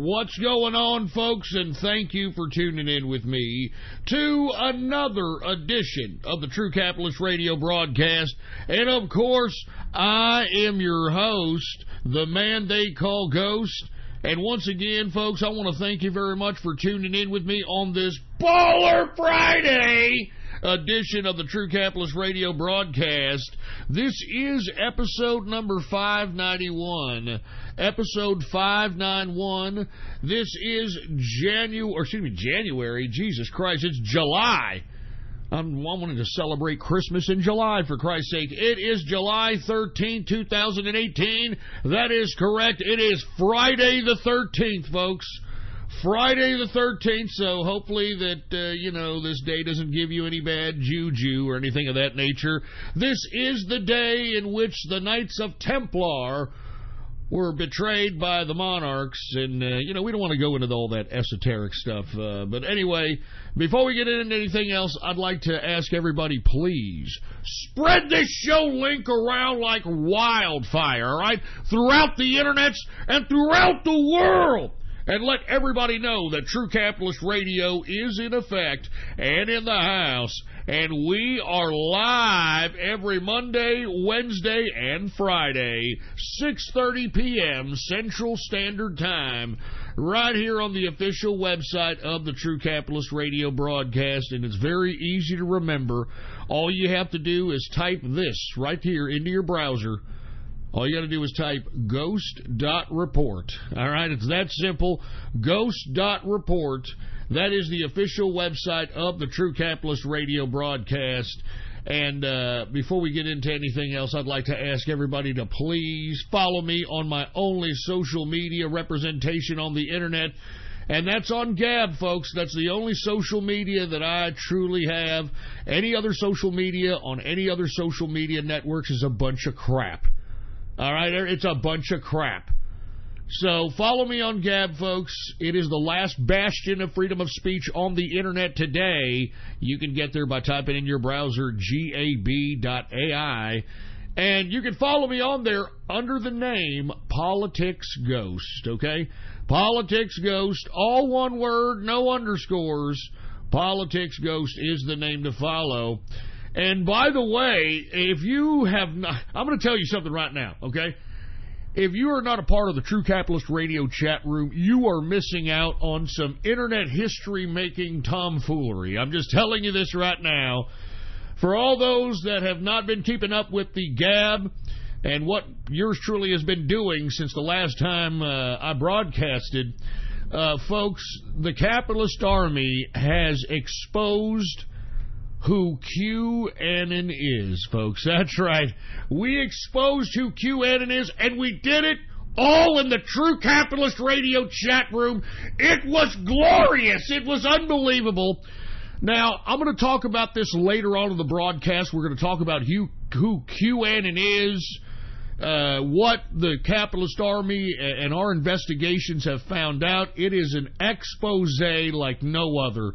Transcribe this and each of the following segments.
What's going on, folks? And thank you for tuning in with me to another edition of the True Capitalist Radio broadcast. And, of course, I am your host, the man they call Ghost. And once again, folks, I want to thank you very much for tuning in with me on this Baller Friday edition of the True Capitalist Radio broadcast. This is episode number 591. Episode 591. This is January. Jesus Christ, it's July. I'm wanting to celebrate Christmas in July, for Christ's sake. It is July 13, 2018. That is correct. It is Friday the 13th, folks. Friday the 13th, so hopefully that, this day doesn't give you any bad juju or anything of that nature. This is the day in which the Knights of Templar were betrayed by the monarchs, and, we don't want to go into all that esoteric stuff. But anyway, before we get into anything else, I'd like to ask everybody, please, spread this show link around like wildfire, all right? Throughout the internets and throughout the world. And let everybody know that True Capitalist Radio is in effect and in the house. And we are live every Monday, Wednesday, and Friday, 6:30 p.m. Central Standard Time, right here on the official website of the True Capitalist Radio broadcast. And it's very easy to remember. All you have to do is type this right here into your browser. All you got to do is type ghost.report. All right, it's that simple. Ghost.report. That is the official website of the True Capitalist Radio broadcast. And before we get into anything else, I'd like to ask everybody to please follow me on my only social media representation on the internet. And that's on Gab, folks. That's the only social media that I truly have. Any other social media on any other social media networks is a bunch of crap. All right, it's a bunch of crap. So follow me on Gab, folks. It is the last bastion of freedom of speech on the internet today. You can get there by typing in your browser gab.ai. And you can follow me on there under the name Politics Ghost, okay? Politics Ghost, all one word, no underscores. Politics Ghost is the name to follow. And by the way, if you have not, I'm going to tell you something right now, okay? If you are not a part of the True Capitalist Radio chat room, you are missing out on some internet history-making tomfoolery. I'm just telling you this right now. For all those that have not been keeping up with the Gab and what yours truly has been doing since the last time I broadcasted, folks, the capitalist army has exposed who QAnon is, folks. That's right. We exposed who QAnon is, and we did it all in the True Capitalist Radio chat room. It was glorious. It was unbelievable. Now, I'm going to talk about this later on in the broadcast. We're going to talk about who QAnon is, what the capitalist army and our investigations have found out. It is an expose like no other.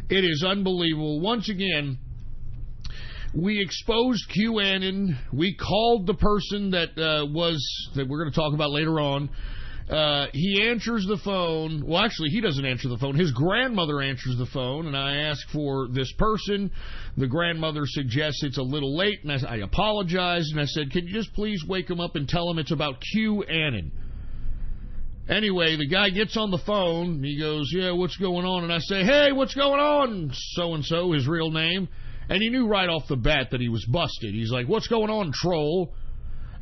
It is unbelievable. Once again, we exposed QAnon. We called the person that we're going to talk about later on. He answers the phone. Well, actually, he doesn't answer the phone. His grandmother answers the phone, and I ask for this person. The grandmother suggests it's a little late, and I apologized, and I said, can you just please wake him up and tell him it's about QAnon? Anyway, the guy gets on the phone. He goes, yeah, what's going on? And I say, hey, what's going on? So-and-so, his real name. And he knew right off the bat that he was busted. He's like, what's going on, troll?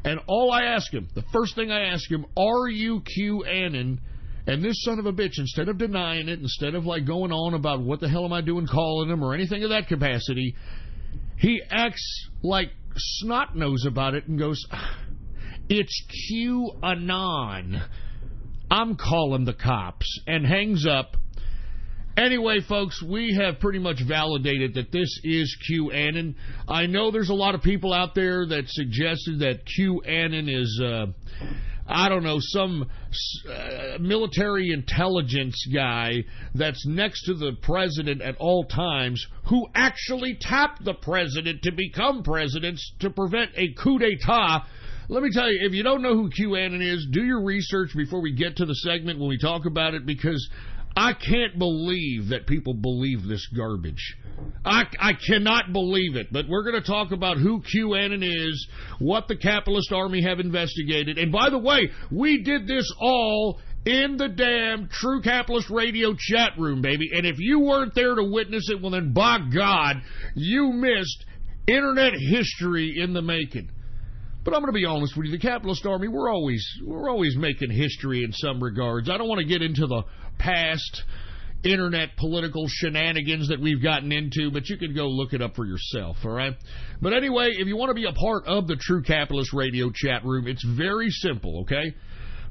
And all I ask him, the first thing I ask him, are you QAnon? And this son of a bitch, instead of denying it, instead of like going on about what the hell am I doing calling him or anything of that capacity, he acts like snot knows about it and goes, it's QAnon. I'm calling the cops, and hangs up. Anyway, folks, we have pretty much validated that this is QAnon. I know there's a lot of people out there that suggested that QAnon is, some military intelligence guy that's next to the president at all times who actually tapped the president to become president to prevent a coup d'etat. let me tell you, if you don't know who QAnon is, do your research before we get to the segment when we talk about it, because I can't believe that people believe this garbage. I cannot believe it. But we're going to talk about who QAnon is, what the Capitalist Army have investigated. And by the way, we did this all in the damn True Capitalist Radio chat room, baby. And if you weren't there to witness it, well then, by God, you missed internet history in the making. But I'm going to be honest with you, the Capitalist Army, we're always making history in some regards. I don't want to get into the past internet political shenanigans that we've gotten into, but you can go look it up for yourself, all right? But anyway, if you want to be a part of the True Capitalist Radio chat room, it's very simple, okay?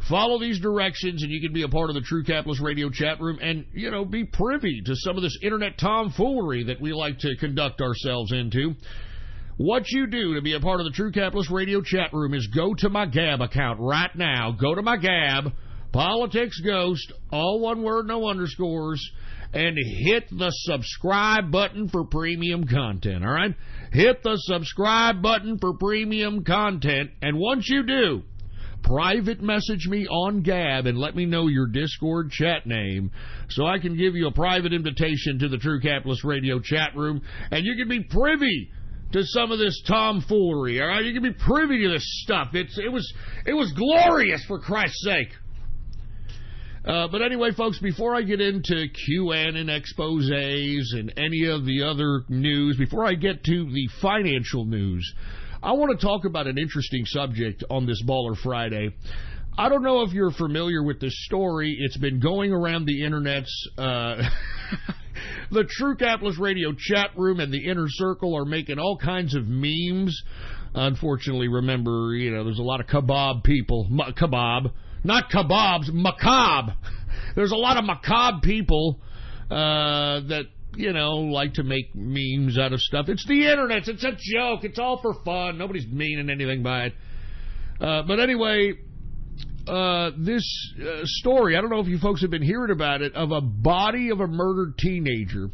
Follow these directions and you can be a part of the True Capitalist Radio chat room and, you know, be privy to some of this internet tomfoolery that we like to conduct ourselves into. What you do to be a part of the True Capitalist Radio chat room is go to my Gab account right now. Go to my Gab, Politics Ghost, all one word, no underscores, and hit the subscribe button for premium content, all right? Hit the subscribe button for premium content, and once you do, private message me on Gab and let me know your Discord chat name so I can give you a private invitation to the True Capitalist Radio chat room, and you can be privy to some of this tomfoolery, all right? You can be privy to this stuff. It was glorious, for Christ's sake. But anyway, folks, before I get into QAnon exposés and any of the other news, before I get to the financial news, I want to talk about an interesting subject on this Baller Friday. I don't know if you're familiar with this story. It's been going around the internets. The True Capitalist Radio chat room and the Inner Circle are making all kinds of memes. Unfortunately, remember, you know, there's a lot of kebab people. Kebab. Not kebabs, macabre. There's a lot of macabre people that, you know, like to make memes out of stuff. It's the internet. It's a joke. It's all for fun. Nobody's meaning anything by it. But anyway, this story, I don't know if you folks have been hearing about it, of a body of a murdered teenager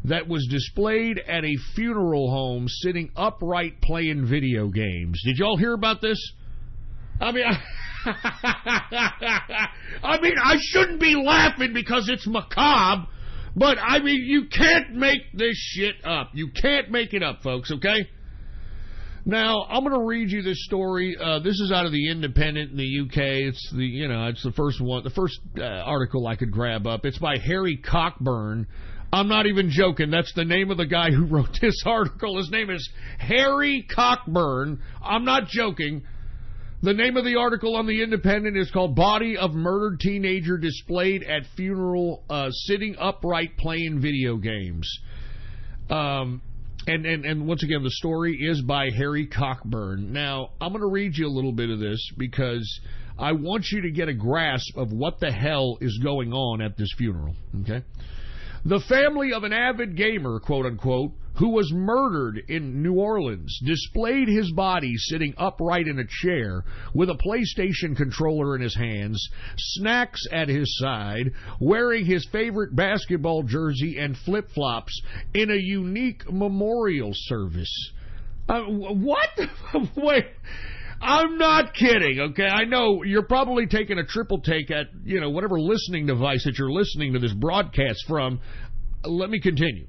that was displayed at a funeral home sitting upright playing video games. Did y'all hear about this? I mean, I shouldn't be laughing because it's macabre, but I mean, you can't make this shit up. You can't make it up, folks, okay? Now, I'm going to read you this story. This is out of the Independent in the UK. It's the first one, the first article I could grab up. It's by Harry Cockburn. I'm not even joking. That's the name of the guy who wrote this article. His name is Harry Cockburn. I'm not joking. The name of the article on the Independent is called Body of Murdered Teenager Displayed at Funeral Sitting Upright Playing Video Games. And once again, the story is by Harry Cockburn. Now, I'm going to read you a little bit of this because I want you to get a grasp of what the hell is going on at this funeral, okay? The family of an avid gamer, quote-unquote, who was murdered in New Orleans, displayed his body sitting upright in a chair with a PlayStation controller in his hands, snacks at his side, wearing his favorite basketball jersey and flip-flops in a unique memorial service. What? Wait. I'm not kidding, okay? I know you're probably taking a triple take at, you know, whatever listening device that you're listening to this broadcast from. Let me continue.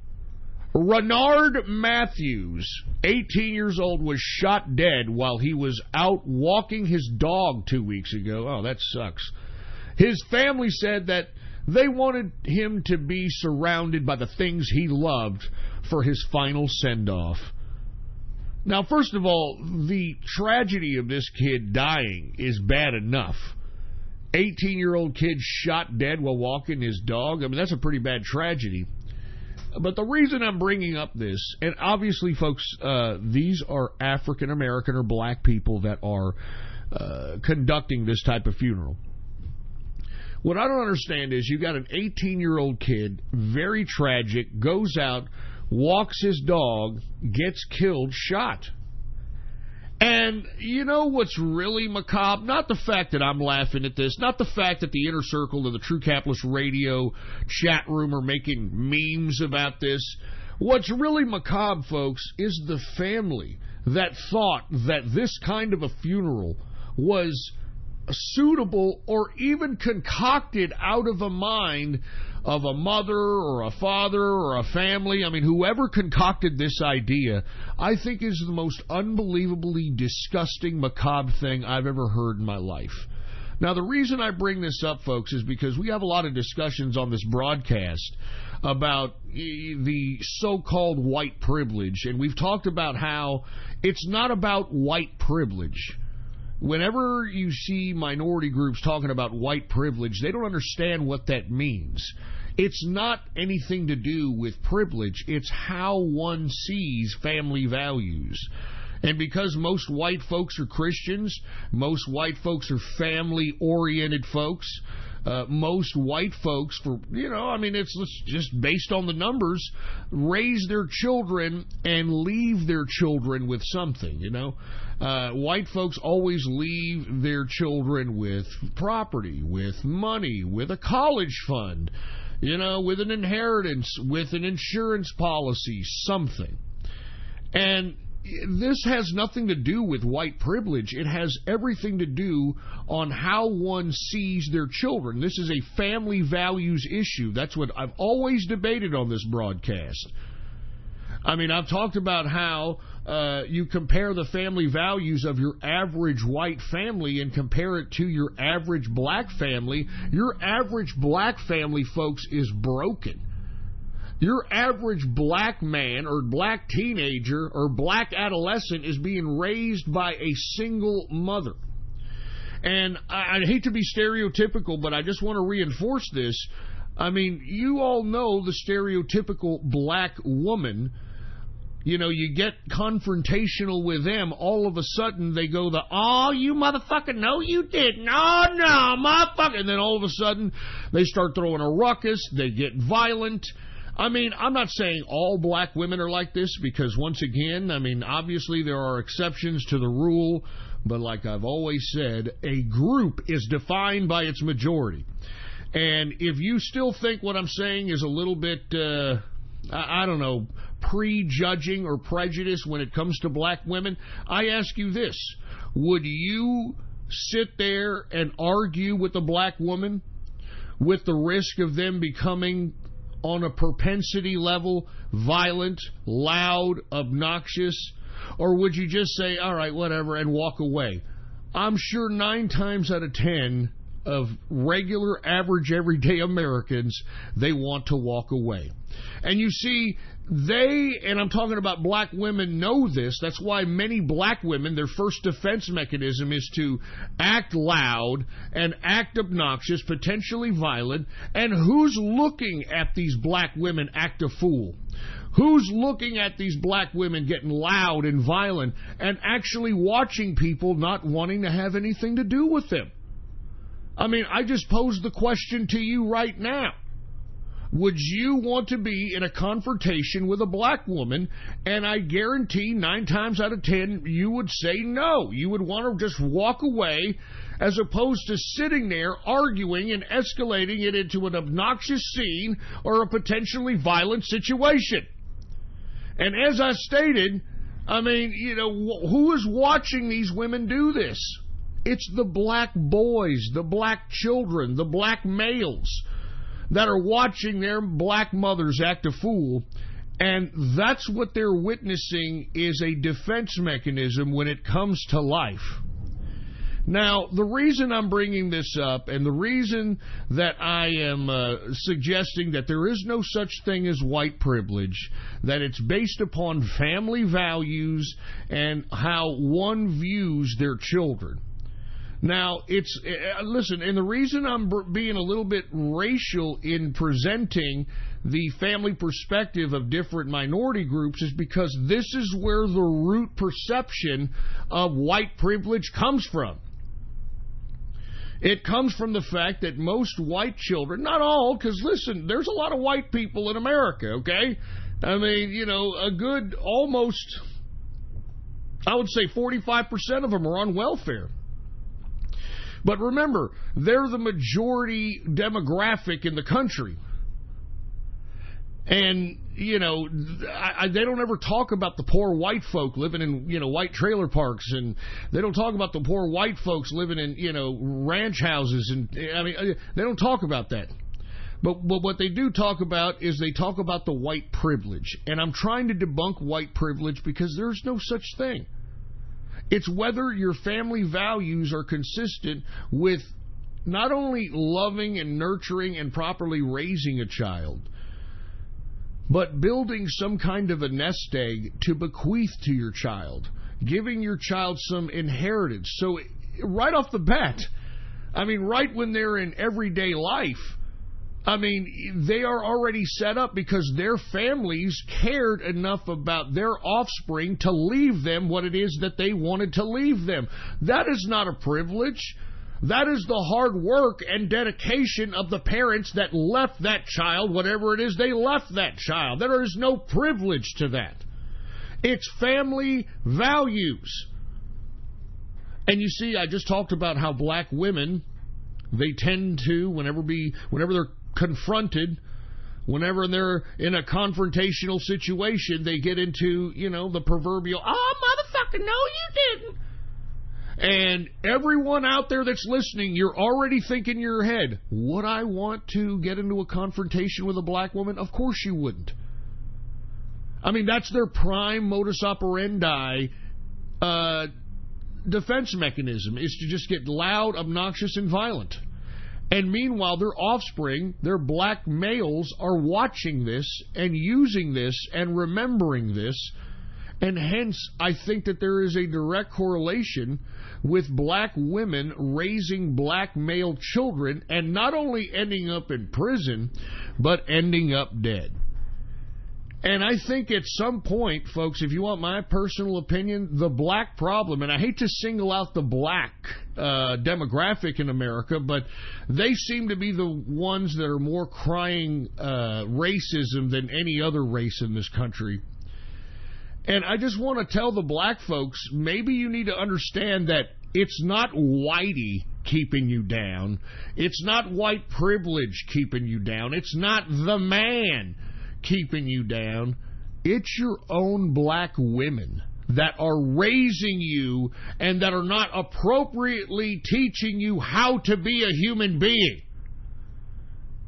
Renard Matthews, 18 years old, was shot dead while he was out walking his dog 2 weeks ago. Oh, that sucks. His family said that they wanted him to be surrounded by the things he loved for his final send-off. Now, first of all, the tragedy of this kid dying is bad enough. 18-year-old kid shot dead while walking his dog. I mean, that's a pretty bad tragedy. But the reason I'm bringing up this, and obviously, folks, these are African-American or black people that are conducting this type of funeral. What I don't understand is you got an 18-year-old kid, very tragic, goes out, walks his dog, gets killed, shot. And you know what's really macabre? Not the fact that I'm laughing at this, not the fact that the Inner Circle of the True Capitalist Radio chat room are making memes about this. What's really macabre, folks, is the family that thought that this kind of a funeral was suitable or even concocted out of a mind of a mother or a father or a family. I mean, whoever concocted this idea, I think is the most unbelievably disgusting, macabre thing I've ever heard in my life. Now, the reason I bring this up, folks, is because we have a lot of discussions on this broadcast about the so-called white privilege, and we've talked about how it's not about white privilege. Whenever you see minority groups talking about white privilege, they don't understand what that means. It's not anything to do with privilege. It's how one sees family values. And because most white folks are Christians, most white folks are family-oriented folks, most white folks, it's just based on the numbers, raise their children and leave their children with something, White folks always leave their children with property, with money, with a college fund, with an inheritance, with an insurance policy, something. And this has nothing to do with white privilege. It has everything to do on how one sees their children. This is a family values issue. That's what I've always debated on this broadcast. I mean, I've talked about how you compare the family values of your average white family and compare it to your average black family. Your average black family, folks, is broken. Your average black man or black teenager or black adolescent is being raised by a single mother. And I hate to be stereotypical, but I just want to reinforce this. I mean, you all know the stereotypical black woman. You get confrontational with them, all of a sudden they go oh, you motherfucker, no you didn't, oh no, motherfucker, and then all of a sudden they start throwing a ruckus, they get violent. I mean, I'm not saying all black women are like this, because once again, I mean, obviously there are exceptions to the rule, but like I've always said, a group is defined by its majority. And if you still think what I'm saying is a little bit, I don't know, prejudging or prejudice when it comes to black women, I ask you this: would you sit there and argue with a black woman with the risk of them becoming, on a propensity level, violent, loud, obnoxious? Or would you just say, all right, whatever, and walk away? I'm sure 9 times out of 10 of regular, average, everyday Americans, they want to walk away. And you see, and I'm talking about black women, know this. That's why many black women, their first defense mechanism is to act loud and act obnoxious, potentially violent. And who's looking at these black women act a fool? Who's looking at these black women getting loud and violent and actually watching people not wanting to have anything to do with them? I mean, I just posed the question to you right now. Would you want to be in a confrontation with a black woman? And I guarantee 9 times out of 10, you would say no. You would want to just walk away, as opposed to sitting there arguing and escalating it into an obnoxious scene or a potentially violent situation. And as I stated, I mean, who is watching these women do this? It's the black boys, the black children, the black males that are watching their black mothers act a fool, and that's what they're witnessing is a defense mechanism when it comes to life. Now, the reason I'm bringing this up, and the reason that I am suggesting that there is no such thing as white privilege, that it's based upon family values and how one views their children. Now, listen, and the reason I'm being a little bit racial in presenting the family perspective of different minority groups is because this is where the root perception of white privilege comes from. It comes from the fact that most white children, not all, because listen, there's a lot of white people in America, okay? I mean, a good almost, I would say 45% of them are on welfare. But remember, they're the majority demographic in the country. And, they don't ever talk about the poor white folk living in, white trailer parks. And they don't talk about the poor white folks living in, ranch houses. And, they don't talk about that. But what they do talk about is they talk about the white privilege. And I'm trying to debunk white privilege because there's no such thing. It's whether your family values are consistent with not only loving and nurturing and properly raising a child, but building some kind of a nest egg to bequeath to your child, giving your child some inheritance. So right off the bat, right when they're in everyday life, they are already set up because their families cared enough about their offspring to leave them what it is that they wanted to leave them. That is not a privilege. That is the hard work and dedication of the parents that left that child, whatever it is they left that child. There is no privilege to that. It's family values. And you see, I just talked about how black women, they tend to, whenever they're confronted, whenever they're in a confrontational situation, they get into, the proverbial, oh, motherfucker, no, you didn't. And everyone out there that's listening, you're already thinking in your head, would I want to get into a confrontation with a black woman? Of course you wouldn't. That's their prime modus operandi defense mechanism, is to just get loud, obnoxious, and violent. And meanwhile, their offspring, their black males, are watching this and using this and remembering this. And hence, I think that there is a direct correlation with black women raising black male children and not only ending up in prison, but ending up dead. And I think at some point, folks, if you want my personal opinion, the black problem, and I hate to single out the black demographic in America, but they seem to be the ones that are more crying racism than any other race in this country. And I just want to tell the black folks, maybe you need to understand that it's not whitey keeping you down. It's not white privilege keeping you down. It's not the man keeping you down. It's your own black women that are raising you and that are not appropriately teaching you how to be a human being.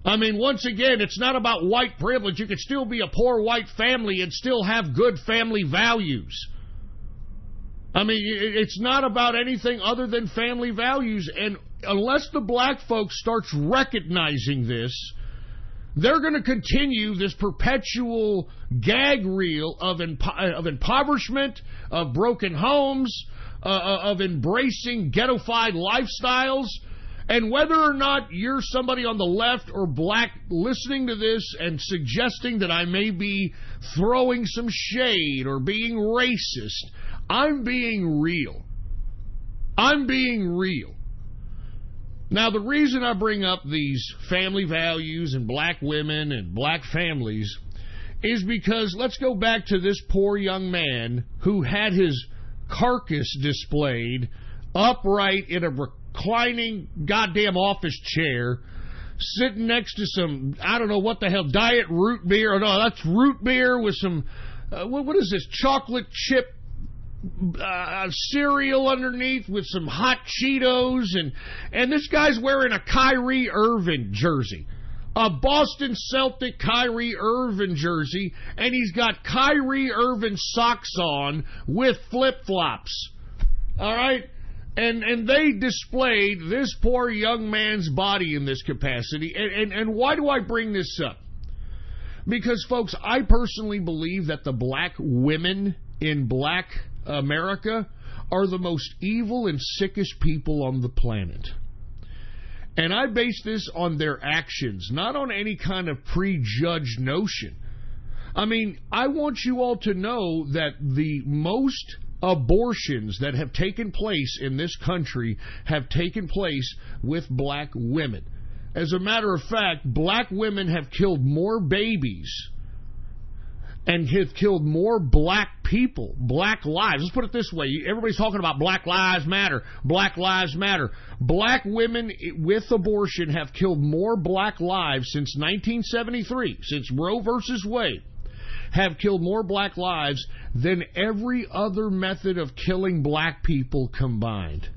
Once again, it's not about white privilege. You could still be a poor white family and still have good family values. It's not about anything other than family values. And unless the black folks starts recognizing this, they're going to continue this perpetual gag reel of impoverishment, of broken homes, of embracing ghettofied lifestyles. And whether or not you're somebody on the left or black listening to this and suggesting that I may be throwing some shade or being racist, I'm being real. I'm being real. Now, the reason I bring up these family values and black women and black families is because let's go back to this poor young man who had his carcass displayed upright in a reclining goddamn office chair, sitting next to some, I don't know what the hell, diet root beer. Oh, no, that's root beer with some, what is this, chocolate chip cereal underneath with some hot Cheetos. And this guy's wearing a Kyrie Irving jersey. A Boston Celtic Kyrie Irving jersey. And he's got Kyrie Irving socks on with flip-flops. All right? And they displayed this poor young man's body in this capacity. And why do I bring this up? Because, folks, I personally believe that the black women in black America are the most evil and sickest people on the planet. And I base this on their actions, not on any kind of prejudged notion. I want you all to know that the most abortions that have taken place in this country have taken place with black women. As a matter of fact, black women have killed more babies and have killed more black people, black lives. Let's put it this way. Everybody's talking about Black Lives Matter. Black Lives Matter. Black women with abortion have killed more black lives since 1973, since Roe versus Wade, have killed more black lives than every other method of killing black people combined.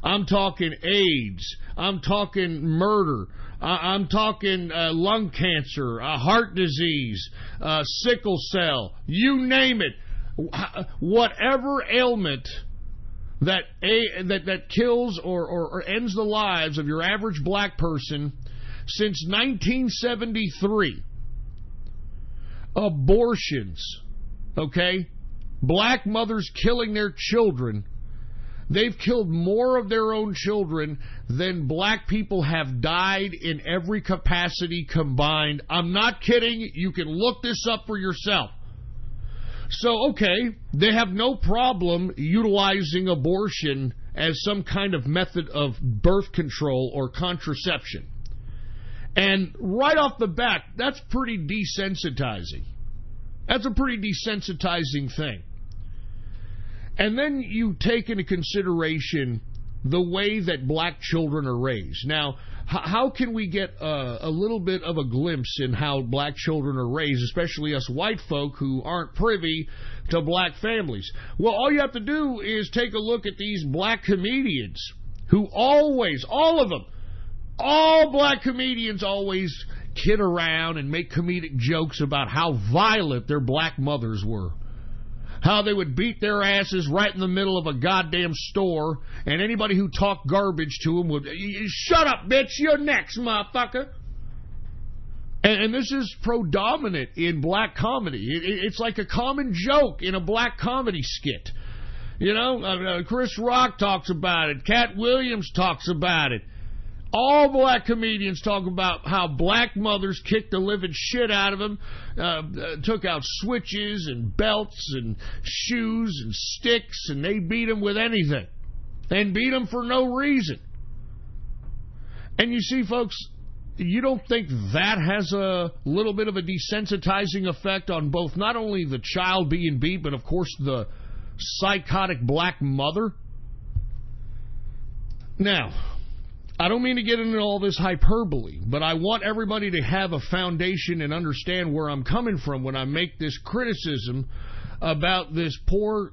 I'm talking AIDS. I'm talking murder. I'm talking lung cancer, heart disease, sickle cell, you name it. Whatever ailment that kills or ends the lives of your average black person since 1973. Abortions, okay? Black mothers killing their children. They've killed more of their own children than black people have died in every capacity combined. I'm not kidding. You can look this up for yourself. So, okay, they have no problem utilizing abortion as some kind of method of birth control or contraception. And right off the bat, that's pretty desensitizing. That's a pretty desensitizing thing. And then you take into consideration the way that black children are raised. Now, how can we get a little bit of a glimpse in how black children are raised, especially us white folk who aren't privy to black families? Well, all you have to do is take a look at these black comedians who always, all of them, all black comedians always kid around and make comedic jokes about how violent their black mothers were. How they would beat their asses right in the middle of a goddamn store, and anybody who talked garbage to them would, shut up, bitch, you're next, motherfucker. And this is predominant in black comedy. It's like a common joke in a black comedy skit. You know, Chris Rock talks about it. Cat Williams talks about it. All black comedians talk about how black mothers kicked the living shit out of them, took out switches and belts and shoes and sticks, and they beat them with anything, and beat them for no reason. And you see, folks, you don't think that has a little bit of a desensitizing effect on both not only the child being beat, but of course the psychotic black mother? Now, I don't mean to get into all this hyperbole, but I want everybody to have a foundation and understand where I'm coming from when I make this criticism about this poor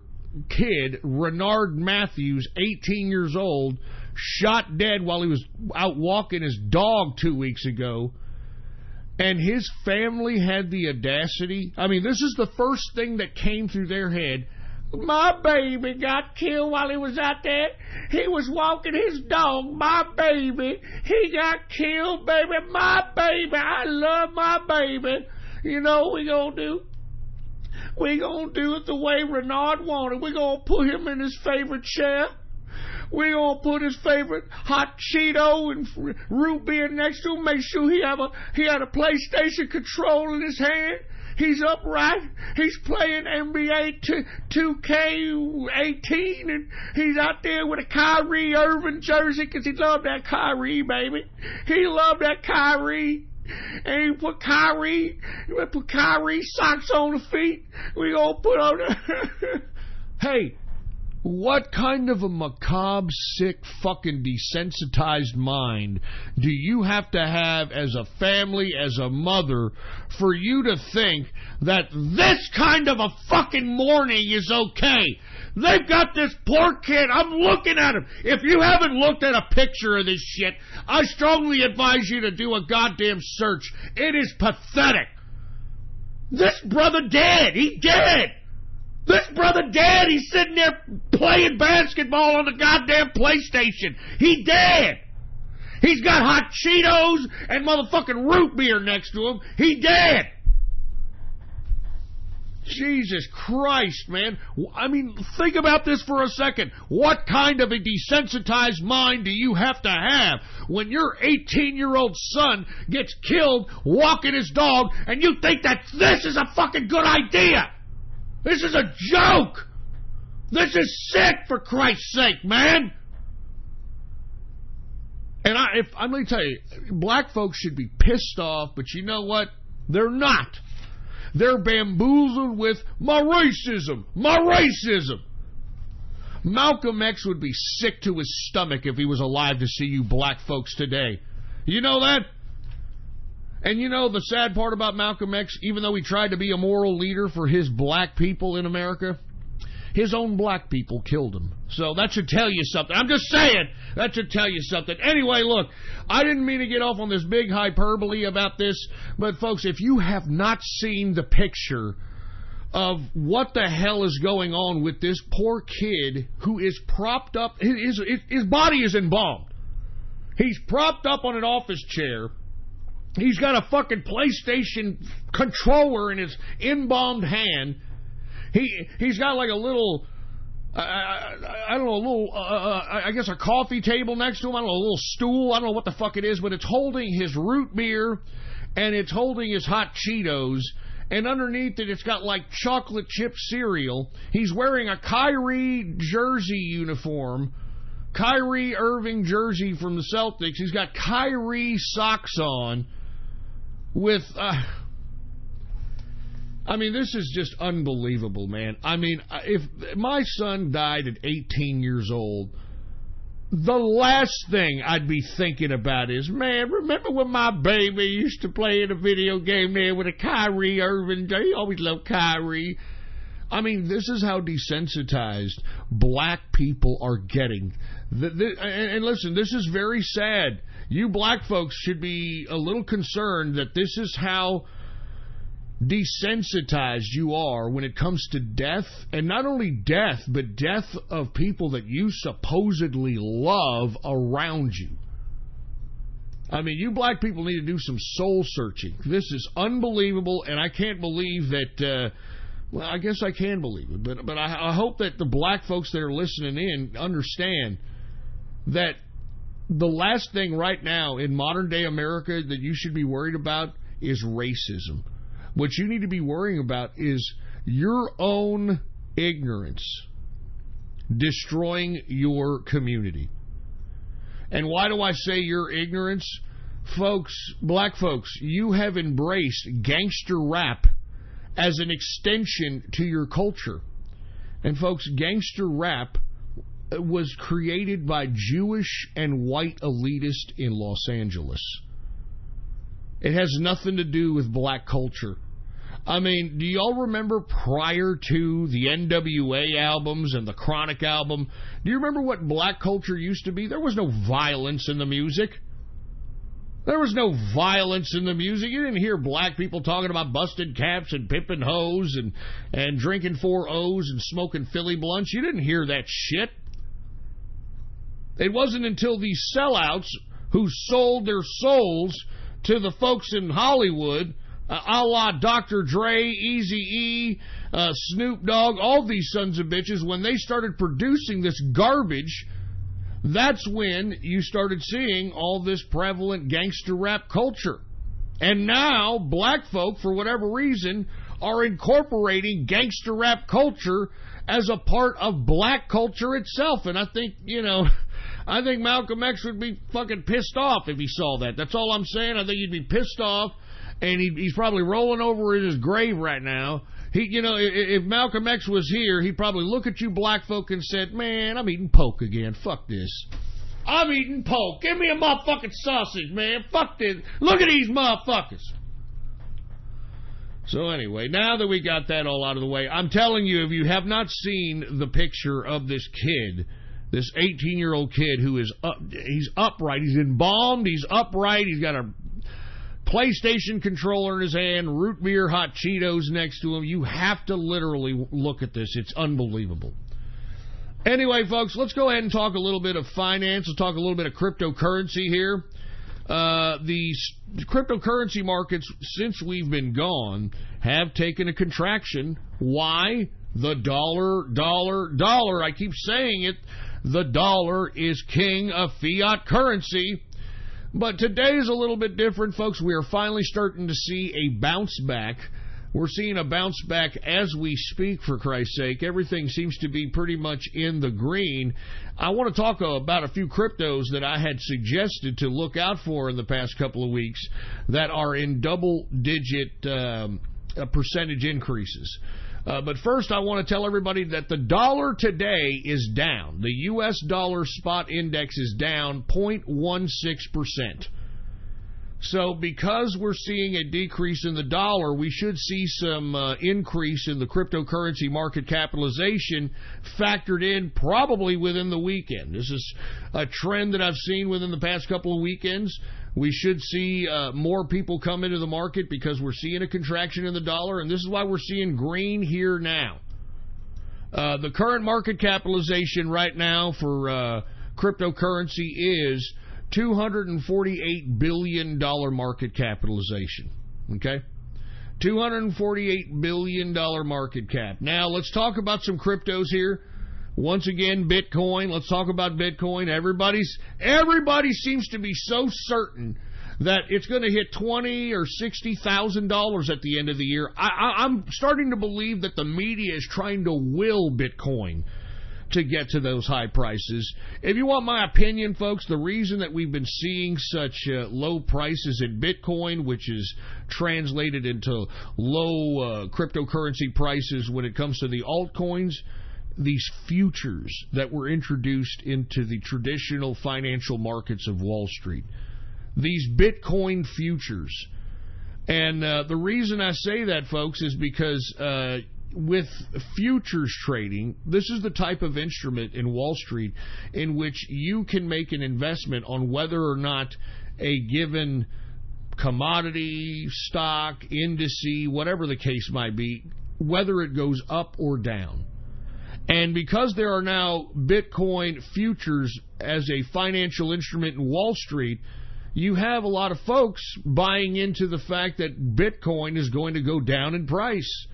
kid, Renard Matthews, 18 years old, shot dead while he was out walking his dog 2 weeks ago, and his family had the audacity. I mean, this is the first thing that came through their head. My baby got killed while he was out there. He was walking his dog. My baby. He got killed, baby. My baby. I love my baby. You know what we gonna do? We gonna do it the way Renard wanted. We gonna put him in his favorite chair. We gonna put his favorite hot Cheeto and root beer next to him. Make sure he had a PlayStation control in his hand. He's upright. He's playing NBA 2K18, and he's out there with a Kyrie Irving jersey because he loved that Kyrie, baby. He loved that Kyrie. And he put Kyrie socks on the feet. We gonna put on Hey, what kind of a macabre, sick, fucking desensitized mind do you have to have as a family, as a mother, for you to think that this kind of a fucking mourning is okay? They've got this poor kid. I'm looking at him. If you haven't looked at a picture of this shit, I strongly advise you to do a goddamn search. It is pathetic. This brother dead. He dead. This brother dead. He's sitting there playing basketball on the goddamn PlayStation. He dead. He's got hot Cheetos and motherfucking root beer next to him. He dead. Jesus Christ, man. I mean, think about this for a second. What kind of a desensitized mind do you have to have when your 18-year-old son gets killed walking his dog and you think that this is a fucking good idea? This is a joke. This is sick, for Christ's sake, man. And I'm going to tell you, black folks should be pissed off, but you know what? They're not. They're bamboozled with my racism, my racism. Malcolm X would be sick to his stomach if he was alive to see you black folks today. You know that? And you know the sad part about Malcolm X, even though he tried to be a moral leader for his black people in America, his own black people killed him. So that should tell you something. I'm just saying, that should tell you something. Anyway, look, I didn't mean to get off on this big hyperbole about this, but folks, if you have not seen the picture of what the hell is going on with this poor kid who is propped up, his body is embalmed. He's propped up on an office chair. He's got a fucking PlayStation controller in his embalmed hand. He's got like a little, I don't know, a little, I guess a coffee table next to him. I don't know, a little stool. I don't know what the fuck it is, but it's holding his root beer and it's holding his hot Cheetos. And underneath it, it's got like chocolate chip cereal. He's wearing a Kyrie jersey uniform. Kyrie Irving jersey from the Celtics. He's got Kyrie socks on with, I mean, this is just unbelievable, man. I mean, if my son died at 18 years old, the last thing I'd be thinking about is, man, remember when my baby used to play in a video game there with a Kyrie Irving? He always loved Kyrie. I mean, this is how desensitized black people are getting. And listen, this is very sad. You black folks should be a little concerned that this is how desensitized you are when it comes to death, and not only death, but death of people that you supposedly love around you. I mean, you black people need to do some soul searching. This is unbelievable, and I can't believe that, well, I guess I can believe it, but I hope that the black folks that are listening in understand that the last thing right now in modern day America that you should be worried about is racism. What you need to be worrying about is your own ignorance destroying your community. And why do I say your ignorance? Folks, black folks, you have embraced gangster rap as an extension to your culture. And folks, gangster rap was created by Jewish and white elitists in Los Angeles. It has nothing to do with black culture. I mean, do y'all remember prior to the NWA albums and the Chronic album, do you remember what black culture used to be? There was no violence in the music. There was no violence in the music. You didn't hear black people talking about busting caps and pimping hoes and drinking 4 O's and smoking Philly blunts. You didn't hear that shit. It wasn't until these sellouts who sold their souls to the folks in Hollywood, a la Dr. Dre, Eazy-E, Snoop Dogg, all these sons of bitches, when they started producing this garbage, that's when you started seeing all this prevalent gangster rap culture. And now, black folk, for whatever reason, are incorporating gangster rap culture as a part of black culture itself. And I think, I think Malcolm X would be fucking pissed off if he saw that. That's all I'm saying. I think he'd be pissed off. And he's probably rolling over in his grave right now. If Malcolm X was here, he'd probably look at you black folk and said, man, I'm eating poke again. Fuck this. I'm eating poke. Give me a motherfucking sausage, man. Fuck this. Look at these motherfuckers. So anyway, now that we got that all out of the way, I'm telling you, if you have not seen the picture of this kid, this 18-year-old kid who is he's upright. He's embalmed. He's upright. He's got a PlayStation controller in his hand, root beer, hot Cheetos next to him. You have to literally look at this. It's unbelievable. Anyway, folks, let's go ahead and talk a little bit of finance. Let's talk a little bit of cryptocurrency here. The cryptocurrency markets, since we've been gone, have taken a contraction. Why? The dollar. I keep saying it. The dollar is king of fiat currency. But today is a little bit different, folks. We are finally starting to see a bounce back. We're seeing a bounce back as we speak, for Christ's sake. Everything seems to be pretty much in the green. I want to talk about a few cryptos that I had suggested to look out for in the past couple of weeks that are in double-digit percentage increases. But first, I want to tell everybody that the dollar today is down. The U.S. dollar spot index is down 0.16%. So because we're seeing a decrease in the dollar, we should see some increase in the cryptocurrency market capitalization factored in probably within the weekend. This is a trend that I've seen within the past couple of weekends. We should see more people come into the market because we're seeing a contraction in the dollar, and this is why we're seeing green here now. The current market capitalization right now for cryptocurrency is $248 billion market capitalization. Okay? $248 billion market cap. Now, let's talk about some cryptos here. Once again, Bitcoin. Let's talk about Bitcoin. Everybody seems to be so certain that it's going to hit $20,000 or $60,000 at the end of the year. I'm starting to believe that the media is trying to will Bitcoin to get to those high prices. If you want my opinion, folks, the reason that we've been seeing such low prices in Bitcoin, which is translated into low cryptocurrency prices when it comes to the altcoins, these futures that were introduced into the traditional financial markets of Wall Street, these Bitcoin futures. And the reason I say that, folks, is because with futures trading, this is the type of instrument in Wall Street in which you can make an investment on whether or not a given commodity, stock, indice, whatever the case might be, whether it goes up or down. And because there are now Bitcoin futures as a financial instrument in Wall Street, you have a lot of folks buying into the fact that Bitcoin is going to go down in price.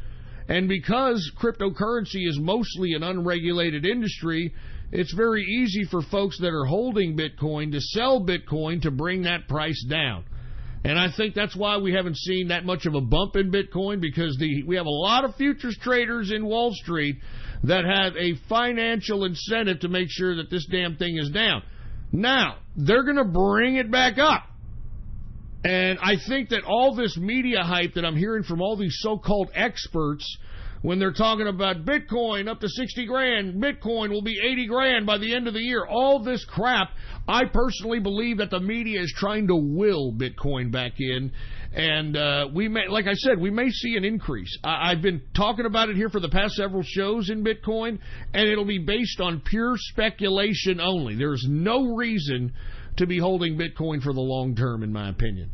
And because cryptocurrency is mostly an unregulated industry, it's very easy for folks that are holding Bitcoin to sell Bitcoin to bring that price down. And I think that's why we haven't seen that much of a bump in Bitcoin, because we have a lot of futures traders in Wall Street that have a financial incentive to make sure that this damn thing is down. Now, they're going to bring it back up. And I think that all this media hype that I'm hearing from all these so-called experts, when they're talking about Bitcoin up to 60 grand, Bitcoin will be 80 grand by the end of the year, all this crap, I personally believe that the media is trying to will Bitcoin back in. And we may, like I said, we may see an increase. I've been talking about it here for the past several shows in Bitcoin, and it'll be based on pure speculation only. There's no reason to be holding Bitcoin for the long term, in my opinion.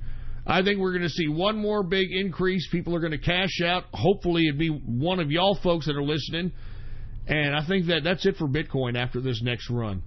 I think we're going to see one more big increase. People are going to cash out. Hopefully it'd be one of y'all folks that are listening. And I think that's it for Bitcoin after this next run.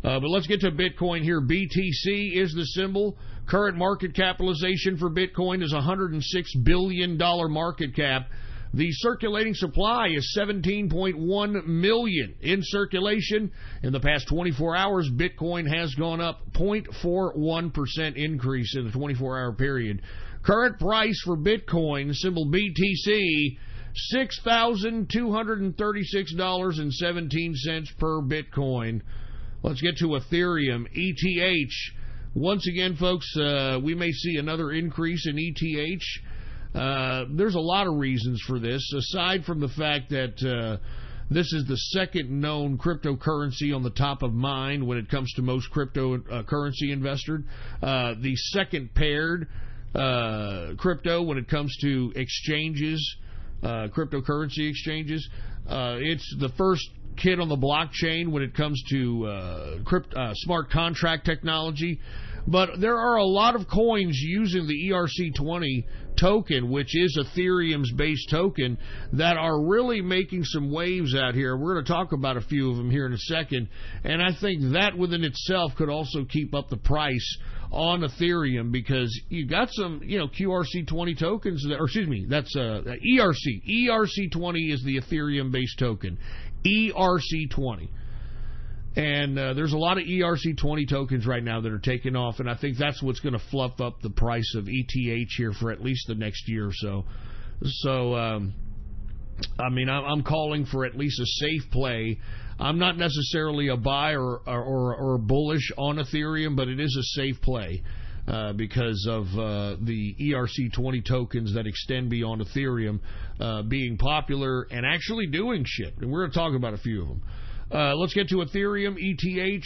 But let's get to Bitcoin here. BTC is the symbol. Current market capitalization for Bitcoin is $106 billion market cap. The circulating supply is 17.1 million in circulation. In the past 24 hours, Bitcoin has gone up 0.41% increase in the 24-hour period. Current price for Bitcoin, symbol BTC, $6,236.17 per Bitcoin. Let's get to Ethereum, ETH. Once again, folks, we may see another increase in ETH. There's a lot of reasons for this, aside from the fact that this is the second known cryptocurrency on the top of mind when it comes to most cryptocurrency investors. The second paired crypto when it comes to exchanges, cryptocurrency exchanges. It's the first kid on the blockchain when it comes to smart contract technology. But there are a lot of coins using the ERC20 token, which is Ethereum's base token, that are really making some waves out here. We're going to talk about a few of them here in a second. And I think that within itself could also keep up the price on Ethereum, because you got some, QRC20 tokens, that's ERC. ERC20 is the Ethereum-based token. ERC20. And there's a lot of ERC20 tokens right now that are taking off, and I think that's what's going to fluff up the price of ETH here for at least the next year or so. So, I'm calling for at least a safe play. I'm not necessarily a buy or bullish on Ethereum, but it is a safe play. because of the ERC20 tokens that extend beyond Ethereum being popular and actually doing shit. And we're going to talk about a few of them. Let's get to Ethereum, ETH.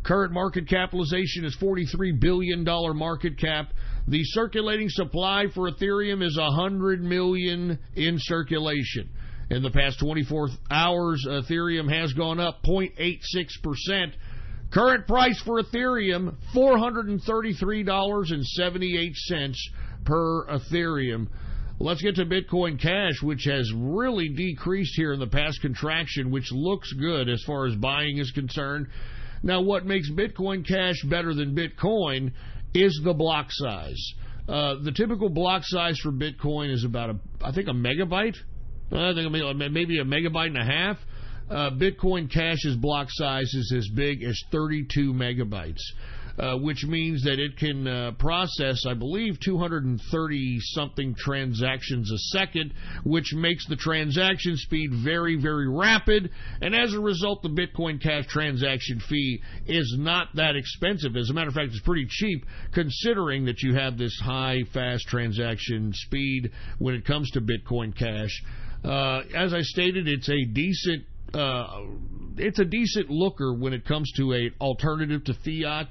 Current market capitalization is $43 billion market cap. The circulating supply for Ethereum is 100 million in circulation. In the past 24 hours, Ethereum has gone up 0.86%. Current price for Ethereum, $433.78 per Ethereum. Let's get to Bitcoin Cash, which has really decreased here in the past contraction, which looks good as far as buying is concerned. Now, what makes Bitcoin Cash better than Bitcoin is the block size. The typical block size for Bitcoin is about, I think, a megabyte. I think maybe a megabyte and a half. Bitcoin Cash's block size is as big as 32 megabytes, which means that it can process, I believe, 230-something transactions a second, which makes the transaction speed very, very rapid. And as a result, the Bitcoin Cash transaction fee is not that expensive. As a matter of fact, it's pretty cheap, considering that you have this high, fast transaction speed when it comes to Bitcoin Cash. As I stated, it's a decent looker when it comes to an alternative to fiat.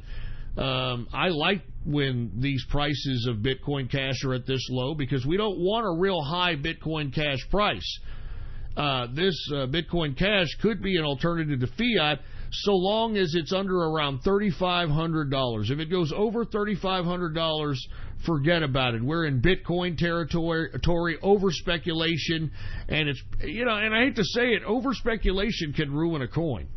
I like when these prices of Bitcoin Cash are at this low because we don't want a real high Bitcoin Cash price. This Bitcoin Cash could be an alternative to fiat so long as it's under around $3,500. If it goes over $3,500, forget about it. We're in Bitcoin territory, over speculation, and it's, and I hate to say it, over speculation can ruin a coin.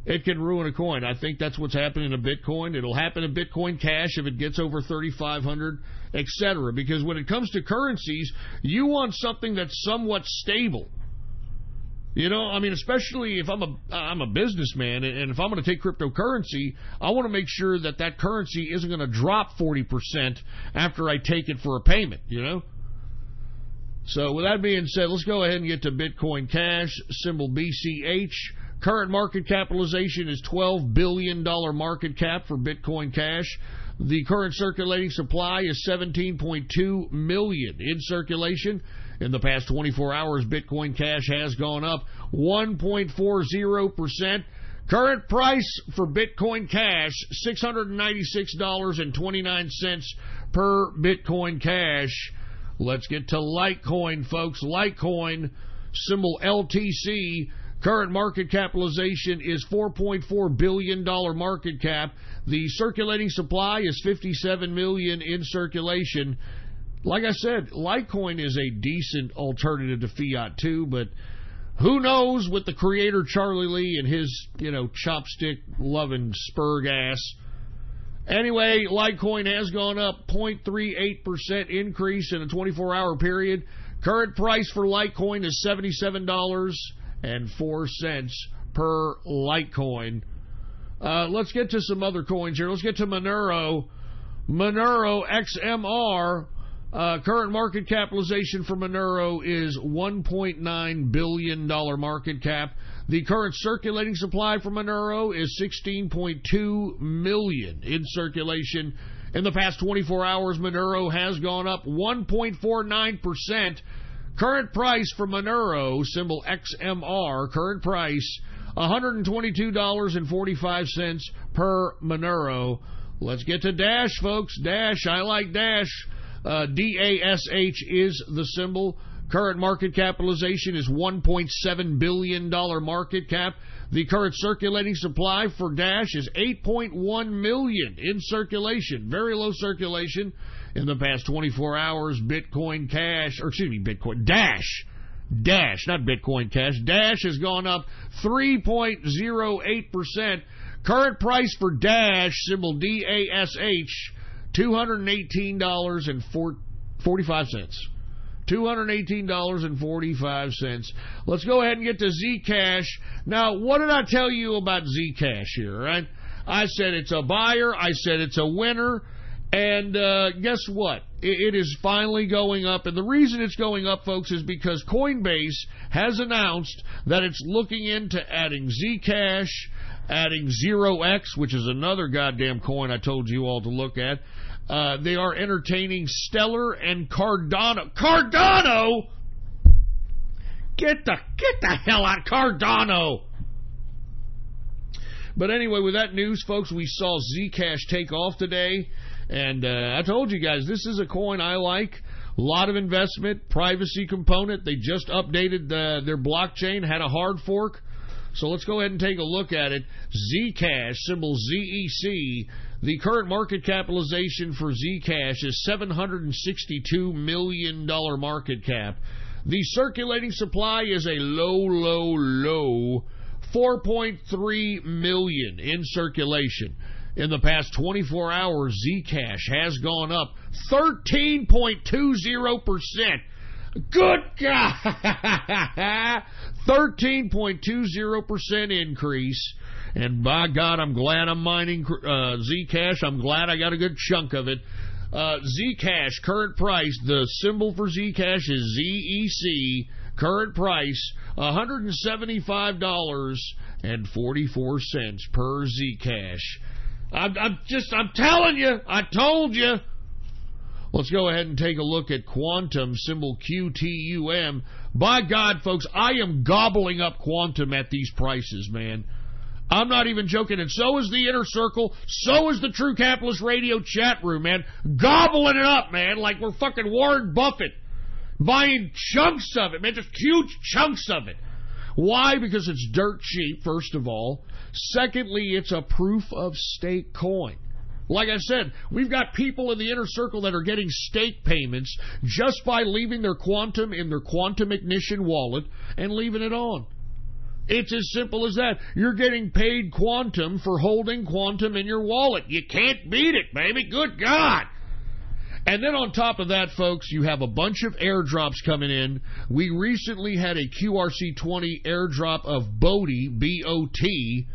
It can ruin a coin. I think that's what's happening to Bitcoin. It'll happen to Bitcoin Cash if it gets over 3,500, etc. Because when it comes to currencies, you want something that's somewhat stable. Especially if I'm a businessman, and if I'm going to take cryptocurrency, I want to make sure that that currency isn't going to drop 40% after I take it for a payment, So with that being said, let's go ahead and get to Bitcoin Cash, symbol BCH. Current market capitalization is $12 billion market cap for Bitcoin Cash. The current circulating supply is 17.2 million in circulation. In the past 24 hours, Bitcoin Cash has gone up 1.40%. Current price for Bitcoin Cash, $696.29 per Bitcoin Cash. Let's get to Litecoin, folks. Litecoin, symbol LTC. Current market capitalization is $4.4 billion market cap. The circulating supply is 57 million in circulation. Like I said, Litecoin is a decent alternative to fiat too, but who knows with the creator Charlie Lee and his, chopstick-loving spurg ass. Anyway, Litecoin has gone up 0.38% increase in a 24-hour period. Current price for Litecoin is $77.04 per Litecoin. Let's get to some other coins here. Let's get to Monero. Monero XMR. Current market capitalization for Monero is $1.9 billion market cap. The current circulating supply for Monero is 16.2 million in circulation. In the past 24 hours, Monero has gone up 1.49%. Current price for Monero, symbol XMR, current price $122.45 per Monero. Let's get to Dash, folks. Dash, I like Dash. DASH is the symbol. Current market capitalization is $1.7 billion market cap. The current circulating supply for Dash is 8.1 million in circulation. Very low circulation. In the past 24 hours, Dash, not Bitcoin Cash. Dash has gone up 3.08%. Current price for Dash, symbol DASH, $218.45. $218.45. Let's go ahead and get to Zcash. Now, what did I tell you about Zcash here, right? I said it's a buyer. I said it's a winner. And guess what? It is finally going up. And the reason it's going up, folks, is because Coinbase has announced that it's looking into adding Zcash, adding 0x, which is another goddamn coin I told you all to look at. They are entertaining Stellar and Cardano. Cardano? Get the hell out, Cardano! But anyway, with that news, folks, we saw Zcash take off today. And I told you guys, this is a coin I like. A lot of investment, privacy component. They just updated their blockchain, had a hard fork. So let's go ahead and take a look at it. Zcash, symbol ZEC. The current market capitalization for Zcash is $762 million market cap. The circulating supply is a low 4.3 million in circulation. In the past 24 hours, Zcash has gone up 13.20%. Good God! 13.20% increase. And by God, I'm glad I'm mining Zcash. I'm glad I got a good chunk of it. Zcash, current price, the symbol for Zcash is ZEC. Current price, $175.44 per Zcash. I'm telling you, I told you. Let's go ahead and take a look at Quantum, symbol QTUM. By God, folks, I am gobbling up Quantum at these prices, man. I'm not even joking, and so is the Inner Circle, so is the True Capitalist Radio chat room, man. Gobbling it up, man, like we're fucking Warren Buffett. Buying chunks of it, man, just huge chunks of it. Why? Because it's dirt cheap, first of all. Secondly, it's a proof-of-stake coin. Like I said, we've got people in the Inner Circle that are getting stake payments just by leaving their Quantum in their Quantum Ignition wallet and leaving it on. It's as simple as that. You're getting paid Quantum for holding Quantum in your wallet. You can't beat it, baby. Good God. And then on top of that, folks, you have a bunch of airdrops coming in. We recently had a QRC20 airdrop of Bodhi, B-O-T.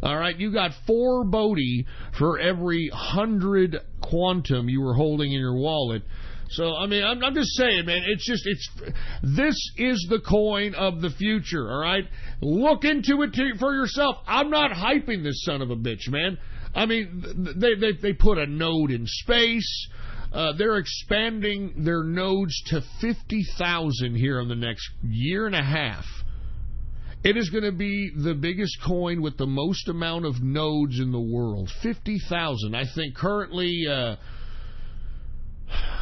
All right, you got 4 Bodhi for every 100 Quantum you were holding in your wallet. So, I mean, I'm just saying, man, this is the coin of the future, all right? Look into it for yourself. I'm not hyping this son of a bitch, man. I mean, they put a node in space. They're expanding their nodes to 50,000 here in the next year and a half. It is going to be the biggest coin with the most amount of nodes in the world. 50,000. I think currently,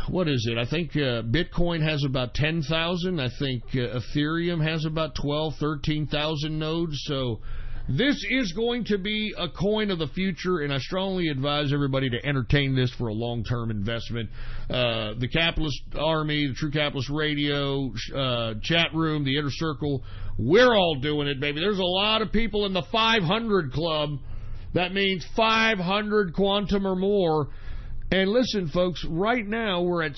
what is it? I think Bitcoin has about 10,000. I think Ethereum has about 13,000 nodes. So this is going to be a coin of the future, and I strongly advise everybody to entertain this for a long-term investment. The Capitalist Army, the True Capitalist Radio, chat room, the Inner Circle, we're all doing it, baby. There's a lot of people in the 500 club. That means 500 Quantum or more. And listen, folks, right now we're at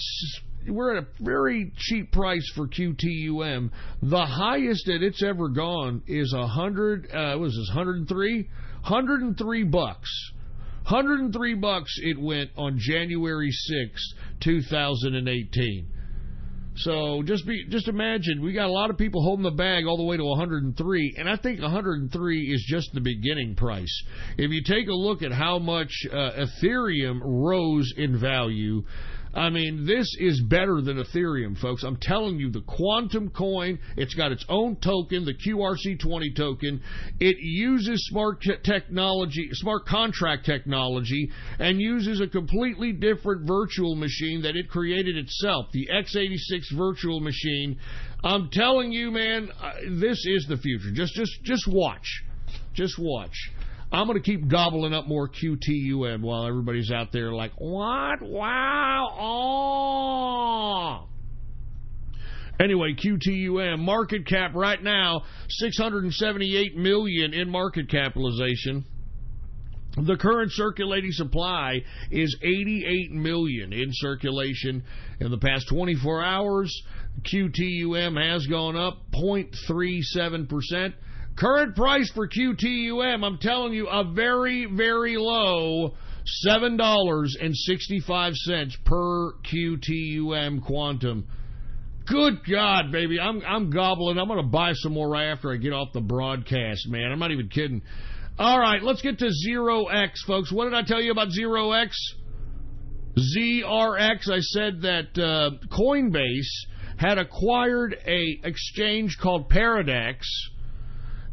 a very cheap price for QTUM. The highest that it's ever gone is 103? $103. $103 it went on January 6th, 2018. So just imagine, we got a lot of people holding the bag all the way to 103, and I think 103 is just the beginning price. If you take a look at how much Ethereum rose in value, I mean, this is better than Ethereum, folks. I'm telling you, the Quantum coin, it's got its own token, the QRC20 token. It uses smart contract technology, and uses a completely different virtual machine that it created itself, the x86 virtual machine. I'm telling you, man, this is the future. Just watch. Just watch. I'm going to keep gobbling up more QTUM while everybody's out there like, what? Wow. Oh. Anyway, QTUM, market cap right now, $678 million in market capitalization. The current circulating supply is 88 million in circulation. In the past 24 hours, QTUM has gone up 0.37%. Current price for QTUM, I'm telling you, a very, very low $7.65 per QTUM quantum. Good God, baby. I'm gobbling. I'm going to buy some more right after I get off the broadcast, man. I'm not even kidding. All right, let's get to 0x, folks. What did I tell you about 0x? ZRX, I said that Coinbase had acquired a exchange called Paradex,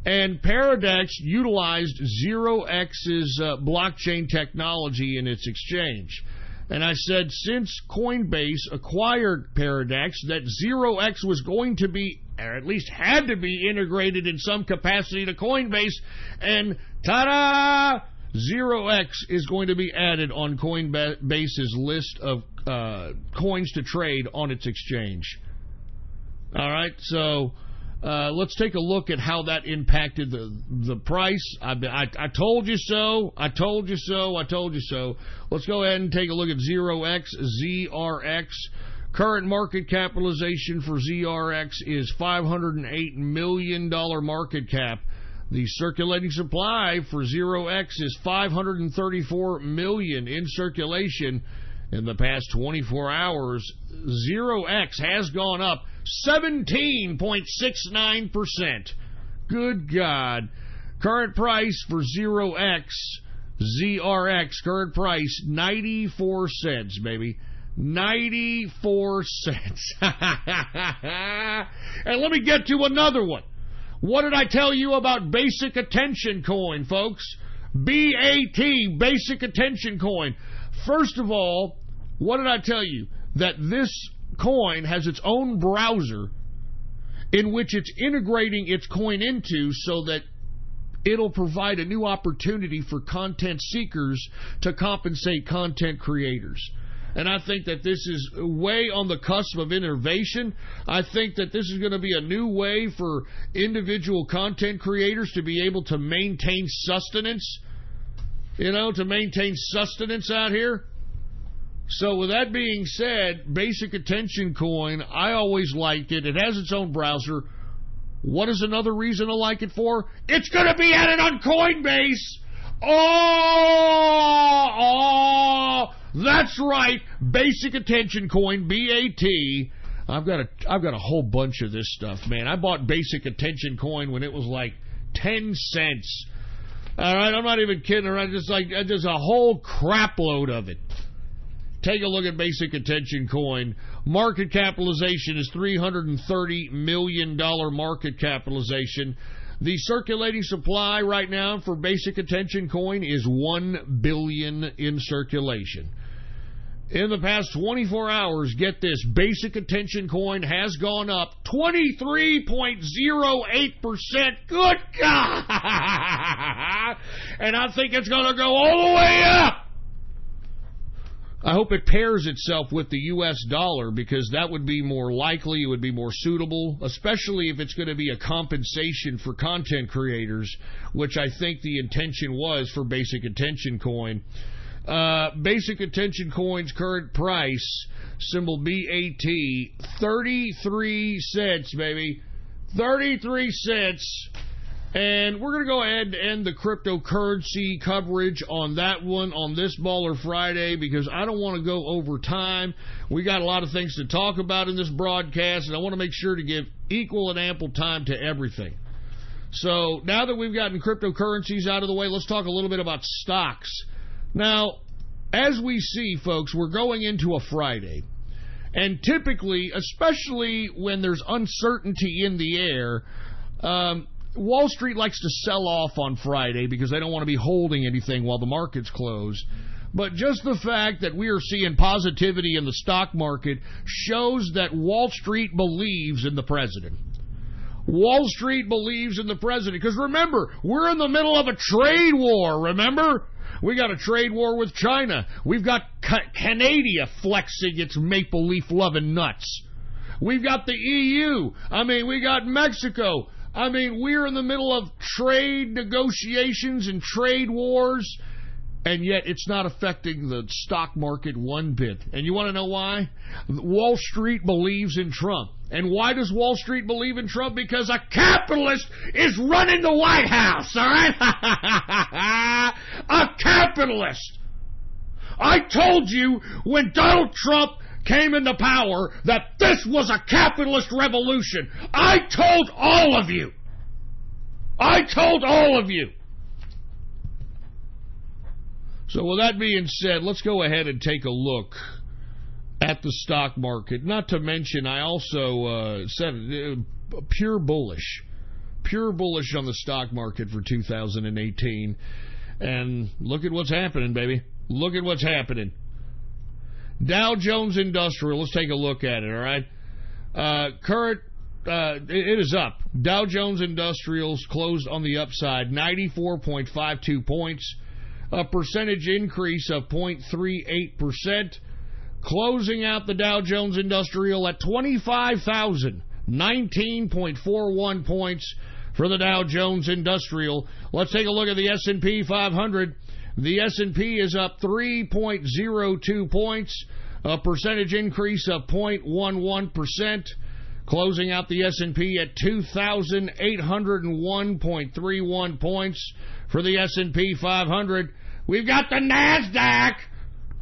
and Paradex utilized 0x's blockchain technology in its exchange. And I said since Coinbase acquired Paradex that 0x was going to be, or at least had to be, integrated in some capacity to Coinbase, and ta-da! 0x is going to be added on Coinbase's list of coins to trade on its exchange. All right, so let's take a look at how that impacted the price. I told you so. I told you so. I told you so. Let's go ahead and take a look at 0x, ZRX. Current market capitalization for ZRX is $508 million market cap. The circulating supply for 0x is 534 million in circulation. In the past 24 hours, 0x has gone up 17.69%. Good God. Current price for 0x, ZRX, current price 94 cents, baby. 94 cents. And let me get to another one. What did I tell you about Basic Attention Coin, folks? BAT, Basic Attention Coin. First of all, what did I tell you? That this coin has its own browser in which it's integrating its coin into so that it'll provide a new opportunity for content seekers to compensate content creators. And I think that this is way on the cusp of innovation. I think that this is going to be a new way for individual content creators to be able to maintain sustenance, to maintain sustenance out here. So with that being said, Basic Attention Coin, I always liked it. It has its own browser. What is another reason I like it for? It's going to be added on Coinbase. Oh, that's right. Basic Attention Coin, BAT. I've got a whole bunch of this stuff, man. I bought Basic Attention Coin when it was like 10 cents. All right, I'm not even kidding around. Just a whole crap load of it. Take a look at Basic Attention Coin. Market capitalization is $330 million market capitalization. The circulating supply right now for Basic Attention Coin is 1 billion in circulation. In the past 24 hours, get this, Basic Attention Coin has gone up 23.08%. Good God! And I think it's going to go all the way up. I hope it pairs itself with the U.S. dollar, because that would be more likely, it would be more suitable, especially if it's going to be a compensation for content creators, which I think the intention was for Basic Attention Coin. Basic Attention Coin's current price, symbol BAT, 33 cents, baby. 33 cents. And we're going to go ahead and end the cryptocurrency coverage on that one on this Baller Friday, because I don't want to go over time. We got a lot of things to talk about in this broadcast, and I want to make sure to give equal and ample time to everything. So now that we've gotten cryptocurrencies out of the way, let's talk a little bit about stocks. Now, as we see, folks, we're going into a Friday. And typically, especially when there's uncertainty in the air, Wall Street likes to sell off on Friday because they don't want to be holding anything while the market's closed. But just the fact that we are seeing positivity in the stock market shows that Wall Street believes in the president. Wall Street believes in the president. Because remember, we're in the middle of a trade war, remember? We got a trade war with China. We've got Canada flexing its maple leaf loving nuts. We've got the EU. We got Mexico. We're in the middle of trade negotiations and trade wars, and yet it's not affecting the stock market one bit. And you want to know why? Wall Street believes in Trump. And why does Wall Street believe in Trump? Because a capitalist is running the White House, all right? A capitalist. I told you when Donald Trump came into power that this was a capitalist revolution. I told all of you. I told all of you. So with that being said, let's go ahead and take a look at the stock market. Not to mention, I also said pure bullish on the stock market for 2018. And look at what's happening, baby. Look at what's happening. Dow Jones Industrial, let's take a look at it, all right? It is up. Dow Jones Industrials closed on the upside, 94.52 points, a percentage increase of 0.38%, closing out the Dow Jones Industrial at 25,019.41 points for the Dow Jones Industrial. Let's take a look at the S&P 500. The S&P is up 3.02 points, a percentage increase of 0.11%, closing out the S&P at 2,801.31 points for the S&P 500. We've got the NASDAQ.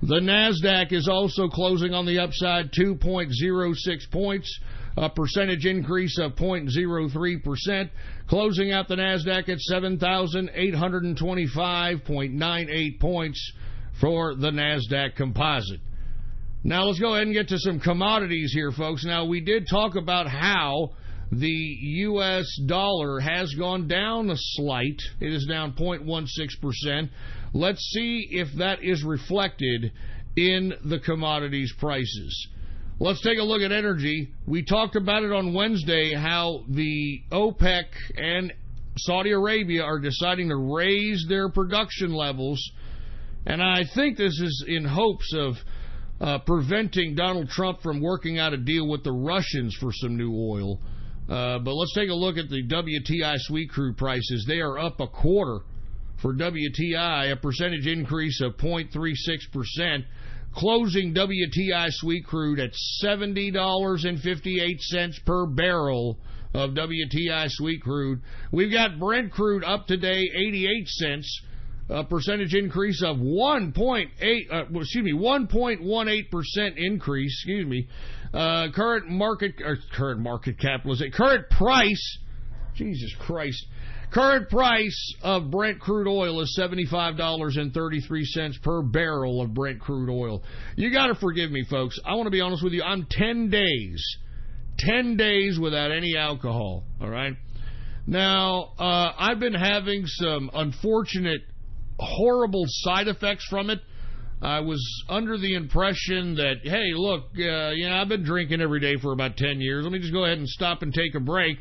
The NASDAQ is also closing on the upside, 2.06 points, a percentage increase of 0.03%, closing out the NASDAQ at 7,825.98 points for the NASDAQ composite. Now let's go ahead and get to some commodities here, folks. Now, we did talk about how the U.S. dollar has gone down a slight. It is down 0.16%. Let's see if that is reflected in the commodities prices. Let's take a look at energy. We talked about it on Wednesday, how the OPEC and Saudi Arabia are deciding to raise their production levels. And I think this is in hopes of preventing Donald Trump from working out a deal with the Russians for some new oil. But let's take a look at the WTI sweet crude prices. They are up a quarter for WTI, a percentage increase of 0.36%, closing WTI sweet crude at $70.58 per barrel of WTI sweet crude. We've got Brent crude up today, 88 cents, a percentage increase of 1.18% increase, current market capitalization, current price of Brent crude oil is $75.33 per barrel of Brent crude oil. You got to forgive me, folks. I want to be honest with you. I'm 10 days without any alcohol, all right? Now, I've been having some unfortunate, horrible side effects from it. I was under the impression that, hey, look, I've been drinking every day for about 10 years. Let me just go ahead and stop and take a break.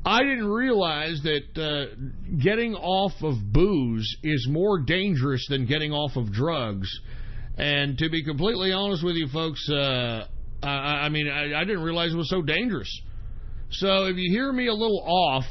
I didn't realize that getting off of booze is more dangerous than getting off of drugs. And to be completely honest with you, folks, I didn't realize it was so dangerous. So if you hear me a little off,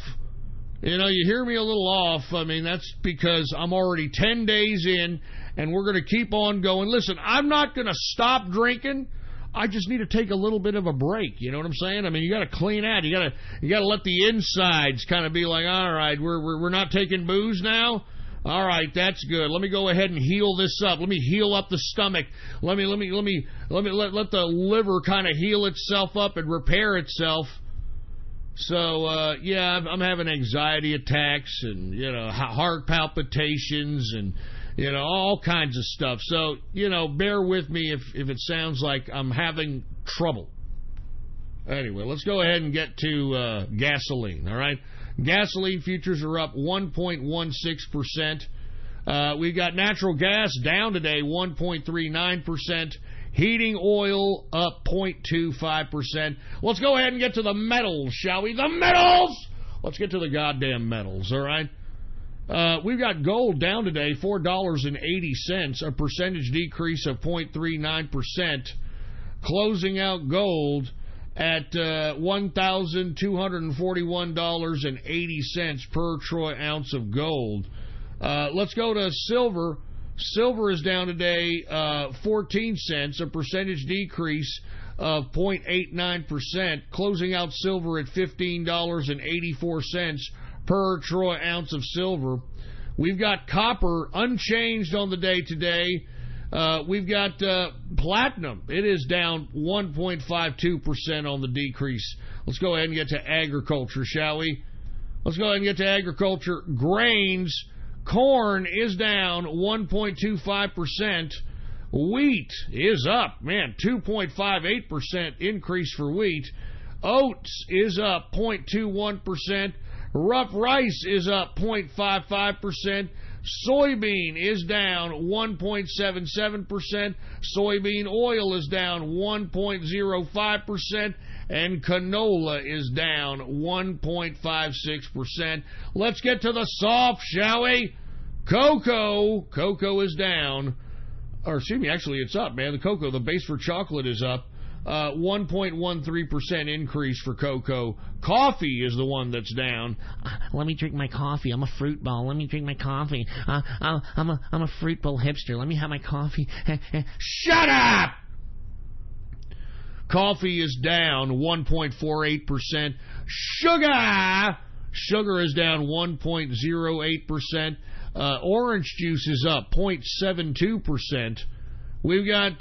that's because I'm already 10 days in, and we're going to keep on going. Listen, I'm not going to stop drinking. I just need to take a little bit of a break. You know what I'm saying? I mean, you got to clean out. You got to let the insides kind of be like, all right, we're not taking booze now. All right, that's good. Let me go ahead and heal this up. Let me heal up the stomach. Let the liver kind of heal itself up and repair itself. So, I'm having anxiety attacks and, heart palpitations and, all kinds of stuff. So, bear with me if it sounds like I'm having trouble. Anyway, let's go ahead and get to gasoline, all right? Gasoline futures are up 1.16%. We've got natural gas down today, 1.39%. Heating oil up 0.25%. Let's go ahead and get to the metals, shall we? The metals! Let's get to the goddamn metals, all right? We've got gold down today, $4.80, a percentage decrease of 0.39%, closing out gold at $1,241.80 per troy ounce of gold. Let's go to silver. Silver is down today 14 cents, a percentage decrease of 0.89%, closing out silver at $15.84 per troy ounce of silver. We've got copper unchanged on the day today. We've got platinum. It is down 1.52% on the decrease. Let's go ahead and get to agriculture, shall we? Let's go ahead and get to agriculture. Grains. Corn is down 1.25%. Wheat is up. Man, 2.58% increase for wheat. Oats is up 0.21%. Rough rice is up 0.55%. Soybean is down 1.77%. Soybean oil is down 1.05%. And canola is down 1.56%. Let's get to the soft, shall we? Cocoa. Cocoa is down. Or excuse me, actually it's up, man. The cocoa, the base for chocolate is up. 1.13% increase for cocoa. Coffee is the one that's down. Let me drink my coffee. I'm a fruit ball. Let me drink my coffee. I'm a fruit bowl hipster. Let me have my coffee. Shut up! Coffee is down 1.48%. Sugar is down 1.08%. Orange juice is up 0.72%. We've got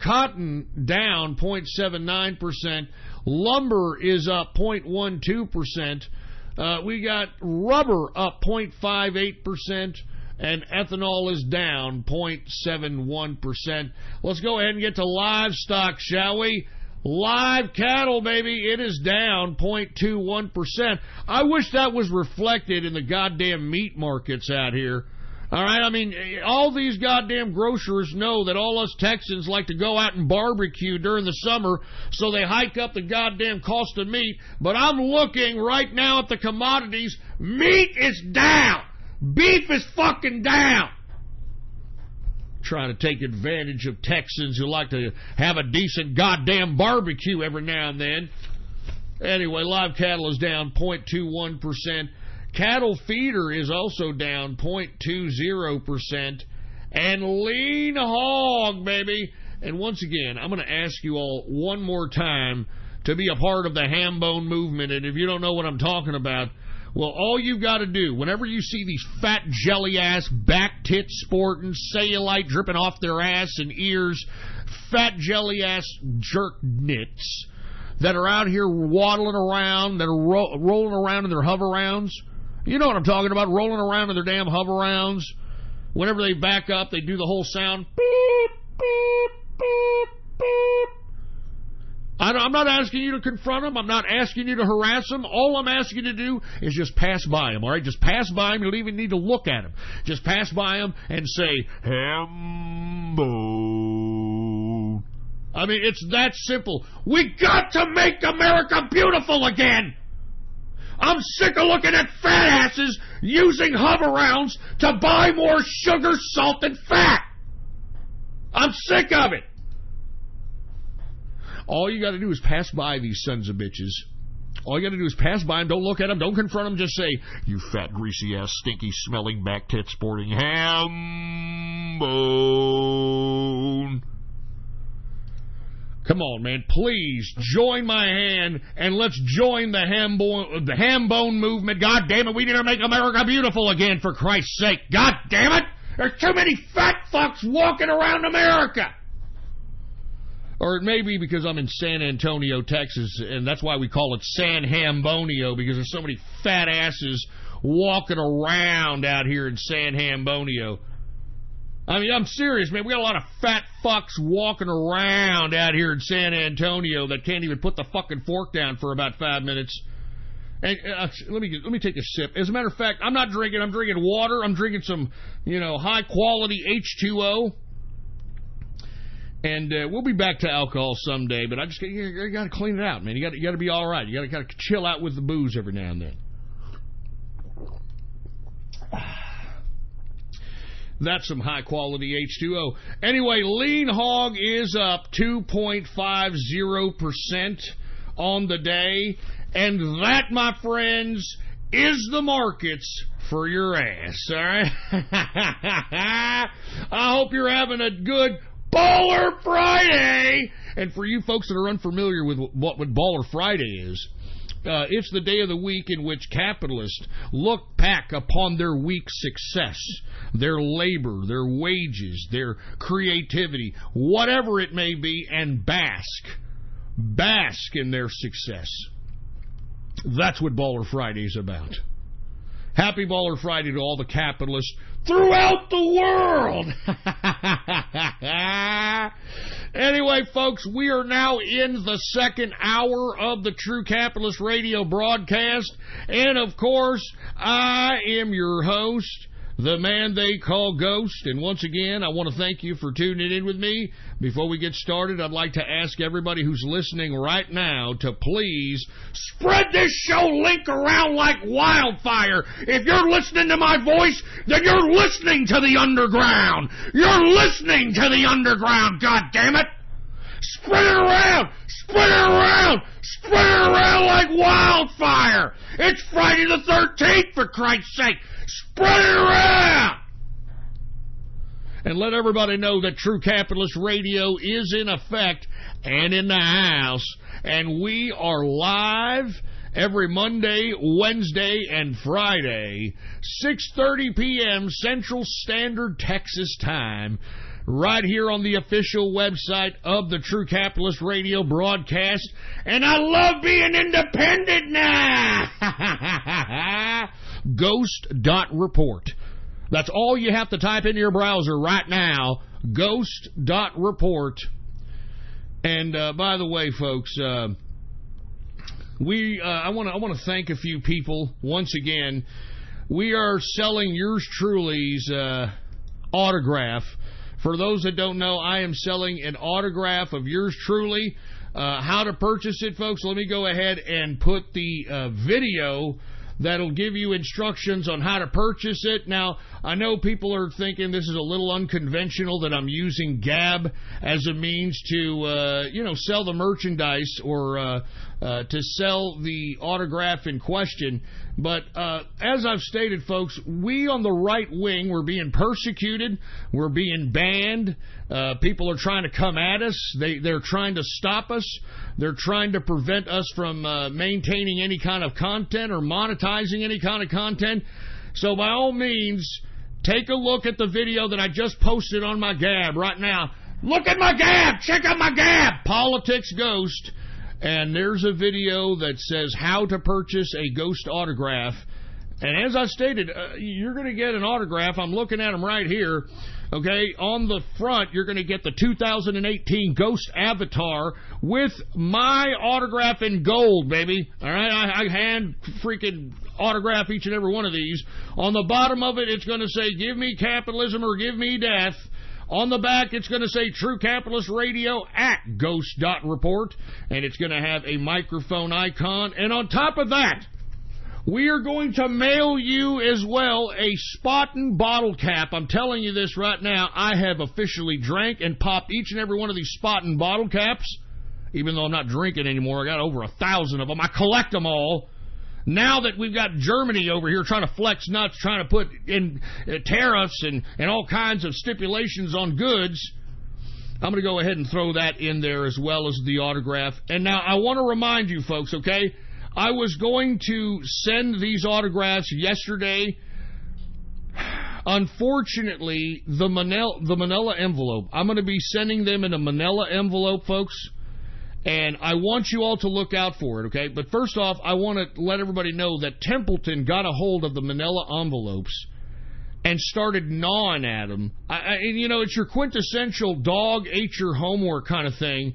cotton down 0.79%. Lumber is up 0.12%. We got rubber up 0.58%. And ethanol is down 0.71%. Let's go ahead and get to livestock, shall we? Live cattle, baby, it is down 0.21%. I wish that was reflected in the goddamn meat markets out here. All right, I mean, all these goddamn grocers know that all us Texans like to go out and barbecue during the summer, so they hike up the goddamn cost of meat. But I'm looking right now at the commodities. Meat is down. Beef is fucking down. Trying to take advantage of Texans who like to have a decent goddamn barbecue every now and then. Anyway, live cattle is down 0.21%. Cattle feeder is also down 0.20%. And lean hog, baby. And once again, I'm going to ask you all one more time to be a part of the ham bone movement. And if you don't know what I'm talking about, well, all you've got to do, whenever you see these fat jelly-ass, back tits sporting, cellulite dripping off their ass and ears, fat jelly-ass jerk nits that are out here waddling around, that are rolling around in their hover-rounds. You know what I'm talking about, rolling around in their damn hover-rounds. Whenever they back up, they do the whole sound. Beep, beep, beep, beep. I'm not asking you to confront them. I'm not asking you to harass them. All I'm asking you to do is just pass by them, all right? Just pass by them. You don't even need to look at them. Just pass by them and say, Hambo. I mean, it's that simple. We got to make America beautiful again. I'm sick of looking at fat asses using hover-rounds to buy more sugar, salt, and fat. I'm sick of it. All you got to do is pass by these sons of bitches. All you got to do is pass by them. Don't look at them. Don't confront them. Just say, you fat, greasy-ass, stinky-smelling, back-tit-sporting ham bone. Come on, man. Please join my hand and let's join the ham bone movement. God damn it. We need to make America beautiful again, for Christ's sake. God damn it. There's too many fat fucks walking around America. Or it may be because I'm in San Antonio, Texas, and that's why we call it San Hambonio, because there's so many fat asses walking around out here in San Hambonio. I mean, I'm serious, man. We got a lot of fat fucks walking around out here in San Antonio that can't even put the fucking fork down for about 5 minutes. And let me take a sip. As a matter of fact, I'm not drinking. I'm drinking water. I'm drinking some, high quality H2O. And we'll be back to alcohol someday, but you got to clean it out, man. You got to be all right. You got to chill out with the booze every now and then. That's some high quality H2O. Anyway, lean hog is up 2.50% on the day, and that, my friends, is the markets for your ass. All right. I hope you're having a good Baller Friday! And for you folks that are unfamiliar with what Baller Friday is, It's the day of the week in which capitalists look back upon their week's success, their labor, their wages, their creativity, whatever it may be, and bask in their success. That's what Baller Friday is about. Happy Baller Friday to all the capitalists throughout the world. Anyway, folks, we are now in the second hour of the True Capitalist Radio broadcast. And, of course, I am your host, the man they call Ghost. And once again, I want to thank you for tuning in with me. Before we get started, I'd like to ask everybody who's listening right now to please spread this show link around like wildfire. If you're listening to my voice, then you're listening to the underground. You're listening to the underground, God damn it! Spread it around! Spread it around! Spread it around like wildfire! It's Friday the 13th, for Christ's sake! Spread it around! And let everybody know that True Capitalist Radio is in effect and in the house. And we are live every Monday, Wednesday, and Friday, 6:30 p.m. Central Standard Texas Time, right here on the official website of the True Capitalist Radio broadcast. And I love being independent now! Ghost.report. That's all you have to type into your browser right now, ghost.report. And by the way, folks, I want to thank a few people once again. We are selling yours truly's autograph. For those that don't know, I am selling an autograph of yours truly. How to purchase it, folks? Let me go ahead and put the video that'll give you instructions on how to purchase it. Now, I know people are thinking this is a little unconventional that I'm using Gab as a means to, sell the merchandise or to sell the autograph in question. But as I've stated, folks, we on the right wing, we're being persecuted. We're being banned. People are trying to come at us. They're trying to stop us. They're trying to prevent us from maintaining any kind of content or monetizing any kind of content. So by all means, take a look at the video that I just posted on my Gab right now. Look at my Gab! Check out my Gab! Politics Ghost. And there's a video that says how to purchase a Ghost autograph. And as I stated, you're going to get an autograph. I'm looking at them right here. Okay, on the front, you're going to get the 2018 Ghost Avatar with my autograph in gold, baby. All right, I hand freaking autograph each and every one of these. On the bottom of it, it's going to say, give me capitalism or give me death. On the back, it's going to say True Capitalist Radio at Ghost.report. And it's going to have a microphone icon. And on top of that, we are going to mail you as well a Spaten bottle cap. I'm telling you this right now. I have officially drank and popped each and every one of these Spaten bottle caps. Even though I'm not drinking anymore, I got over 1,000 of them. I collect them all. Now that we've got Germany over here trying to flex nuts, trying to put in tariffs and all kinds of stipulations on goods, I'm going to go ahead and throw that in there as well as the autograph. And now I want to remind you folks, okay, I was going to send these autographs yesterday. Unfortunately, the manila envelope, I'm going to be sending them in a manila envelope, folks. And I want you all to look out for it, okay? But first off, I want to let everybody know that Templeton got a hold of the manila envelopes and started gnawing at them. It's your quintessential dog ate your homework kind of thing.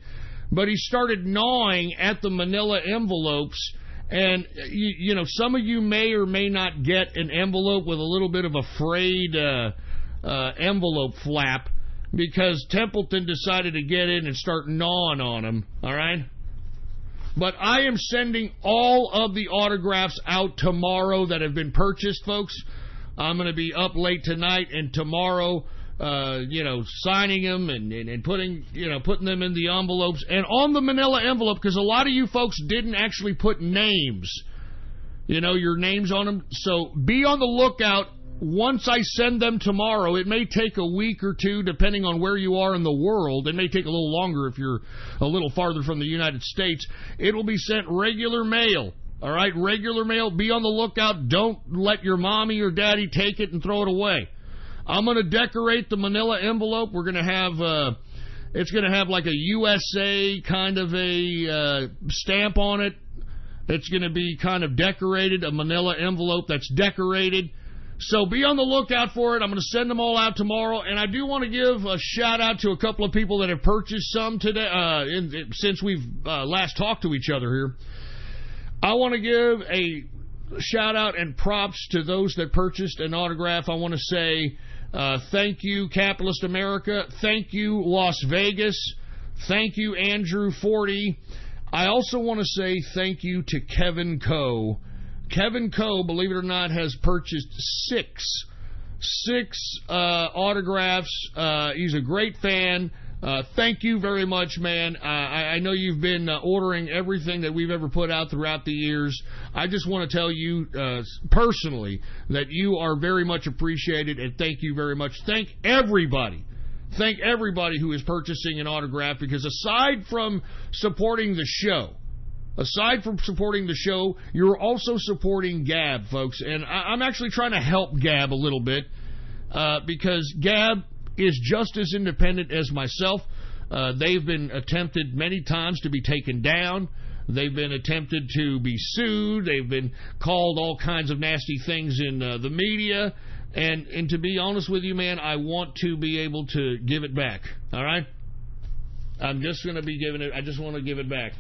But he started gnawing at the manila envelopes. And, some of you may or may not get an envelope with a little bit of a frayed envelope flap, because Templeton decided to get in and start gnawing on them, all right? But I am sending all of the autographs out tomorrow that have been purchased, folks. I'm going to be up late tonight and tomorrow, signing them and putting them in the envelopes. And on the manila envelope, because a lot of you folks didn't actually put names, your names on them. So be on the lookout. Once I send them tomorrow, it may take a week or two, depending on where you are in the world. It may take a little longer if you're a little farther from the United States. It will be sent regular mail, All right, regular mail, be on the lookout. Don't let your mommy or daddy take it and throw it away. I'm going to decorate the manila envelope. We're going to have, it's going to have like a USA kind of a stamp on it. It's going to be kind of decorated, a manila envelope that's decorated. So be on the lookout for it. I'm going to send them all out tomorrow. And I do want to give a shout out to a couple of people that have purchased some today, since we've last talked to each other here. I want to give a shout out and props to those that purchased an autograph. I want to say thank you, Capitalist America. Thank you, Las Vegas. Thank you, Andrew 40. I also want to say thank you to Kevin Coe. Kevin Coe, believe it or not, has purchased six autographs. He's a great fan. Thank you very much, man. I know you've been ordering everything that we've ever put out throughout the years. I just want to tell you personally that you are very much appreciated, and thank you very much. Thank everybody. Thank everybody who is purchasing an autograph, because aside from supporting the show, you're also supporting Gab, folks. And I'm actually trying to help Gab a little bit because Gab is just as independent as myself. They've been attempted many times to be taken down. They've been attempted to be sued. They've been called all kinds of nasty things in the media. And to be honest with you, man, I want to be able to give it back. All right? I'm just going to be giving it. I just want to give it back.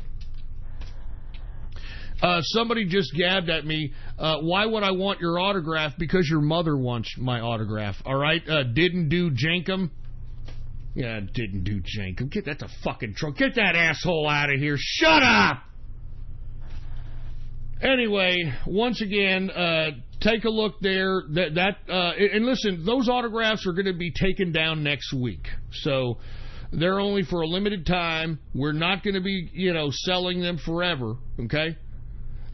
Somebody just gabbed at me. Why would I want your autograph? Because your mother wants my autograph. All right? Didn't do Jankum. Yeah, didn't do Jankum. That's a fucking troll. Get that asshole out of here. Shut up! Anyway, once again, take a look there. And listen, those autographs are going to be taken down next week. So they're only for a limited time. We're not going to be, selling them forever. Okay?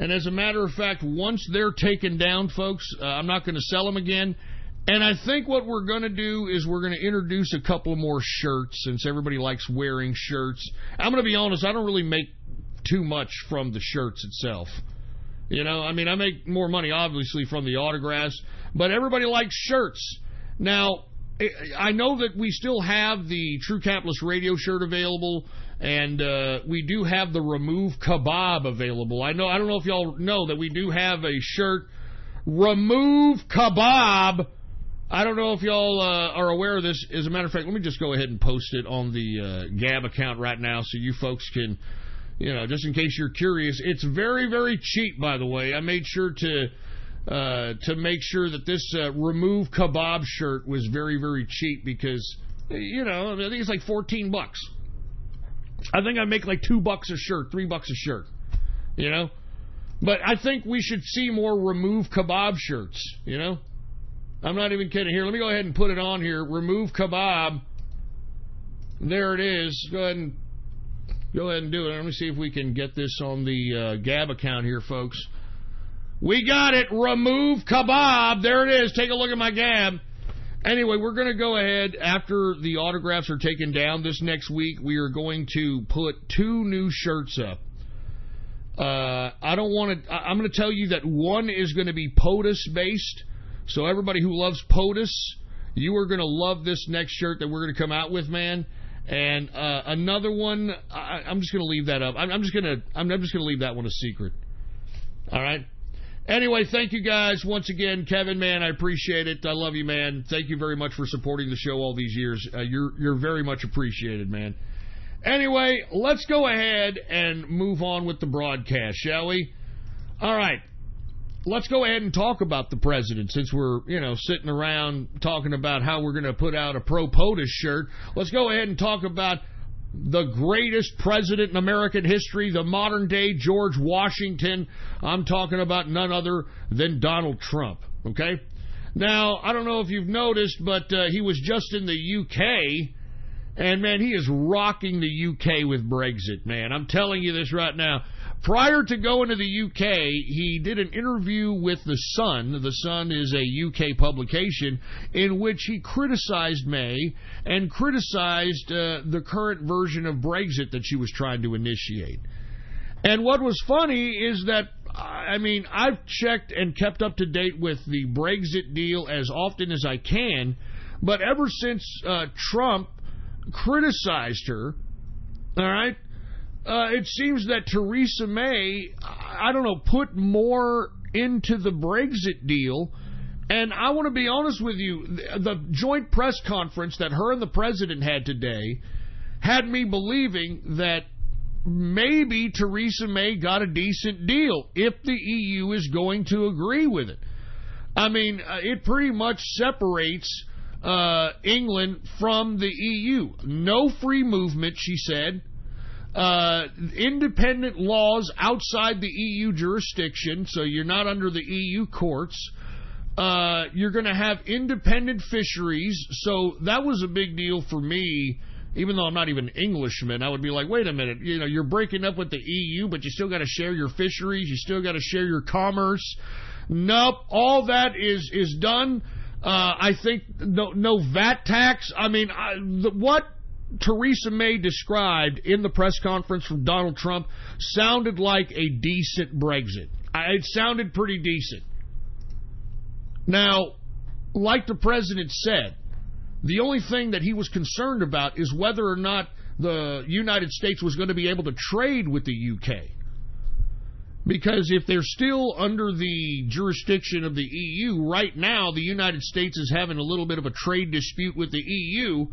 And as a matter of fact, once they're taken down, folks, I'm not going to sell them again. And I think what we're going to do is we're going to introduce a couple more shirts, since everybody likes wearing shirts. I'm going to be honest, I don't really make too much from the shirts itself. I make more money, obviously, from the autographs, but everybody likes shirts. Now, I know that we still have the True Capitalist Radio shirt available, and we do have the Remove Kebab available. I don't know if y'all know that we do have a shirt, Remove Kebab. I don't know if y'all are aware of this. As a matter of fact, let me just go ahead and post it on the Gab account right now so you folks can, just in case you're curious. It's very, very cheap, by the way. I made sure to make sure that this Remove Kebab shirt was very, very cheap because, I think it's like $14. I think I make like $2 a shirt, $3 a shirt, But I think we should see more Remove Kebab shirts, I'm not even kidding. Here, let me go ahead and put it on here. Remove Kebab. There it is. Go ahead and do it. Let me see if we can get this on the Gab account here, folks. We got it. Remove Kebab. There it is. Take a look at my Gab. Anyway, we're going to go ahead, after the autographs are taken down this next week, we are going to put 2 new shirts up. I'm going to tell you that one is going to be POTUS based. So everybody who loves POTUS, you are going to love this next shirt that we're going to come out with, man. And another one, I'm just going to leave that up. I'm just going to leave that one a secret. All right. Anyway, thank you guys once again, Kevin, man. I appreciate it. I love you, man. Thank you very much for supporting the show all these years. You're very much appreciated, man. Anyway, let's go ahead and move on with the broadcast, shall we? All right. Let's go ahead and talk about the president, since we're, sitting around talking about how we're going to put out a pro-POTUS shirt. Let's go ahead and talk about the greatest president in American history, the modern-day George Washington. I'm talking about none other than Donald Trump, okay? Now, I don't know if you've noticed, but he was just in the UK, and, man, he is rocking the UK with Brexit, man. I'm telling you this right now. Prior to going to the UK, he did an interview with The Sun. The Sun is a UK publication in which he criticized May and criticized the current version of Brexit that she was trying to initiate. And what was funny is that I mean, I've checked and kept up to date with the Brexit deal as often as I can, but ever since Trump criticized her, all right, it seems that Theresa May, I don't know, put more into the Brexit deal. And I want to be honest with you, the joint press conference that her and the president had today had me believing that maybe Theresa May got a decent deal if the EU is going to agree with it. I mean, it pretty much separates England from the EU. No free movement, she said. Independent laws outside the EU jurisdiction, so you're not under the EU courts. You're going to have independent fisheries, so that was a big deal for me. Even though I'm not even an Englishman, I would be like, wait a minute, you know, you're breaking up with the EU, but you still got to share your fisheries, you still got to share your commerce. Nope, all that is done. I think no VAT tax. I mean, what Theresa May described in the press conference from Donald Trump sounded like a decent Brexit. It sounded pretty decent. Now, like the president said, the only thing that he was concerned about is whether or not the United States was going to be able to trade with the UK. Because if they're still under the jurisdiction of the EU, right now the United States is having a little bit of a trade dispute with the EU.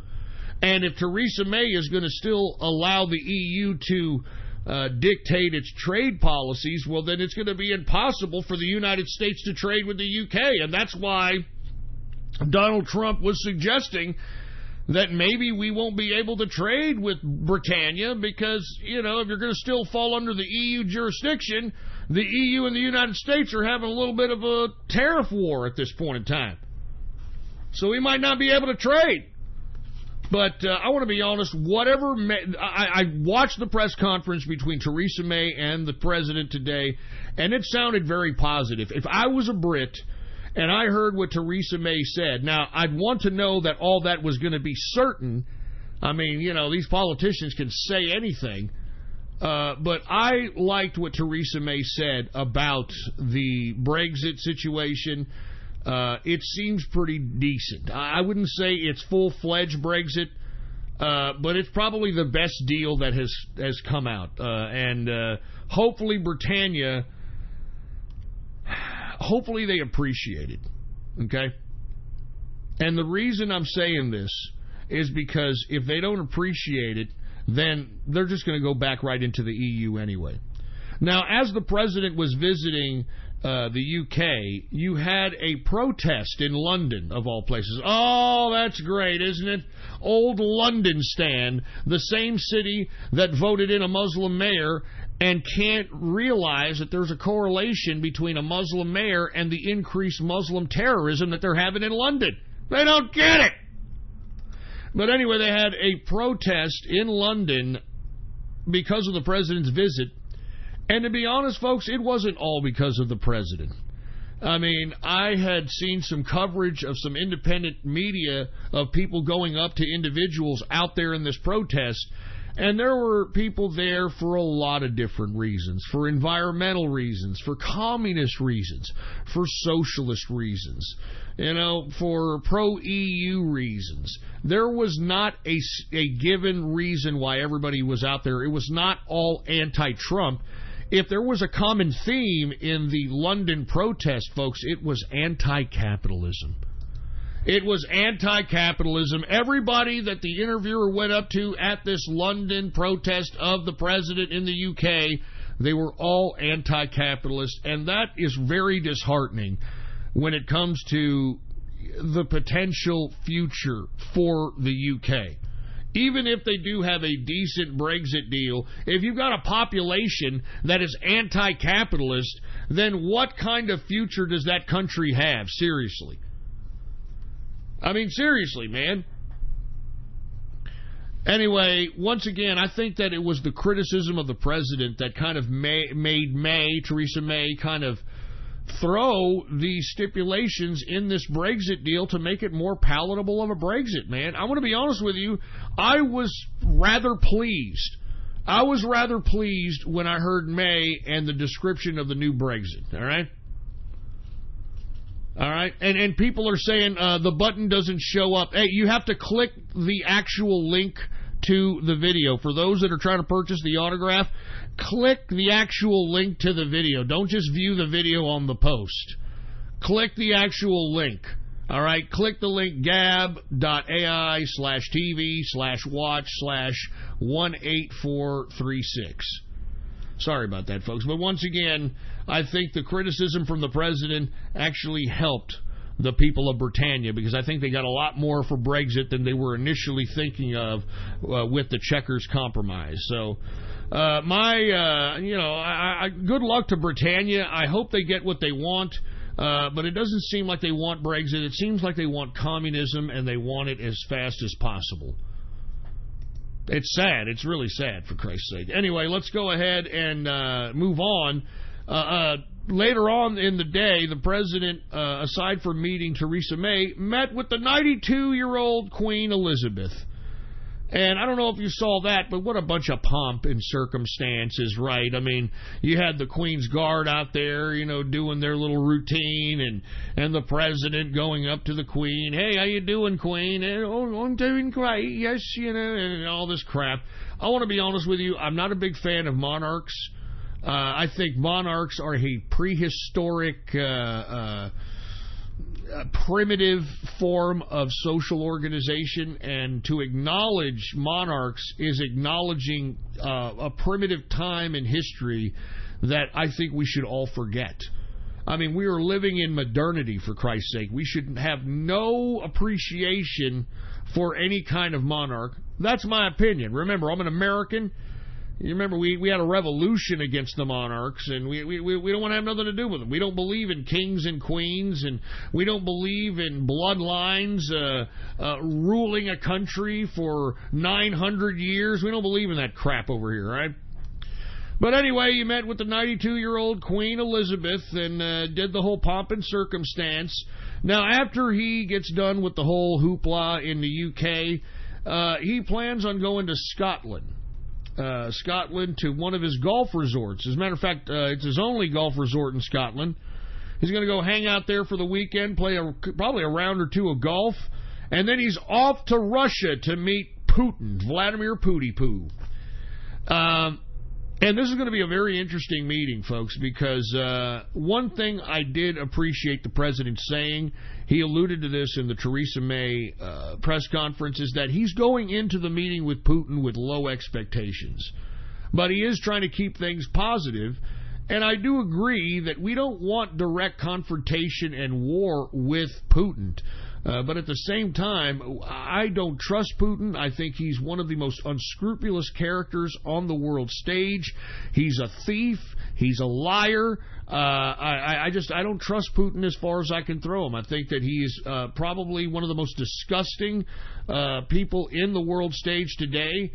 And if Theresa May is going to still allow the EU to dictate its trade policies, well, then it's going to be impossible for the United States to trade with the UK. And that's why Donald Trump was suggesting that maybe we won't be able to trade with Britannia because, you know, if you're going to still fall under the EU jurisdiction, the EU and the United States are having a little bit of a tariff war at this point in time. So we might not be able to trade. But I want to be honest, I watched the press conference between Theresa May and the president today, and it sounded very positive. If I was a Brit and I heard what Theresa May said, now I'd want to know that all that was going to be certain. I mean, you know, these politicians can say anything. But I liked what Theresa May said about the Brexit situation. It seems pretty decent. I wouldn't say it's full-fledged Brexit, but it's probably the best deal that has come out. And hopefully Britannia, hopefully they appreciate it. Okay? And the reason I'm saying this is because if they don't appreciate it, then they're just going to go back right into the EU anyway. Now, as the president was visiting the UK, you had a protest in London, of all places. Oh, that's great, isn't it? Old London stand, the same city that voted in a Muslim mayor and can't realize that there's a correlation between a Muslim mayor and the increased Muslim terrorism that they're having in London. They don't get it! But anyway, they had a protest in London because of the president's visit. And to be honest, folks, it wasn't all because of the president. I mean, I had seen some coverage of some independent media of people going up to individuals out there in this protest, and there were people there for a lot of different reasons. For environmental reasons, for communist reasons, for socialist reasons, you know, for pro-EU reasons. There was not a given reason why everybody was out there. It was not all anti-Trump. If there was a common theme in the London protest, folks, it was anti-capitalism. It was anti-capitalism. Everybody that the interviewer went up to at this London protest of the president in the UK, they were all anti-capitalist, and that is very disheartening when it comes to the potential future for the UK. Even if they do have a decent Brexit deal, if you've got a population that is anti-capitalist, then what kind of future does that country have? Seriously. I mean, seriously, man. Anyway, once again, I think that it was the criticism of the president that kind of made Theresa May kind of throw the stipulations in this Brexit deal to make it more palatable of a Brexit, man. I want to be honest with you, I was rather pleased I was rather pleased when I heard May and the description of the new Brexit, all right? All right, and people are saying the button doesn't show up. Hey, you have to click the actual link to the video. For those that are trying to purchase the autograph, click the actual link to the video. Don't just view the video on the post. Click the actual link. All right, click the link gab.ai/tv/watch/18436. Sorry about that, folks. But once again, I think the criticism from the president actually helped the people of Britannia, because I think they got a lot more for Brexit than they were initially thinking of with the Chequers Compromise. So, good luck to Britannia. I hope they get what they want. But it doesn't seem like they want Brexit. It seems like they want communism, and they want it as fast as possible. It's sad. It's really sad, for Christ's sake. Anyway, let's go ahead and move on. Later on in the day, the president, aside from meeting Theresa May, met with the 92-year-old Queen Elizabeth. And I don't know if you saw that, but what a bunch of pomp and circumstances, right? I mean, you had the Queen's Guard out there, doing their little routine, and the president going up to the Queen. Hey, how you doing, Queen? And, oh, I'm doing great, yes, and all this crap. I want to be honest with you, I'm not a big fan of monarchs. I think monarchs are a prehistoric, primitive form of social organization, and to acknowledge monarchs is acknowledging a primitive time in history that I think we should all forget. I mean, we are living in modernity, for Christ's sake. We should have no appreciation for any kind of monarch. That's my opinion. Remember, I'm an American. You remember, we had a revolution against the monarchs, and we don't want to have nothing to do with them. We don't believe in kings and queens, and we don't believe in bloodlines ruling a country for 900 years. We don't believe in that crap over here, right? But anyway, he met with the 92-year-old Queen Elizabeth and did the whole pomp and circumstance. Now, after he gets done with the whole hoopla in the UK, he plans on going to Scotland. To one of his golf resorts. As a matter of fact, it's his only golf resort in Scotland. He's going to go hang out there for the weekend, play probably a round or two of golf, and then he's off to Russia to meet Putin, Vladimir Pooty-Poo. And this is going to be a very interesting meeting, folks, because one thing I did appreciate the president saying, he alluded to this in the Theresa May press conference, is that he's going into the meeting with Putin with low expectations. But he is trying to keep things positive, and I do agree that we don't want direct confrontation and war with Putin. But at the same time, I don't trust Putin. I think he's one of the most unscrupulous characters on the world stage. He's a thief. He's a liar. I don't trust Putin as far as I can throw him. I think that he is probably one of the most disgusting people in the world stage today.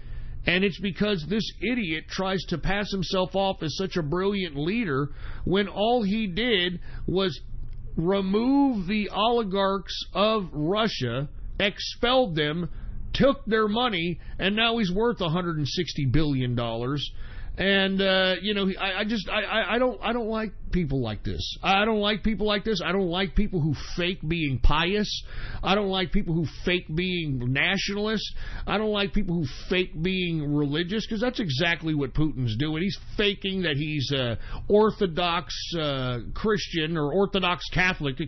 And it's because this idiot tries to pass himself off as such a brilliant leader when all he did was remove the oligarchs of Russia, expelled them, took their money, and now he's worth $160 billion. And I don't like people like this. I don't like people like this. I don't like people who fake being pious. I don't like people who fake being nationalist. I don't like people who fake being religious, because that's exactly what Putin's doing. He's faking that he's Orthodox Christian or Orthodox Catholic, or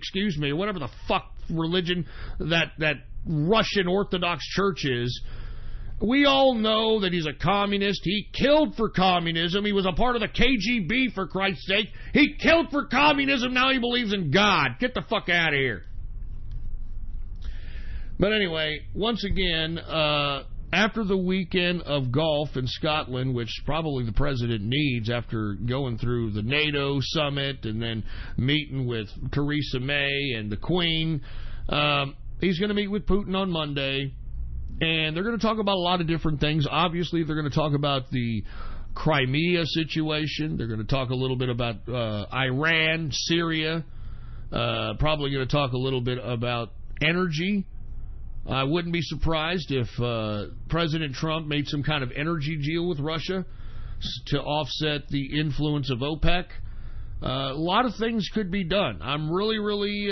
whatever the fuck religion that Russian Orthodox Church is. We all know that he's a communist. He killed for communism. He was a part of the KGB, for Christ's sake. He killed for communism. Now he believes in God. Get the fuck out of here. But anyway, once again, after the weekend of golf in Scotland, which probably the president needs after going through the NATO summit and then meeting with Theresa May and the Queen, he's going to meet with Putin on Monday. And they're going to talk about a lot of different things. Obviously, they're going to talk about the Crimea situation. They're going to talk a little bit about Iran, Syria. Probably going to talk a little bit about energy. I wouldn't be surprised if President Trump made some kind of energy deal with Russia to offset the influence of OPEC. A lot of things could be done. I'm really, really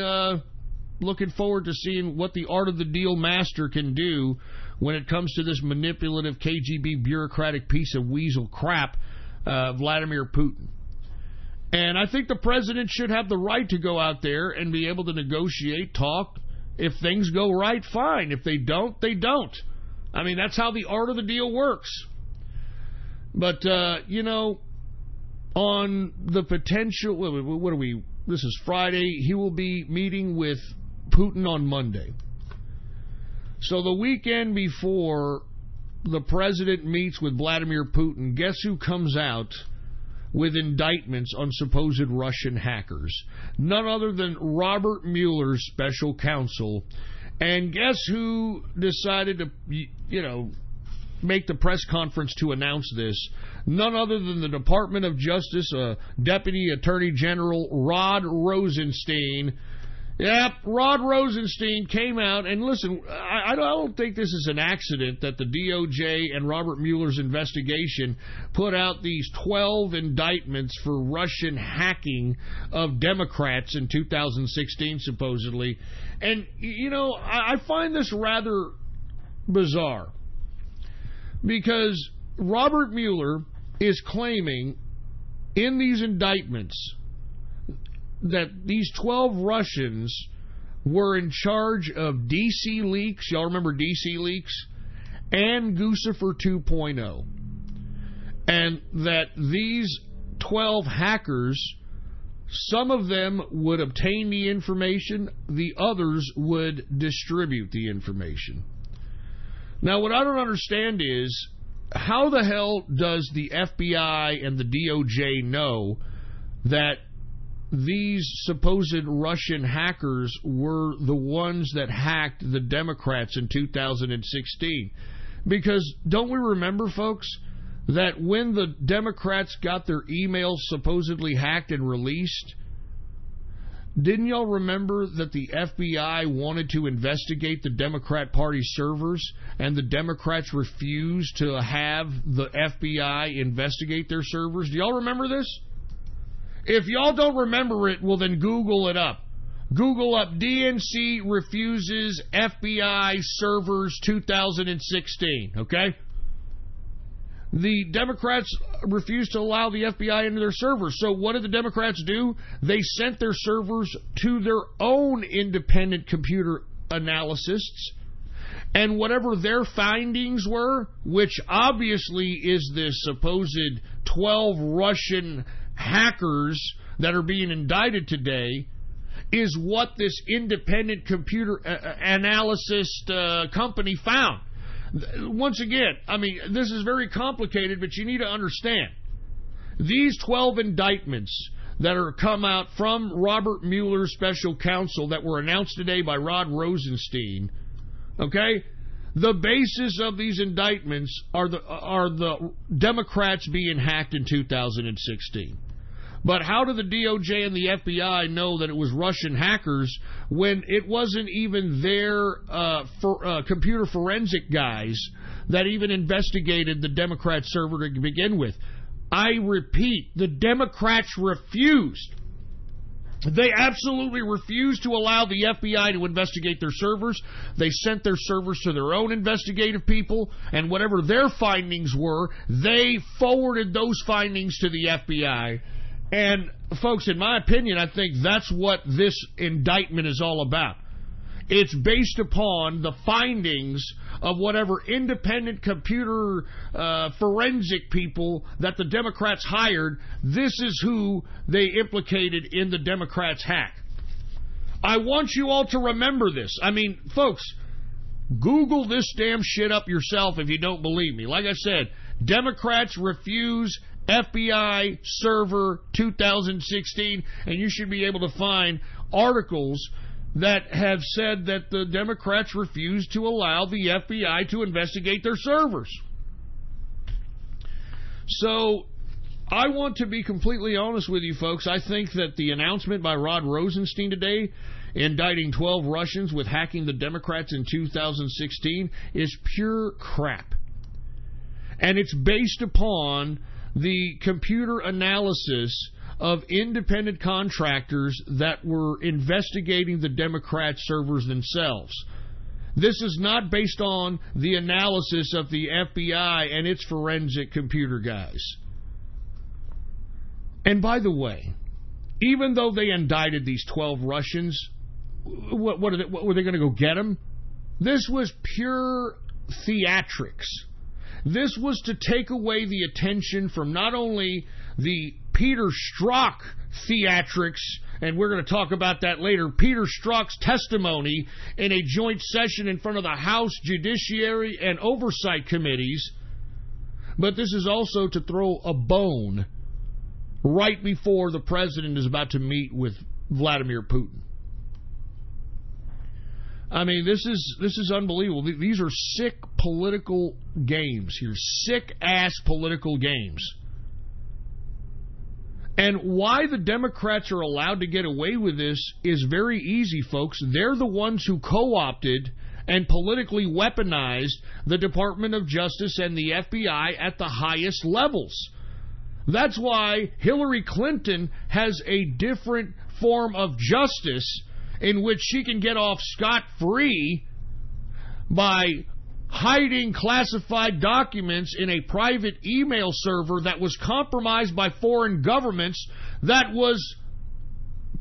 looking forward to seeing what the art of the deal master can do when it comes to this manipulative KGB bureaucratic piece of weasel crap, Vladimir Putin. And I think the president should have the right to go out there and be able to negotiate, talk. If things go right, fine. If they don't, they don't. I mean, that's how the art of the deal works. But, on the potential, what are we, this is Friday, he will be meeting with Putin on Monday. So the weekend before the president meets with Vladimir Putin, guess who comes out with indictments on supposed Russian hackers? None other than Robert Mueller's special counsel. And guess who decided to, make the press conference to announce this? None other than the Department of Justice Deputy Attorney General Rod Rosenstein. Yep, Rod Rosenstein came out, and listen, I don't think this is an accident that the DOJ and Robert Mueller's investigation put out these 12 indictments for Russian hacking of Democrats in 2016, supposedly. And, I find this rather bizarre, because Robert Mueller is claiming in these indictments that these 12 Russians were in charge of DC Leaks, y'all remember DC Leaks, and Guccifer 2.0, and that these 12 hackers, some of them would obtain the information, the others would distribute the information. Now, what I don't understand is, how the hell does the FBI and the DOJ know that these supposed Russian hackers were the ones that hacked the Democrats in 2016? Because don't we remember, folks, that when the Democrats got their emails supposedly hacked and released, didn't y'all remember that the FBI wanted to investigate the Democrat Party servers, and the Democrats refused to have the FBI investigate their servers? Do y'all remember this? If y'all don't remember it, well, then Google it up. Google up DNC refuses FBI servers 2016, okay? The Democrats refused to allow the FBI into their servers. So what did the Democrats do? They sent their servers to their own independent computer analysts, and whatever their findings were, which obviously is this supposed 12 Russian hackers that are being indicted today, is what this independent computer analyst company found. Once again, I mean, this is very complicated, but you need to understand. These 12 indictments that are come out from Robert Mueller's special counsel that were announced today by Rod Rosenstein, okay? The basis of these indictments are the Democrats being hacked in 2016. But how do the DOJ and the FBI know that it was Russian hackers when it wasn't even their computer forensic guys that even investigated the Democrat server to begin with? I repeat, the Democrats refused. They absolutely refused to allow the FBI to investigate their servers. They sent their servers to their own investigative people, and whatever their findings were, they forwarded those findings to the FBI. And, folks, in my opinion, I think that's what this indictment is all about. It's based upon the findings of whatever independent computer forensic people that the Democrats hired. This is who they implicated in the Democrats' hack. I want you all to remember this. I mean, folks, Google this damn shit up yourself if you don't believe me. Like I said, Democrats refuse FBI server 2016, and you should be able to find articles that have said that the Democrats refused to allow the FBI to investigate their servers. So, I want to be completely honest with you folks. I think that the announcement by Rod Rosenstein today indicting 12 Russians with hacking the Democrats in 2016 is pure crap. And it's based upon the computer analysis of independent contractors that were investigating the Democrat servers themselves. This is not based on the analysis of the FBI and its forensic computer guys. And by the way, even though they indicted these 12 Russians, what were they going to go get them? This was pure theatrics. This was to take away the attention from not only the Peter Strzok theatrics, and we're going to talk about that later, Peter Strzok's testimony in a joint session in front of the House Judiciary and Oversight Committees, but this is also to throw a bone right before the president is about to meet with Vladimir Putin. I mean, this is unbelievable. These are sick political games here. Sick-ass political games. And why the Democrats are allowed to get away with this is very easy, folks. They're the ones who co-opted and politically weaponized the Department of Justice and the FBI at the highest levels. That's why Hillary Clinton has a different form of justice in which she can get off scot-free by hiding classified documents in a private email server that was compromised by foreign governments that was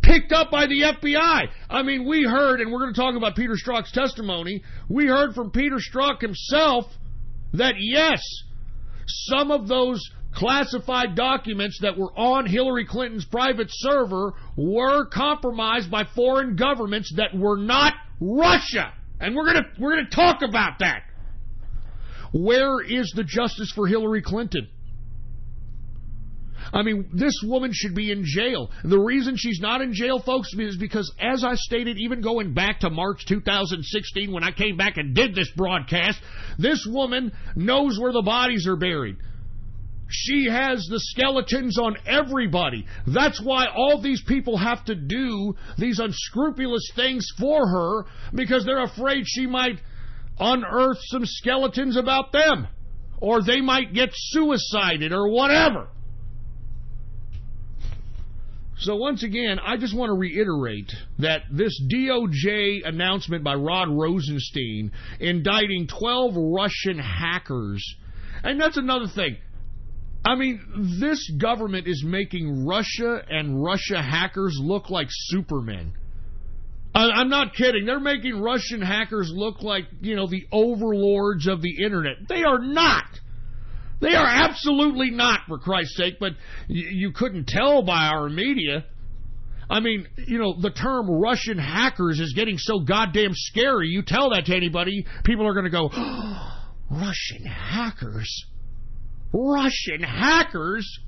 picked up by the FBI. I mean, we heard, and we're going to talk about Peter Strzok's testimony, we heard from Peter Strzok himself that yes, some of those classified documents that were on Hillary Clinton's private server were compromised by foreign governments that were not Russia. And we're going to talk about that. Where is the justice for Hillary Clinton? I mean, this woman should be in jail. The reason she's not in jail, folks, is because, as I stated, even going back to March 2016 when I came back and did this broadcast, this woman knows where the bodies are buried. She has the skeletons on everybody. That's why all these people have to do these unscrupulous things for her, because they're afraid she might unearth some skeletons about them, or they might get suicided or whatever. So once again, I just want to reiterate that this DOJ announcement by Rod Rosenstein indicting 12 Russian hackers, and that's another thing. I mean, this government is making Russia and Russia hackers look like supermen. I'm not kidding. They're making Russian hackers look like, the overlords of the internet. They are not. They are absolutely not, for Christ's sake, but you couldn't tell by our media. I mean, the term Russian hackers is getting so goddamn scary. You tell that to anybody, people are going to go, oh, Russian hackers? Russian hackers?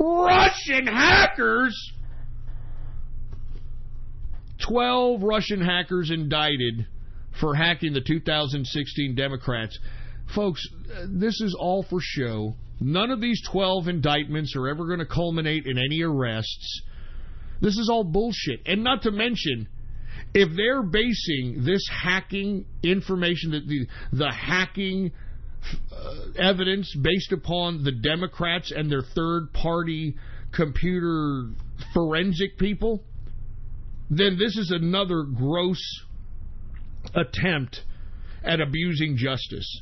Russian hackers? 12 Russian hackers indicted for hacking the 2016 Democrats. Folks, this is all for show. None of these 12 indictments are ever going to culminate in any arrests. This is all bullshit. And not to mention, if they're basing this hacking information, the hacking evidence based upon the Democrats and their third-party computer forensic people, then this is another gross attempt at abusing justice.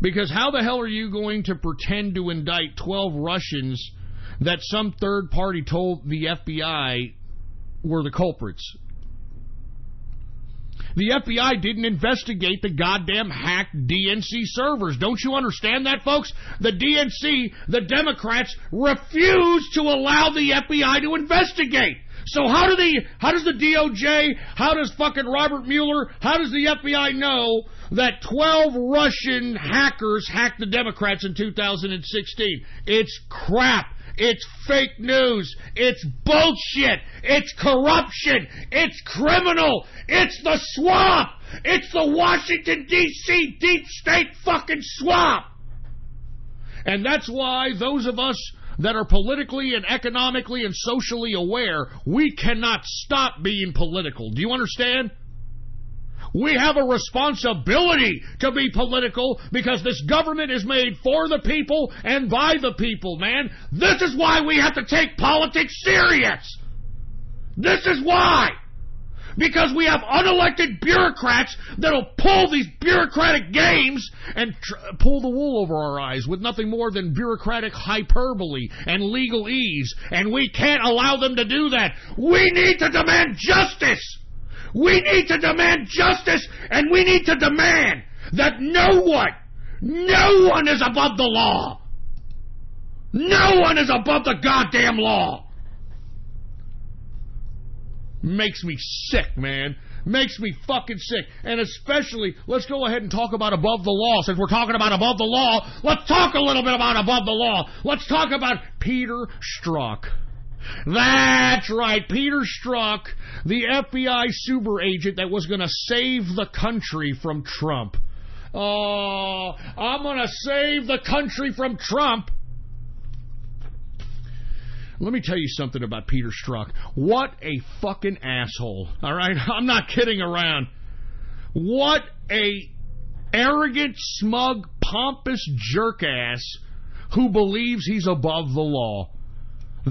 Because how the hell are you going to pretend to indict 12 Russians that some third party told the FBI were the culprits? The FBI didn't investigate the goddamn hacked DNC servers. Don't you understand that, folks? The DNC, the Democrats, refused to allow the FBI to investigate. So how does the DOJ, how does fucking Robert Mueller, how does the FBI know that 12 Russian hackers hacked the Democrats in 2016? It's crap. It's fake news. It's bullshit. It's corruption. It's criminal. It's the swamp. It's the Washington, D.C. deep state fucking swamp. And that's why those of us that are politically and economically and socially aware, we cannot stop being political. Do you understand? We have a responsibility to be political because this government is made for the people and by the people, man. This is why we have to take politics serious. This is why. Because we have unelected bureaucrats that'll pull these bureaucratic games and pull the wool over our eyes with nothing more than bureaucratic hyperbole and legalese. And we can't allow them to do that. We need to demand justice. We need to demand justice, and we need to demand that no one is above the law. No one is above the goddamn law. Makes me sick, man. Makes me fucking sick. And especially, let's go ahead and talk about above the law. Since we're talking about above the law, let's talk a little bit about above the law. Let's talk about Peter Strzok. That's right, Peter Strzok, the FBI super agent that was going to save the country from Trump. Oh, I'm going to save the country from Trump. Let me tell you something about Peter Strzok. What a fucking asshole. All right? I'm not kidding around. What a arrogant, smug, pompous jerk-ass who believes he's above the law.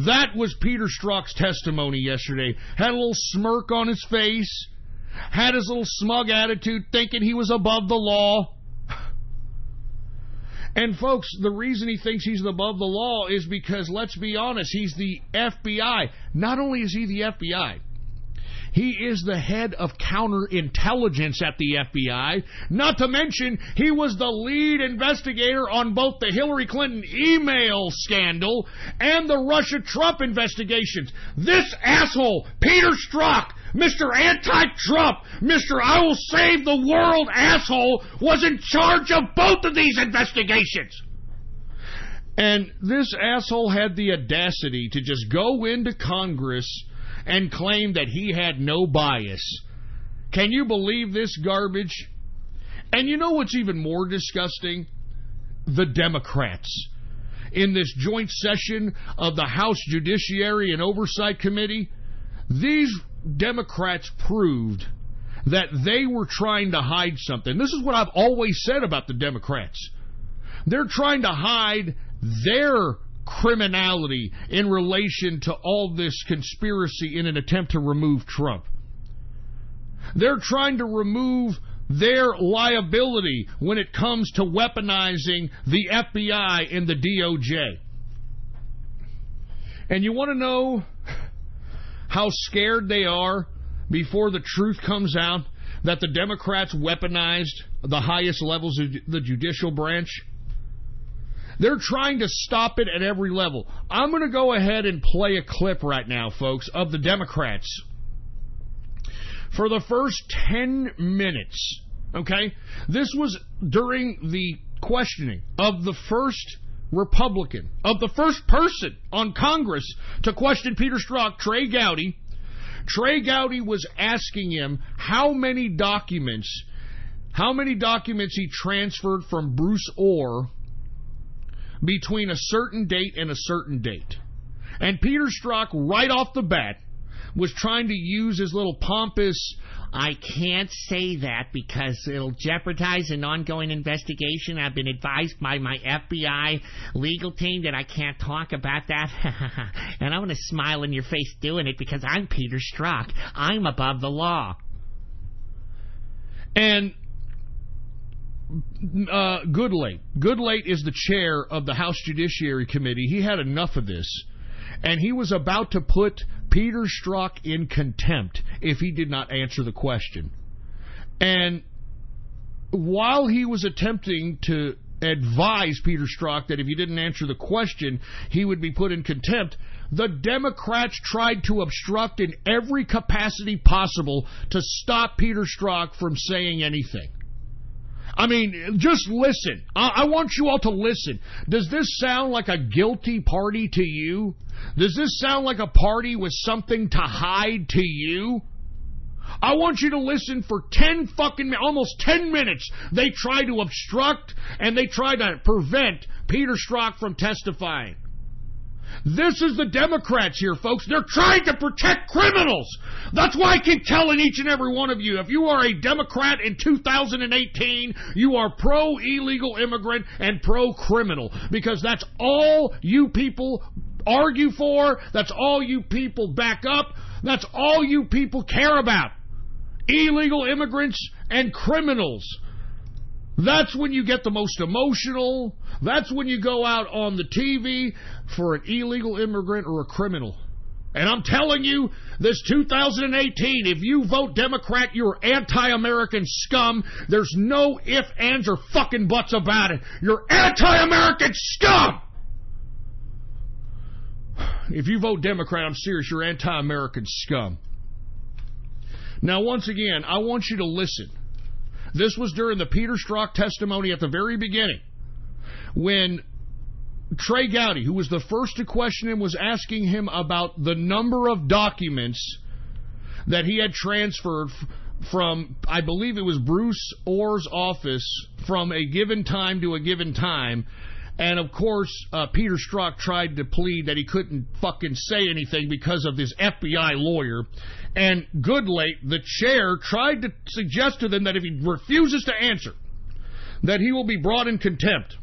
That was Peter Strzok's testimony yesterday. Had a little smirk on his face. Had his little smug attitude, thinking he was above the law. And folks, the reason he thinks he's above the law is because, let's be honest, he's the FBI. Not only is he the FBI, he is the head of counterintelligence at the FBI. Not to mention, he was the lead investigator on both the Hillary Clinton email scandal and the Russia-Trump investigations. This asshole, Peter Strzok, Mr. Anti-Trump, Mr. I will save the world asshole, was in charge of both of these investigations. And this asshole had the audacity to just go into Congress and claim that he had no bias. Can you believe this garbage? And you know what's even more disgusting? The Democrats. In this joint session of the House Judiciary and Oversight Committee, these Democrats proved that they were trying to hide something. This is what I've always said about the Democrats. They're trying to hide their criminality in relation to all this conspiracy in an attempt to remove Trump. They're trying to remove their liability when it comes to weaponizing the FBI and the DOJ. And you want to know how scared they are before the truth comes out that the Democrats weaponized the highest levels of the judicial branch? They're trying to stop it at every level. I'm going to go ahead and play a clip right now, folks, of the Democrats. For the first 10 minutes, okay? This was during the questioning of the first Republican, of the first person on Congress to question Peter Strzok, Trey Gowdy. Trey Gowdy was asking him how many documents he transferred from Bruce Ohr between a certain date and a certain date. And Peter Strzok, right off the bat, was trying to use his little pompous, I can't say that because it'll jeopardize an ongoing investigation. I've been advised by my FBI legal team that I can't talk about that. And I'm going to smile in your face doing it because I'm Peter Strzok. I'm above the law. And Goodlate is the chair of the House Judiciary Committee. He had enough of this, and he was about to put Peter Strzok in contempt if he did not answer the question. And while he was attempting to advise Peter Strzok that if he didn't answer the question, he would be put in contempt, the Democrats tried to obstruct in every capacity possible to stop Peter Strzok from saying anything. I mean, just listen. I want you all to listen. Does this sound like a guilty party to you? Does this sound like a party with something to hide to you? I want you to listen for almost 10 minutes. They try to obstruct and they try to prevent Peter Strzok from testifying. This is the Democrats here, folks. They're trying to protect criminals. That's why I keep telling each and every one of you, if you are a Democrat in 2018, you are pro-illegal immigrant and pro-criminal, because that's all you people argue for. That's all you people back up. That's all you people care about. Illegal immigrants and criminals. That's when you get the most emotional. That's when you go out on the TV for an illegal immigrant or a criminal. And I'm telling you, this 2018, if you vote Democrat, you're anti-American scum. There's no ifs, ands, or fucking buts about it. You're anti-American scum! If you vote Democrat, I'm serious, you're anti-American scum. Now, once again, I want you to listen. This was during the Peter Strzok testimony at the very beginning, when Trey Gowdy, who was the first to question him, was asking him about the number of documents that he had transferred from, I believe it was Bruce Orr's office, from a given time to a given time. And, of course, Peter Strzok tried to plead that he couldn't fucking say anything because of this FBI lawyer. And Goodlate, the chair, tried to suggest to them that if he refuses to answer, that he will be brought in contempt.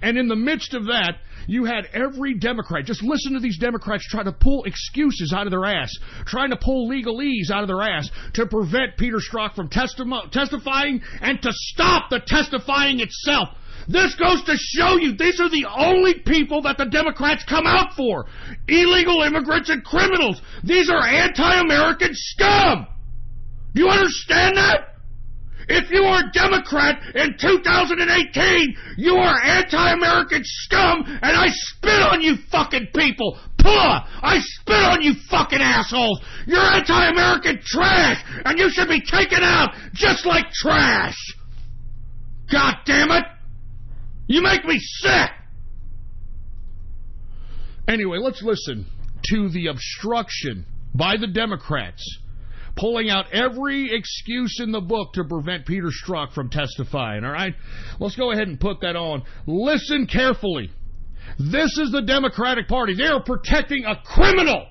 And in the midst of that, you had every Democrat, just listen to these Democrats try to pull excuses out of their ass, trying to pull legalese out of their ass to prevent Peter Strzok from testifying and to stop the testifying itself. This goes to show you these are the only people that the Democrats come out for. Illegal immigrants and criminals. These are anti-American scum. Do you understand that? If you are a Democrat in 2018, you are anti-American scum, and I spit on you fucking people. Puh! I spit on you fucking assholes. You're anti-American trash, and you should be taken out just like trash. God damn it! You make me sick! Anyway, let's listen to the obstruction by the Democrats, pulling out every excuse in the book to prevent Peter Strzok from testifying, all right? Let's go ahead and put that on. Listen carefully. This is the Democratic Party. They are protecting a criminal.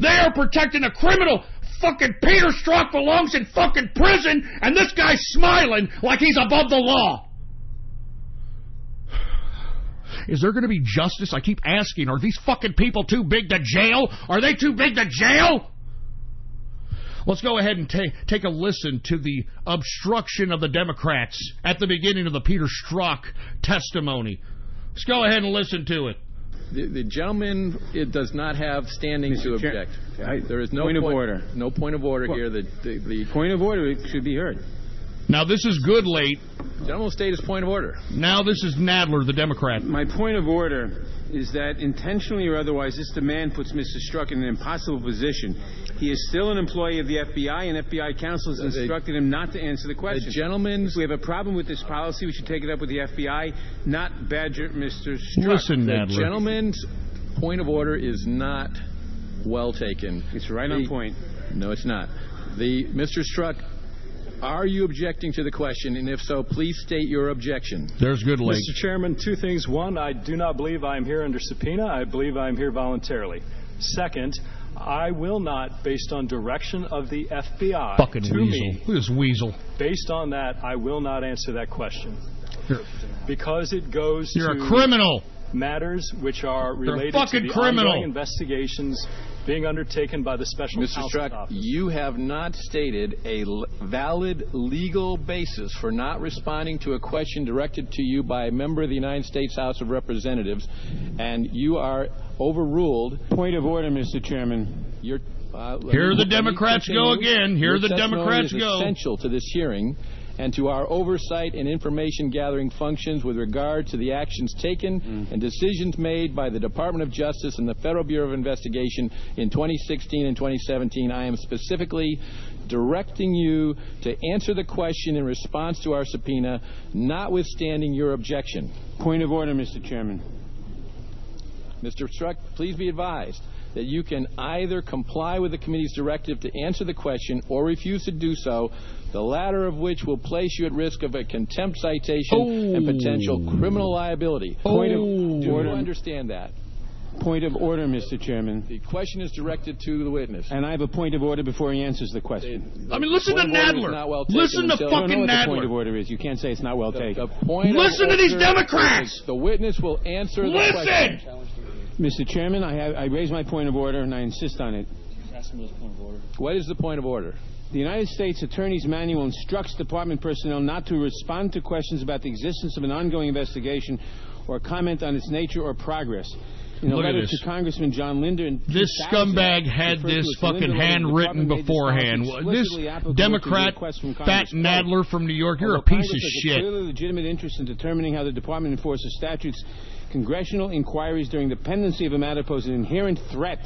They are protecting a criminal. Fucking Peter Strzok belongs in fucking prison, and this guy's smiling like he's above the law. Is there going to be justice? I keep asking, are these fucking people too big to jail? Are they too big to jail? Let's go ahead and take a listen to the obstruction of the Democrats at the beginning of the Peter Strzok testimony. Let's go ahead and listen to it. The gentleman does not have standing to object. There is no point of order. No point of order here. The point of order should be heard. Now, this is Goodlate. Gentleman will state his point of order. Now, this is Nadler, the Democrat. My point of order is that intentionally or otherwise, this demand puts Mr. Strzok in an impossible position. He is still an employee of the FBI, and FBI counsel has instructed him not to answer the question. The gentleman's... If we have a problem with this policy, we should take it up with the FBI, not badger Mr. Strzok. Listen, Nadler. The gentleman's point of order is not well taken. It's right on point. No, it's not. Mr. Strzok, are you objecting to the question? And if so, please state your objection. There's Goodlate. Mr. Chairman, two things. One, I do not believe I am here under subpoena. I believe I am here voluntarily. Second, I will not, based on direction of the FBI fucking to weasel. me, Look at this weasel. Based on that, I will not answer that question. Because it goes You're to a criminal. Matters which are related fucking to the criminal. ongoing investigations being undertaken by the Special Mr. Counsel Strzok, Office. you have not stated a valid legal basis for not responding to a question directed to you by a member of the United States House of Representatives, and you are overruled. Point of order, Mr. Chairman. Here the Democrats go again. Here the Democrats go. Essential to this hearing and to our oversight and information gathering functions with regard to the actions taken and decisions made by the Department of Justice and the Federal Bureau of Investigation in 2016 and 2017. I am specifically directing you to answer the question in response to our subpoena, notwithstanding your objection. Point of order, Mr. Chairman. Mr. Strzok, please be advised that you can either comply with the committee's directive to answer the question or refuse to do so, the latter of which will place you at risk of a contempt citation and potential criminal liability. Point of Do order. you understand that? Point of order, Mr. Chairman. The question is directed to the witness. And I have a point of order before he answers the question. I mean, listen to Point of order is Nadler. not well taken Listen to until- I don't know fucking what the point of Nadler. order is. You can't say it's not well taken. The point Listen of to these order Democrats. is the witness will answer the Listen! question. Mr. Chairman, I raise my point of order, and I insist on it. What is the point of order? The United States Attorney's Manual instructs department personnel not to respond to questions about the existence of an ongoing investigation or comment on its nature or progress. In a Look at letter this. to Congressman John Linder in This 2000, scumbag had referred to this as the fucking Linder letter, the handwritten department made this beforehand. policy This explicitly applicable to Democrat, requests from fat Congress. Quote, Nadler from New York, you're a although piece Congress of has a shit. clearly legitimate interest in determining how the department enforces statutes, congressional inquiries during the pendency of a matter pose an inherent threat.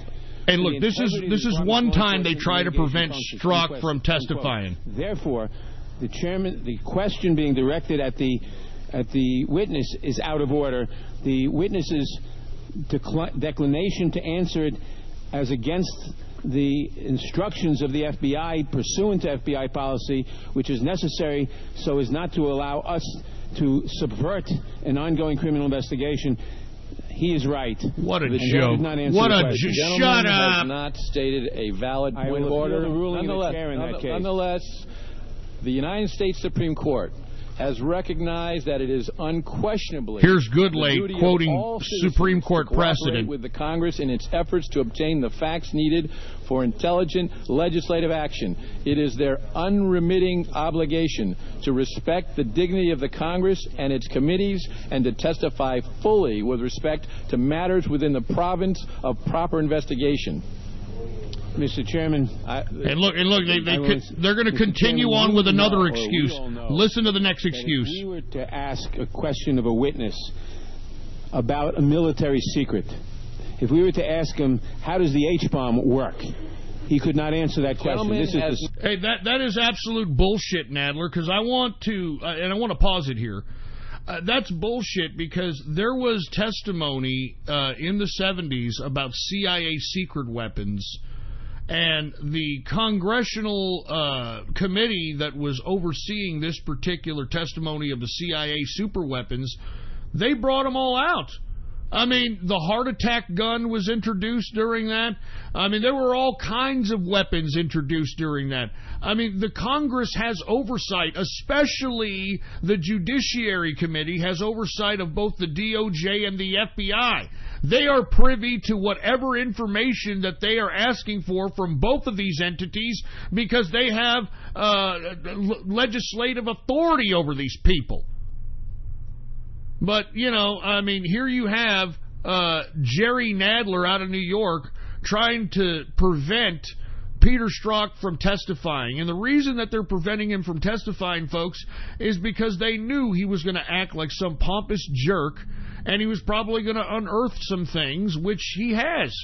Hey, to look, the this is integrity of the one department's law time they enforcement try to litigation prevent functions. Strzok Unquote. from testifying. Therefore, the question being directed at the witness is out of order. The witness's declination to answer it as against the instructions of the FBI pursuant to FBI policy, which is necessary so as not to allow us to subvert an ongoing criminal investigation. He is right. What a The joke. judge did not answer What the a question. The Shut gentleman up. has not stated a valid I point of will appeal order. the ruling of the chair in that case. Nonetheless, the United States Supreme Court has recognized that it is unquestionably Here's the Goodlake duty of quoting all citizens Supreme Court to cooperate precedent. with the Congress in its efforts to obtain the facts needed for intelligent legislative action. It is their unremitting obligation to respect the dignity of the Congress and its committees and to testify fully with respect to matters within the province of proper investigation. Mr. Chairman, And look, they're going to Mr. continue Chairman, on with we another know, or excuse. we all know Listen to the next that excuse. if we were to ask a question of a witness about a military secret, if we were to ask him, how does the H-bomb work? He could not answer that question. Gentleman This is has- Hey, that is absolute bullshit, Nadler, because I want to, and I want to pause it here. That's bullshit because there was testimony in the 70s about CIA secret weapons, and the congressional committee that was overseeing this particular testimony of the CIA super weapons, they brought them all out. I mean, the heart attack gun was introduced during that. I mean, there were all kinds of weapons introduced during that. I mean, the Congress has oversight, especially the Judiciary Committee has oversight of both the DOJ and the FBI. They are privy to whatever information that they are asking for from both of these entities because they have legislative authority over these people. But, you know, I mean, here you have Jerry Nadler out of New York trying to prevent Peter Strzok from testifying. And the reason that they're preventing him from testifying, folks, is because they knew he was going to act like some pompous jerk, and he was probably going to unearth some things, which he has.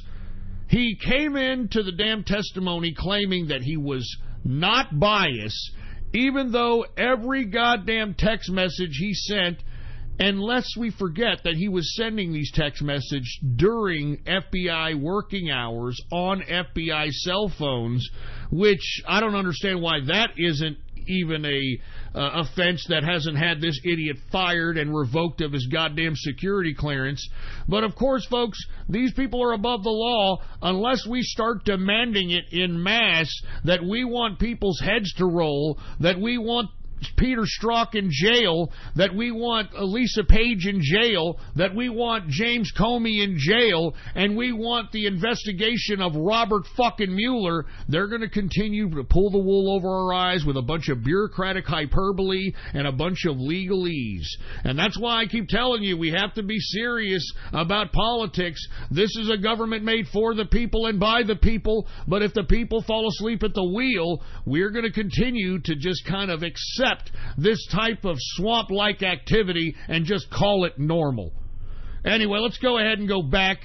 He came into the damn testimony claiming that he was not biased, even though every goddamn text message he sent, unless we forget that he was sending these text messages during FBI working hours on FBI cell phones, which I don't understand why that isn't even a offense that hasn't had this idiot fired and revoked of his goddamn security clearance. But of course, folks, these people are above the law unless we start demanding it in mass, that we want people's heads to roll, that we want Peter Strzok in jail, that we want Lisa Page in jail, that we want James Comey in jail, and we want the investigation of Robert fucking Mueller. They're going to continue to pull the wool over our eyes with a bunch of bureaucratic hyperbole and a bunch of legalese. And that's why I keep telling you, we have to be serious about politics. This is a government made for the people and by the people, but if the people fall asleep at the wheel, we're going to continue to just kind of accept this type of swamp-like activity and just call it normal. Anyway, let's go ahead and go back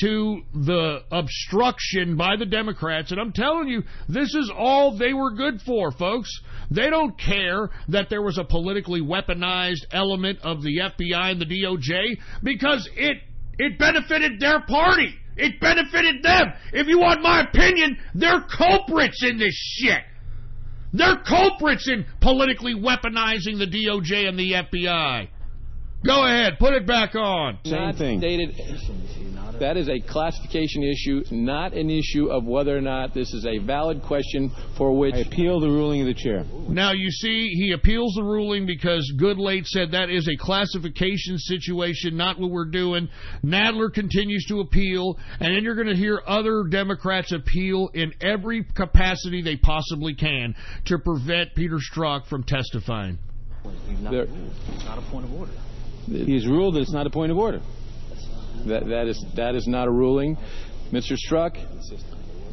to the obstruction by the Democrats, and I'm telling you, this is all they were good for, folks. They don't care that there was a politically weaponized element of the FBI and the DOJ because it benefited their party. It benefited them. If you want my opinion, they're culprits in this shit. They're culprits in politically weaponizing the DOJ and the FBI. Go ahead, put it back on. Same thing. That is a classification issue, not an issue of whether or not this is a valid question for which... I appeal the ruling of the chair. Now, you see, he appeals the ruling because Goodlate said that is a classification situation, not what we're doing. Nadler continues to appeal, and then you're going to hear other Democrats appeal in every capacity they possibly can to prevent Peter Strzok from testifying. It's not a point of order. He has ruled that it's not a point of order. That is not a ruling. Mr. Strzok?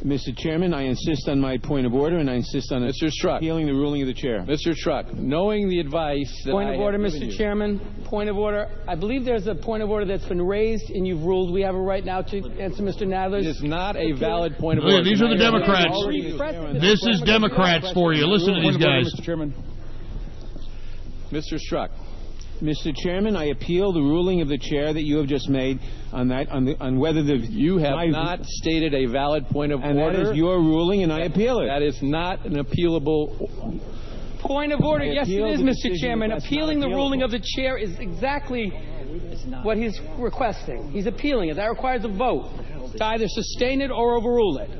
Mr. Chairman, I insist on my point of order, and I insist on Mr. Strzok. appealing the ruling of the chair. Mr. Strzok, knowing the advice that Point I of order, have given Mr. you- Chairman. Point of order. I believe there's a point of order that's been raised, and you've ruled we have a right now to answer Mr. Nadler's. It is not a valid point of Look, order. these are the Democrats. This is Democrats for you. Listen to these guys. Mr. Chairman. Mr. Strzok. Mr. Chairman, I appeal the ruling of the chair that you have just made on that on whether the You have not stated a valid point of and order. that is your ruling, and I appeal it. That is not an appealable. Point of order. I Yes, it appeal is, the Mr. decision Chairman. that's Appealing not the ruling appealable. of the chair is exactly what he's requesting. He's appealing it. That requires a vote to either sustain it or overrule it.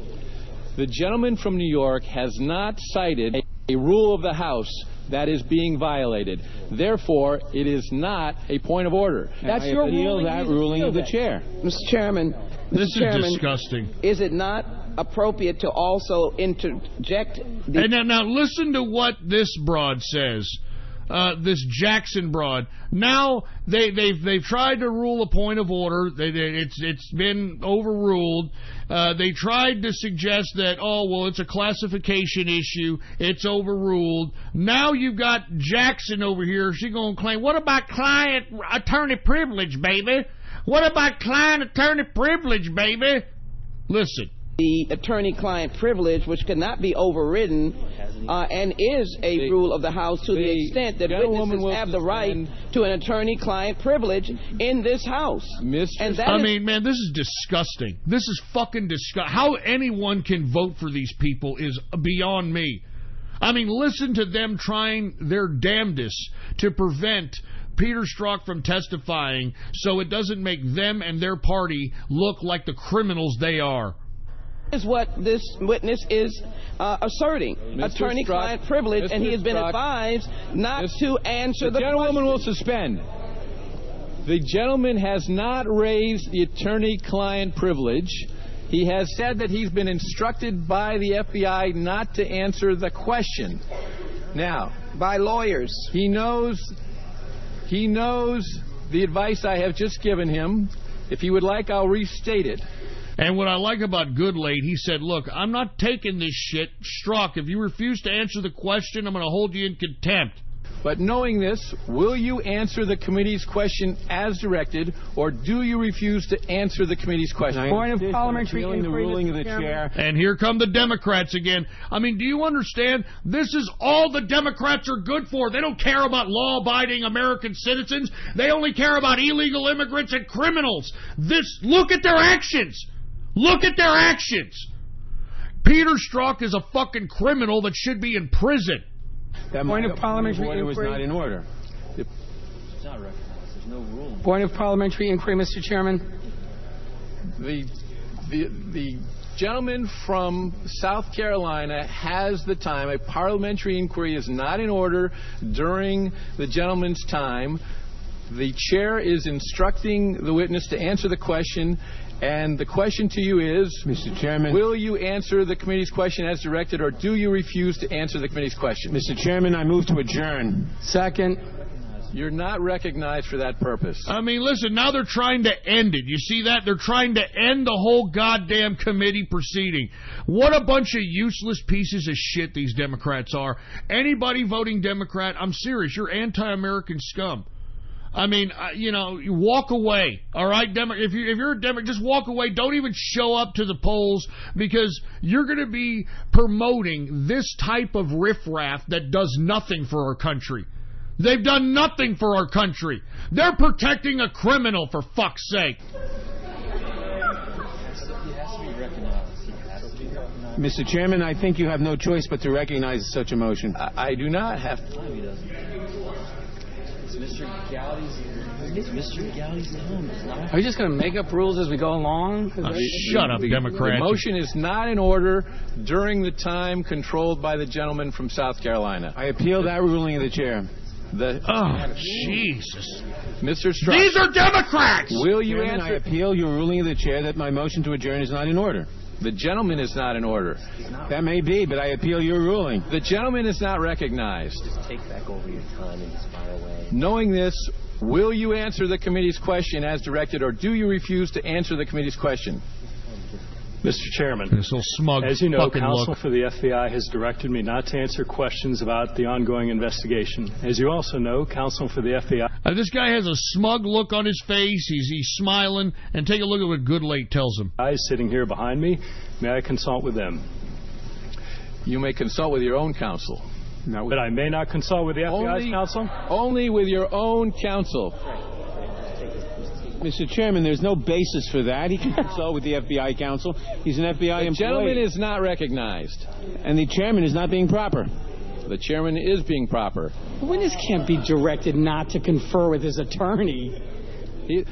The gentleman from New York has not cited a rule of the House that is being violated. Therefore, it is not a point of order. That's I your appeal ruling. that He's ruling of the appealed chair. Mr. Chairman, This is Chairman, disgusting. is it not appropriate to also interject the And now listen to what this broad says. This Jackson broad. Now they've tried to rule a point of order. It's been overruled. They tried to suggest that it's a classification issue. It's overruled. Now you've got Jackson over here. She's gonna claim, what about client attorney privilege, baby? What about client attorney privilege, baby? Listen. the attorney-client privilege, which cannot be overridden, and is a rule of the House to the extent that witnesses have the right to an attorney-client privilege in this House. And that is, man, this is disgusting. This is fucking disgusting. How anyone can vote for these people is beyond me. I mean, listen to them trying their damnedest to prevent Peter Strzok from testifying so it doesn't make them and their party look like the criminals they are. is what this witness is asserting, attorney-client privilege, and he has been advised not to answer the question. The gentleman will suspend. The gentleman has not raised the attorney-client privilege. He has said that he's been instructed by the FBI not to answer the question. Now, by lawyers. He knows the advice I have just given him. If he would like, I'll restate it. And what I like about Goodlate, he said, look, I'm not taking this shit. Strzok, if you refuse to answer the question, I'm going to hold you in contempt. But knowing this, will you answer the committee's question as directed, or do you refuse to answer the committee's question? Point of parliamentary inquiry, the ruling of the Mr. chair. And here come the Democrats again. I mean, do you understand? This is all the Democrats are good for. They don't care about law-abiding American citizens. They only care about illegal immigrants and criminals. Look at their actions. Look at their actions. Peter Strzok is a fucking criminal that should be in prison. That Point of parliamentary order was inquiry. not in order. It's not recognized. There's no rule. Point of parliamentary inquiry, Mr. Chairman. The gentleman from South Carolina has the time. A parliamentary inquiry is not in order during the gentleman's time. The chair is instructing the witness to answer the question, and the question to you is, Mr. Chairman, will you answer the committee's question as directed, or do you refuse to answer the committee's question? Mr. Chairman, I move to adjourn. Second. You're not recognized for that purpose. I mean, listen, now they're trying to end it. You see that? They're trying to end the whole goddamn committee proceeding. What a bunch of useless pieces of shit these Democrats are. Anybody voting Democrat, I'm serious, you're anti-American scum. I mean, you walk away, all right? If you're a Democrat, just walk away. Don't even show up to the polls, because you're going to be promoting this type of riffraff that does nothing for our country. They've done nothing for our country. They're protecting a criminal, for fuck's sake. Mr. Chairman, I think you have no choice but to recognize such a motion. I do not have to. It's Mr. Gowdy's tone. Are we just going to make up rules as we go along? Shut up, Democrats. The motion is not in order during the time controlled by the gentleman from South Carolina. I appeal that ruling of the chair. Jesus. Mr. Strzok. These are Democrats! Will you Chairman, answer? I appeal your ruling of the chair that my motion to adjourn is not in order. The gentleman is not in order. That may be, but I appeal your ruling. The gentleman is not recognized. Just take back over your time and just fire away. Knowing this, will you answer the committee's question as directed, or do you refuse to answer the committee's question? Mr. Chairman, This little smug as you know, fucking counsel look. for the FBI has directed me not to answer questions about the ongoing investigation. As you also know, counsel for the FBI... This guy has a smug look on his face. He's smiling. And take a look at what Goodlate tells him. is sitting here behind me. May I consult with them? You may consult with your own counsel. But I may not consult with the FBI's counsel? Only with your own counsel. Mr. Chairman, there's no basis for that. He can consult with the FBI counsel. He's an FBI employee. The gentleman is not recognized. And the chairman is not being proper. The chairman is being proper. The witness can't be directed not to confer with his attorney. The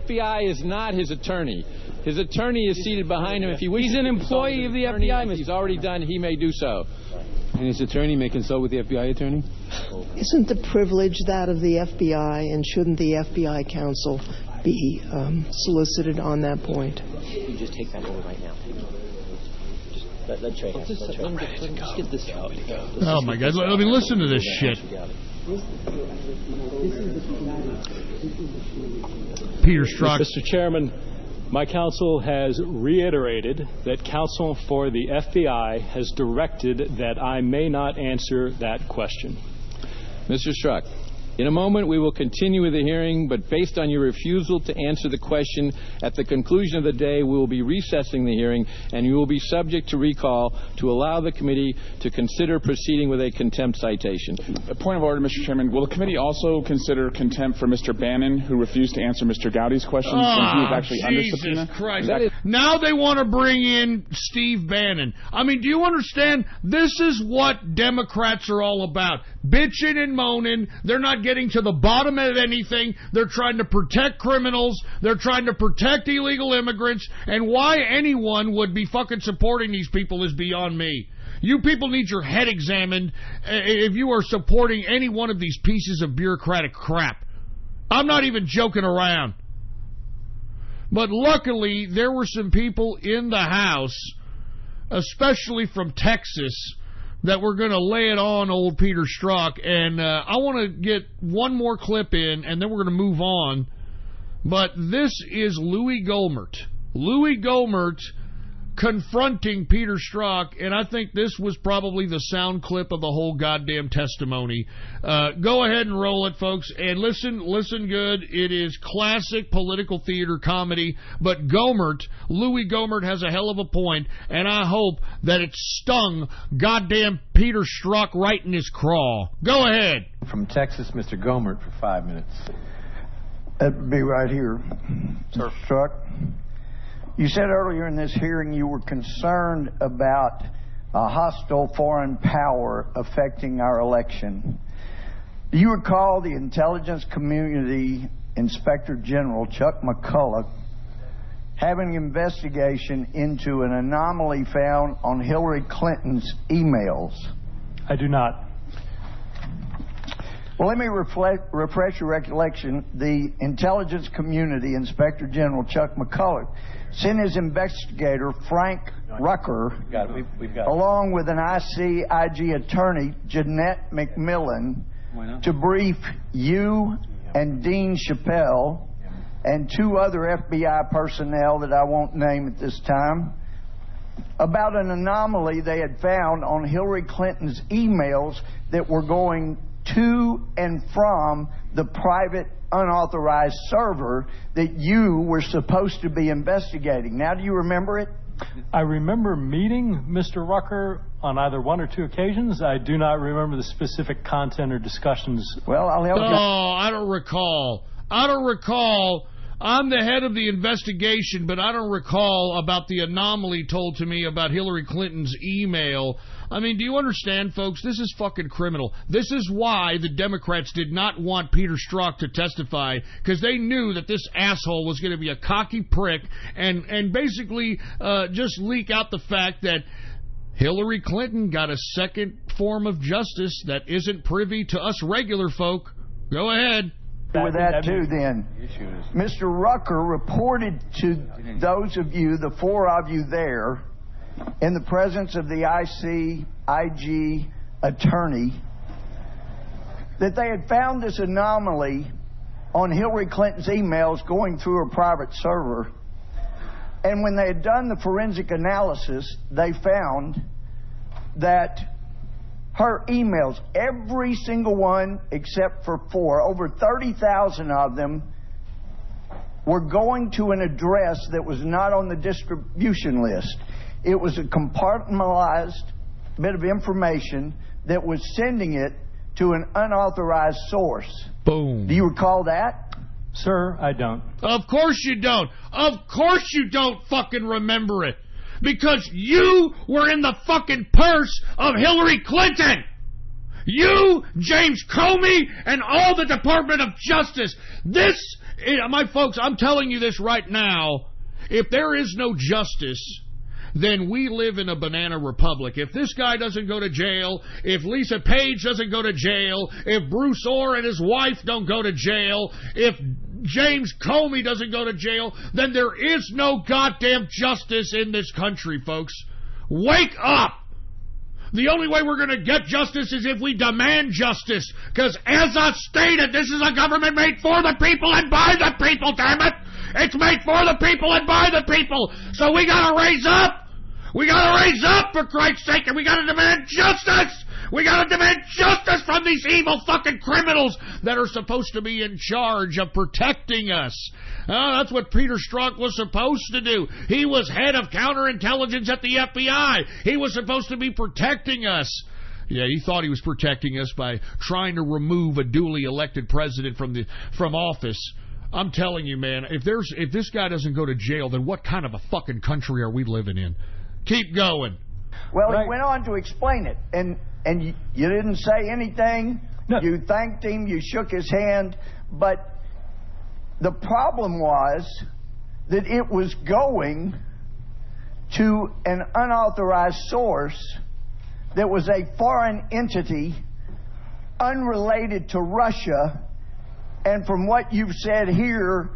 FBI is not his attorney. His attorney is seated behind him. If he wishes, He's an employee of the FBI. He's already done. He may do so. And his attorney may consult with the FBI attorney? Isn't the privilege that of the FBI, and shouldn't the FBI counsel be solicited on that point? You just take that over right now. Just let Trey have it. Let Trey get this out. Oh, my God. I mean, listen to this shit. Peter Strzok. Mr. Chairman, my counsel has reiterated that counsel for the FBI has directed that I may not answer that question. Mr. Strzok, in a moment we will continue with the hearing, but based on your refusal to answer the question at the conclusion of the day, we will be recessing the hearing, and you will be subject to recall to allow the committee to consider proceeding with a contempt citation. A point of order, Mr. Chairman. Will the committee also consider contempt for Mr. Bannon, who refused to answer Mr. Gowdy's questions when he was actually under subpoena? Christ. Now they want to bring in Steve Bannon. I mean, do you understand? This is what Democrats are all about. Bitching and moaning. They're not getting to the bottom of anything. They're trying to protect criminals. They're trying to protect illegal immigrants. And why anyone would be fucking supporting these people is beyond me. You people need your head examined if you are supporting any one of these pieces of bureaucratic crap. I'm not even joking around. But luckily, there were some people in the House, especially from Texas, that we're going to lay it on old Peter Strzok. And I want to get one more clip in, and then we're going to move on. But this is Louis Gohmert. Louis Gohmert confronting Peter Strzok, and I think this was probably the sound clip of the whole goddamn testimony. Go ahead and roll it, folks, and listen good. It is classic political theater comedy, but Louis Gohmert has a hell of a point, and I hope that it stung goddamn Peter Strzok right in his craw. Go ahead. From Texas, Mr. Gohmert, for 5 minutes. That would be right here, Sir Strzok. You said earlier in this hearing you were concerned about a hostile foreign power affecting our election. Do you recall the Intelligence Community Inspector General Chuck McCulloch having an investigation into an anomaly found on Hillary Clinton's emails? I do not. Well, let me refresh your recollection. The Intelligence Community Inspector General Chuck McCulloch sent his investigator, Frank Rucker, along with an ICIG attorney, Jeanette McMillan, to brief you and Dean Chappelle and 2 other FBI personnel that I won't name at this time about an anomaly they had found on Hillary Clinton's emails that were going to and from the private unauthorized server that you were supposed to be investigating. Now, do you remember it? I remember meeting Mr. Rucker on either 1 or 2 occasions. I do not remember the specific content or discussions. Well, I'll help you. Oh, I don't recall. I'm the head of the investigation, but I don't recall about the anomaly told to me about Hillary Clinton's email. I mean, do you understand, folks? This is fucking criminal. This is why the Democrats did not want Peter Strzok to testify, because they knew that this asshole was going to be a cocky prick and basically just leak out the fact that Hillary Clinton got a second form of justice that isn't privy to us regular folk. Go ahead. With that too, then, Mr. Rucker reported to those of you, the four of you there, in the presence of the IG attorney, that they had found this anomaly on Hillary Clinton's emails going through her private server. And when they had done the forensic analysis, they found that her emails, every single one except for 4, over 30,000 of them, were going to an address that was not on the distribution list. It was a compartmentalized bit of information that was sending it to an unauthorized source. Boom. Do you recall that? Sir, I don't. Of course you don't. Of course you don't fucking remember it. Because you were in the fucking purse of Hillary Clinton. You, James Comey, and all the Department of Justice. This, my folks, I'm telling you this right now. If there is no justice, then we live in a banana republic. If this guy doesn't go to jail, if Lisa Page doesn't go to jail, if Bruce Orr and his wife don't go to jail, if James Comey doesn't go to jail, then there is no goddamn justice in this country, folks. Wake up! The only way we're going to get justice is if we demand justice. Because as I stated, this is a government made for the people and by the people, damn it! It's made for the people and by the people. So we got to raise up. We got to raise up, for Christ's sake, and we got to demand justice! We got to demand justice from these evil fucking criminals that are supposed to be in charge of protecting us. That's what Peter Strzok was supposed to do. He was head of counterintelligence at the FBI. He was supposed to be protecting us. Yeah, he thought he was protecting us by trying to remove a duly elected president from office. I'm telling you, man, if this guy doesn't go to jail, then what kind of a fucking country are we living in? Keep going. Well, he went on to explain it, and you didn't say anything. No. You thanked him. You shook his hand. But the problem was that it was going to an unauthorized source that was a foreign entity unrelated to Russia. And from what you've said here,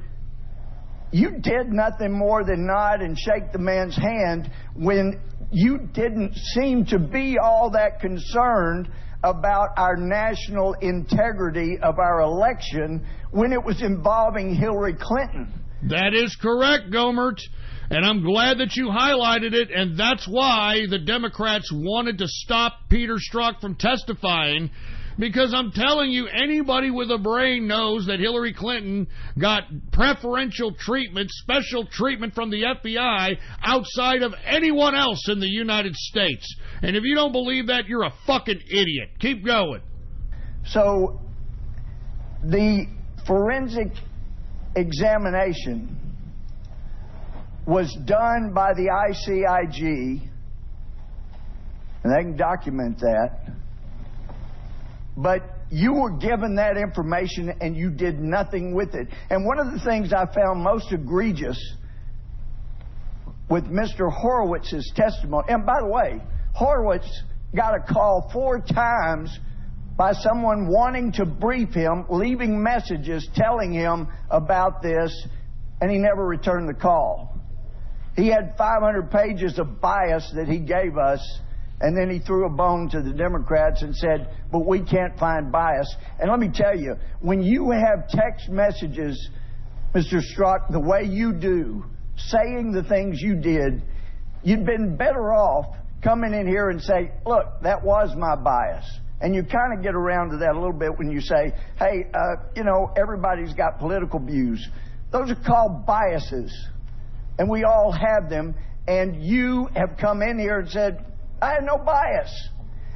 you did nothing more than nod and shake the man's hand when you didn't seem to be all that concerned about our national integrity of our election when it was involving Hillary Clinton. That is correct, Gomert. And I'm glad that you highlighted it, and that's why the Democrats wanted to stop Peter Strzok from testifying, because I'm telling you, anybody with a brain knows that Hillary Clinton got preferential treatment, special treatment from the FBI outside of anyone else in the United States. And if you don't believe that, you're a fucking idiot. Keep going. So, the forensic examination was done by the ICIG, and they can document that. But you were given that information and you did nothing with it. And one of the things I found most egregious with Mr. Horowitz's testimony, and by the way, Horowitz got a call 4 times by someone wanting to brief him, leaving messages telling him about this, and he never returned the call. He had 500 pages of bias that he gave us, and then he threw a bone to the Democrats and said, but we can't find bias. And let me tell you, when you have text messages, Mr. Strzok, the way you do, saying the things you did, you'd been better off coming in here and say, look, that was my bias. And you kind of get around to that a little bit when you say, hey, everybody's got political views. Those are called biases, and we all have them. And you have come in here and said, I have no bias.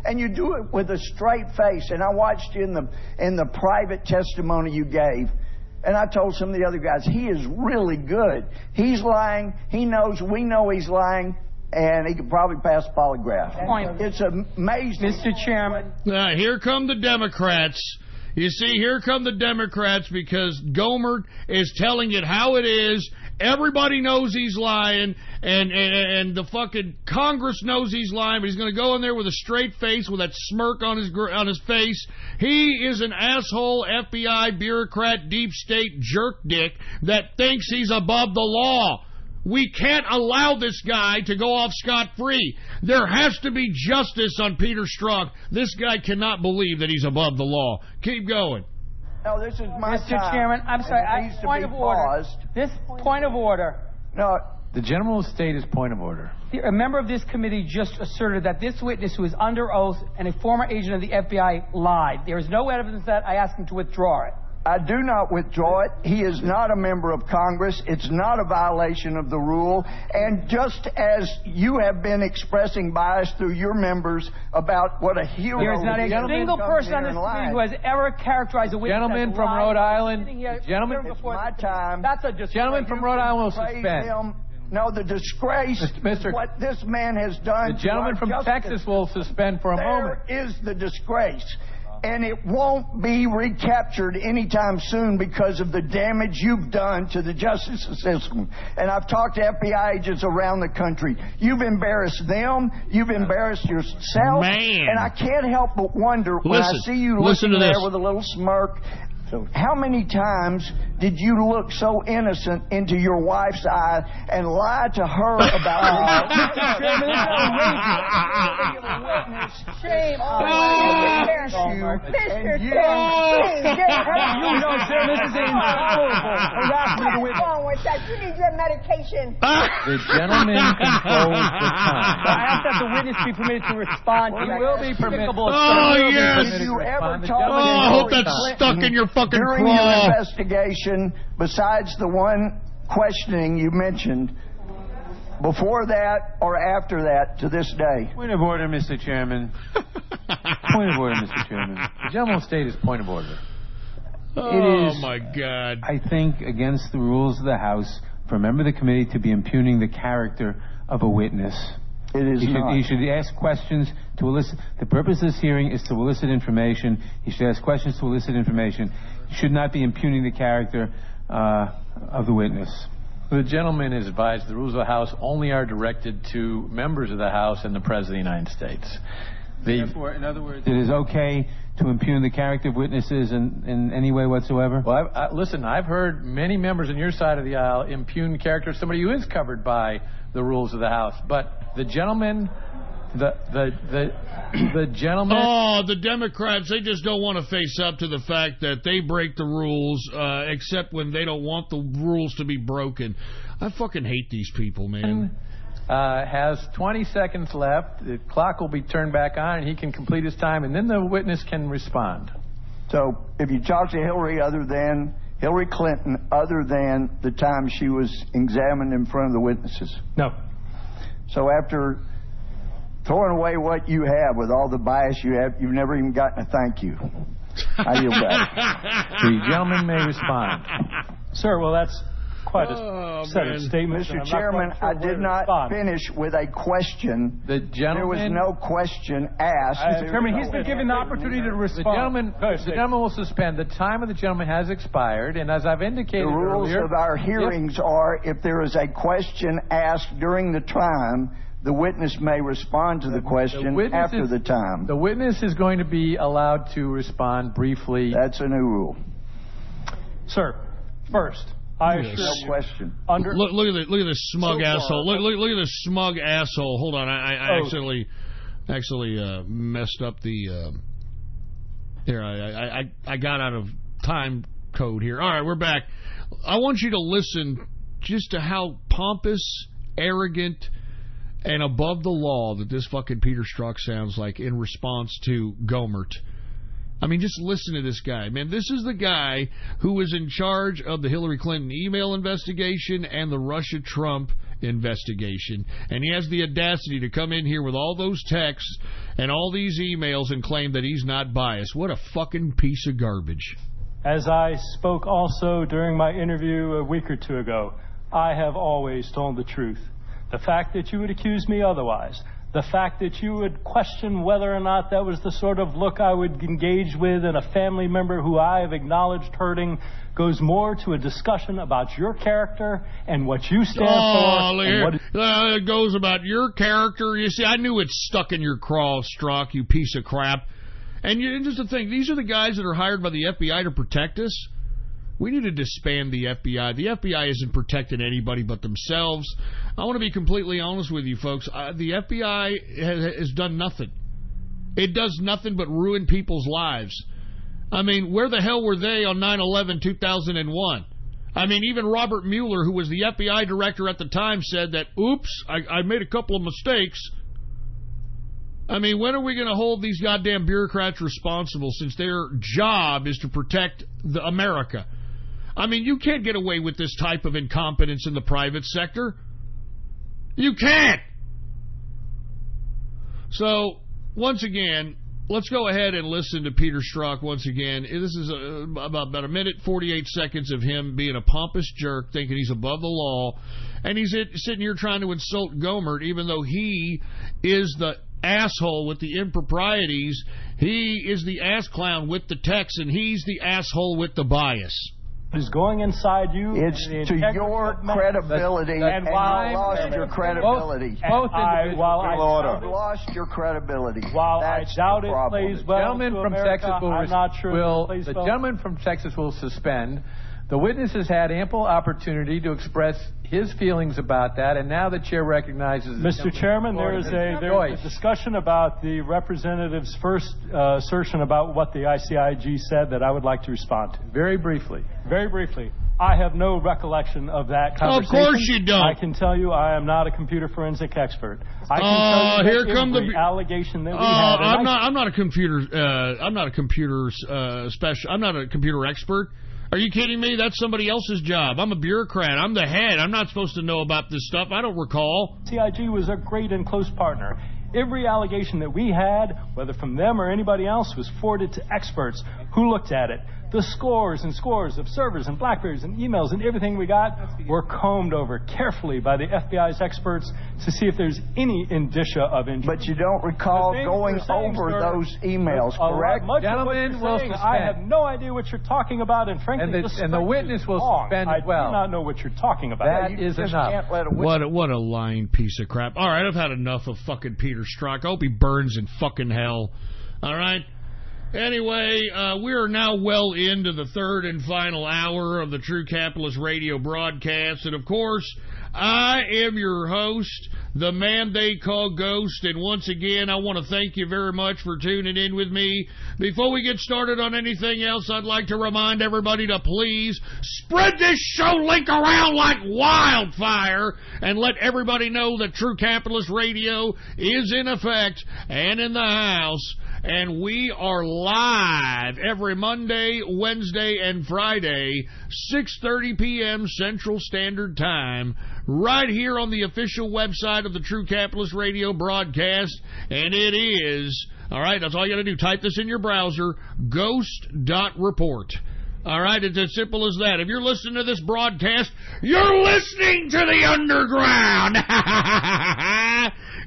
And you do it with a straight face. And I watched you in the private testimony you gave. And I told some of the other guys, he is really good. He's lying. He knows, we know he's lying. And he could probably pass a polygraph. It's amazing. Mr. Chairman. Here come the Democrats. You see, here come the Democrats because Gohmert is telling it how it is. Everybody knows he's lying, and the fucking Congress knows he's lying, but he's going to go in there with a straight face, with that smirk on his face. He is an asshole FBI bureaucrat, deep state jerk dick that thinks he's above the law. We can't allow this guy to go off scot-free. There has to be justice on Peter Strzok. This guy cannot believe that he's above the law. Keep going. No, this is my Mr. Chairman, I'm sorry. Point of order. This point of order. No. The gentleman will state his point of order. A member of this committee just asserted that this witness, who is under oath and a former agent of the FBI, lied. There is no evidence that. I ask him to withdraw it. I do not withdraw it. He is not a member of Congress. It's not a violation of the rule. And just as you have been expressing bias through your members about what a hero... There is not a single person on this committee who has ever characterized a witness gentleman from Rhode Island. Gentleman, it's my time. That's a disgrace. Gentleman from Rhode Island will suspend. No, the disgrace, what this man has done... The gentleman from Texas will suspend for a moment. There is the disgrace. And it won't be recaptured anytime soon because of the damage you've done to the justice system. And I've talked to FBI agents around the country. You've embarrassed them. You've embarrassed yourself. Man. And I can't help but wonder when I see you looking there with a little smirk, how many times did you look so innocent into your wife's eye and lie to her about it? Shame on you. Mr. Chairman, you know, sir, this is intolerable harassment. What's wrong with that? You need your medication. The gentleman controls the time. I ask that the witness be permitted to respond. He will be permitted. Oh, yes. Did you ever talk I hope that's stuck in your fucking during craw. your investigation, besides the one questioning you mentioned, before that or after that to this day? Point of order, Mr. Chairman. Point of order, Mr. Chairman. The gentleman will state his point of order. Oh, it is, my God. I think, against the rules of the House for a member of the committee to be impugning the character of a witness. It is not. He should ask questions to elicit. The purpose of this hearing is to elicit information. He should ask questions to elicit information. He should not be impugning the character of the witness. The gentleman is advised the rules of the House only are directed to members of the House and the President of the United States. Therefore, in other words, it is okay to impugn the character of witnesses in any way whatsoever? Well, listen, I've heard many members on your side of the aisle impugn the character of somebody who is covered by the rules of the House. But the gentleman... The gentleman... Oh, the Democrats, they just don't want to face up to the fact that they break the rules, except when they don't want the rules to be broken. I fucking hate these people, man. Has 20 seconds left. The clock will be turned back on, and he can complete his time, and then the witness can respond. So, if you talk to Hillary Clinton, other than the time she was examined in front of the witnesses? No. So after throwing away what you have with all the bias you have, you've never even gotten a thank you. I yield back. The gentleman may respond. Sir, well, that's quite a set of statements. Mr. Chairman, I did not finish with a question. The gentleman... There was no question asked. Chairman, he's been given the opportunity to respond. The gentleman will suspend. The time of the gentleman has expired, and as I've indicated the rules earlier, of our hearings are if there is a question asked during the time, the witness may respond to the question after the time. The witness is going to be allowed to respond briefly. That's a new rule. Sir, first, I assure no you, question. Look at this smug asshole. Look at this smug asshole. Hold on, I actually messed up the. Here, I got out of time code here. All right, we're back. I want you to listen just to how pompous, arrogant, and above the law that this fucking Peter Strzok sounds like in response to Gohmert. I mean, just listen to this guy. Man, this is the guy who was in charge of the Hillary Clinton email investigation and the Russia-Trump investigation. And he has the audacity to come in here with all those texts and all these emails and claim that he's not biased. What a fucking piece of garbage. As I spoke also during my interview a week or two ago, I have always told the truth. The fact that you would accuse me otherwise, the fact that you would question whether or not that was the sort of look I would engage with in a family member who I have acknowledged hurting, goes more to a discussion about your character and what you stand for. It goes about your character. You see, I knew it stuck in your craw, Strzok, you piece of crap. And just the thing, these are the guys that are hired by the FBI to protect us. We need to disband the FBI. The FBI isn't protecting anybody but themselves. I want to be completely honest with you, folks. The FBI has done nothing. It does nothing but ruin people's lives. I mean, where the hell were they on 9/11/2001? I mean, even Robert Mueller, who was the FBI director at the time, said that, oops, I made a couple of mistakes. I mean, when are we going to hold these goddamn bureaucrats responsible, since their job is to protect America? I mean, you can't get away with this type of incompetence in the private sector. You can't. So, once again, let's go ahead and listen to Peter Strzok once again. This is about a minute, 48 seconds of him being a pompous jerk, thinking he's above the law, and he's sitting here trying to insult Gohmert, even though he is the asshole with the improprieties. He is the ass clown with the text, and he's the asshole with the bias. Is going inside you. It's to your credibility, and you lost your credibility. You've lost your credibility. While I doubt it plays well The gentleman from Texas will suspend. The witness has had ample opportunity to express his feelings about that, and now the chair recognizes... Mr. Chairman, there is a discussion about the representative's first assertion about what the ICIG said that I would like to respond to. Very briefly. Very briefly. I have no recollection of that conversation. Of course you don't. I can tell you I am not a computer forensic expert. I can tell you here come the allegation that we had. I'm not a computer special. I'm not a computer expert. Are you kidding me? That's somebody else's job. I'm a bureaucrat. I'm the head. I'm not supposed to know about this stuff. I don't recall. CIG was a great and close partner. Every allegation that we had, whether from them or anybody else, was forwarded to experts who looked at it. The scores and scores of servers and BlackBerries and emails and everything we got were combed over carefully by the FBI's experts to see if there's any indicia of injury. But you don't recall going over those emails, correct? Gentlemen, I have no idea what you're talking about, and frankly, the witness will suspend as well. I do not know what you're talking about. That is enough. What a lying piece of crap. All right, I've had enough of fucking Peter Strzok. I hope he burns in fucking hell. All right? Anyway, we are now well into the third and final hour of the True Capitalist Radio broadcast. And, of course, I am your host, the man they call Ghost. And once again, I want to thank you very much for tuning in with me. Before we get started on anything else, I'd like to remind everybody to please spread this show link around like wildfire and let everybody know that True Capitalist Radio is in effect and in the house. And we are live every Monday, Wednesday, and Friday, 6:30 p.m. Central Standard Time, right here on the official website of the True Capitalist Radio broadcast. And it is, all right, that's all you got to do. Type this in your browser, ghost.report. All right, it's as simple as that. If you're listening to this broadcast, you're listening to the underground.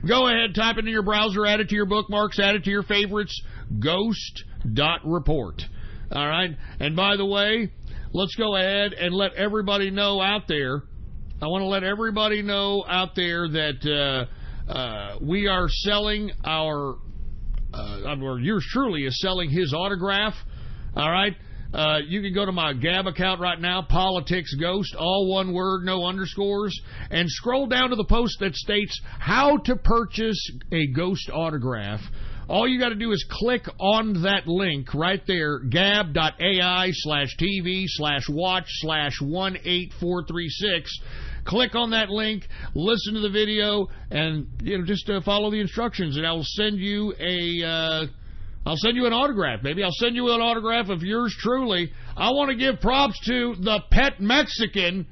Go ahead, type it in your browser, add it to your bookmarks, add it to your favorites, ghost.report. All right, and by the way, let's go ahead and let everybody know out there. I want to let everybody know out there that we are selling our, or yours truly is selling his autograph. All right. You can go to my Gab account right now, Politics Ghost, all one word, no underscores, and scroll down to the post that states how to purchase a Ghost autograph. All you got to do is click on that link right there, gab.ai/tv/watch/18436. Click on that link, listen to the video, and just follow the instructions, and I will send you I'll send you an autograph. Maybe I'll send you an autograph of yours truly. I want to give props to the Pet Mexican.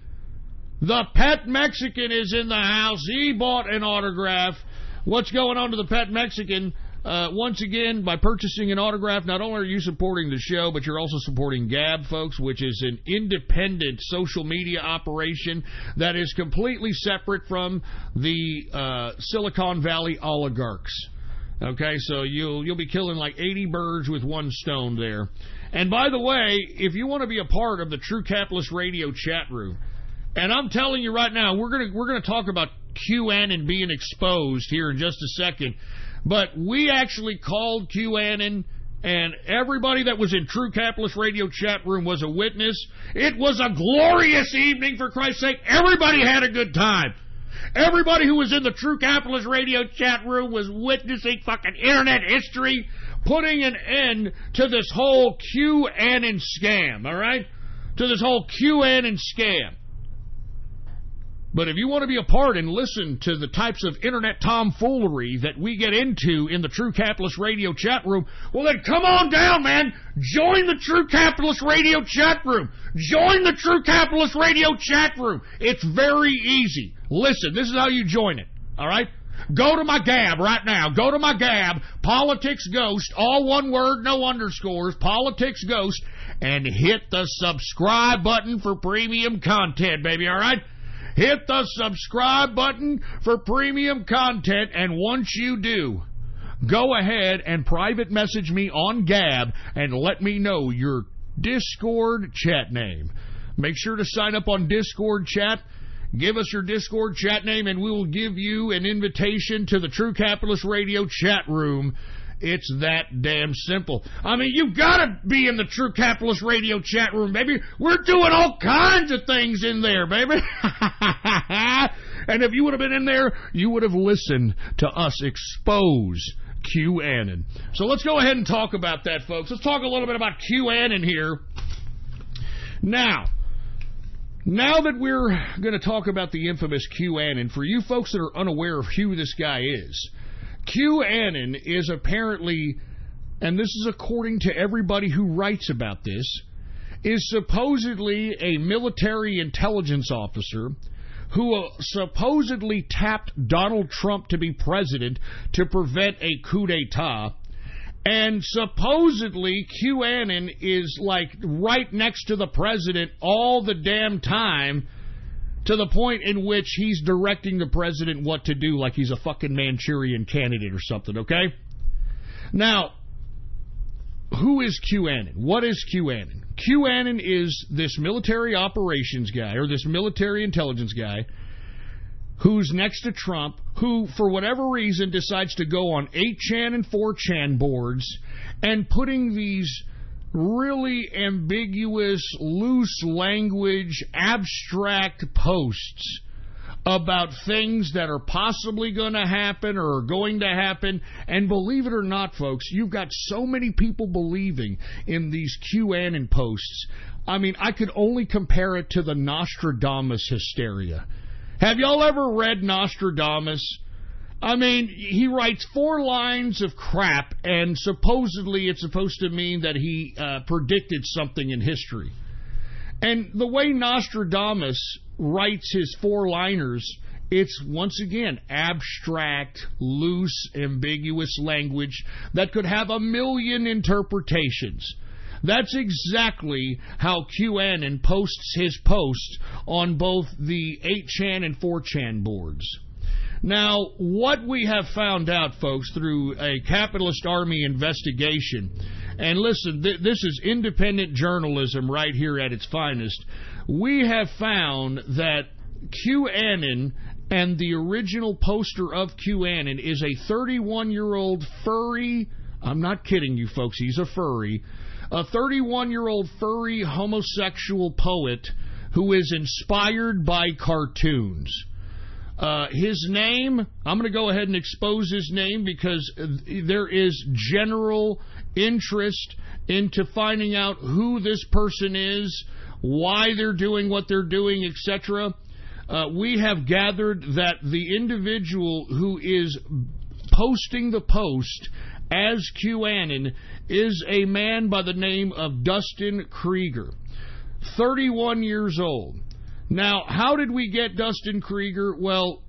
The Pet Mexican is in the house. He bought an autograph. What's going on to the Pet Mexican? Once again, by purchasing an autograph, not only are you supporting the show, but you're also supporting Gab, folks, which is an independent social media operation that is completely separate from the Silicon Valley oligarchs. Okay, so you'll be killing like 80 birds with one stone there. And by the way, if you want to be a part of the True Capitalist Radio chat room, and I'm telling you right now, we're gonna talk about QAnon being exposed here in just a second. But we actually called QAnon, and everybody that was in True Capitalist Radio chat room was a witness. It was a glorious evening, for Christ's sake. Everybody had a good time. Everybody who was in the True Capitalist Radio chat room was witnessing fucking internet history, putting an end to this whole QAnon scam, all right? To this whole QAnon scam. But if you want to be a part and listen to the types of internet tomfoolery that we get into in the True Capitalist Radio chat room, well then come on down, man. Join the True Capitalist Radio chat room. Join the True Capitalist Radio chat room. It's very easy. Listen, this is how you join it, all right? Go to my Gab right now. Go to my Gab, Politics Ghost, all one word, no underscores, Politics Ghost, and hit the subscribe button for premium content, baby, all right? Hit the subscribe button for premium content, and once you do, go ahead and private message me on Gab and let me know your Discord chat name. Make sure to sign up on Discord chat. Give us your Discord chat name, and we will give you an invitation to the True Capitalist Radio chat room. It's that damn simple. I mean, you've got to be in the True Capitalist Radio chat room, baby. We're doing all kinds of things in there, baby. And if you would have been in there, you would have listened to us expose QAnon. So let's go ahead and talk about that, folks. Let's talk a little bit about QAnon here. Now that we're going to talk about the infamous QAnon, for you folks that are unaware of who this guy is, QAnon is apparently, and this is according to everybody who writes about this, is supposedly a military intelligence officer who supposedly tapped Donald Trump to be president to prevent a coup d'etat. And supposedly QAnon is like right next to the president all the damn time, to the point in which he's directing the president what to do, like he's a fucking Manchurian candidate or something, okay? Now, who is QAnon? What is QAnon? QAnon is this military operations guy, or this military intelligence guy, who's next to Trump, who, for whatever reason, decides to go on 8chan and 4chan boards and putting these really ambiguous, loose language, abstract posts about things that are possibly going to happen or are going to happen. And believe it or not, folks, you've got so many people believing in these QAnon posts. I mean, I could only compare it to the Nostradamus hysteria. Have y'all ever read Nostradamus? I mean, he writes 4 lines of crap, and supposedly it's supposed to mean that he predicted something in history. And the way Nostradamus writes his 4-liners, it's, once again, abstract, loose, ambiguous language that could have a million interpretations. That's exactly how QAnon posts his posts on both the 8chan and 4chan boards. Now, what we have found out, folks, through a capitalist army investigation, and listen, this is independent journalism right here at its finest, we have found that QAnon and the original poster of QAnon is a 31-year-old furry, I'm not kidding you folks, he's a furry, a 31-year-old furry homosexual poet who is inspired by cartoons. His name, I'm going to go ahead and expose his name because there is general interest into finding out who this person is, why they're doing what they're doing, etc. We have gathered that the individual who is posting the post as QAnon is a man by the name of Dustin Krieger, 31 years old. Now, how did we get Dustin Krieger? Well,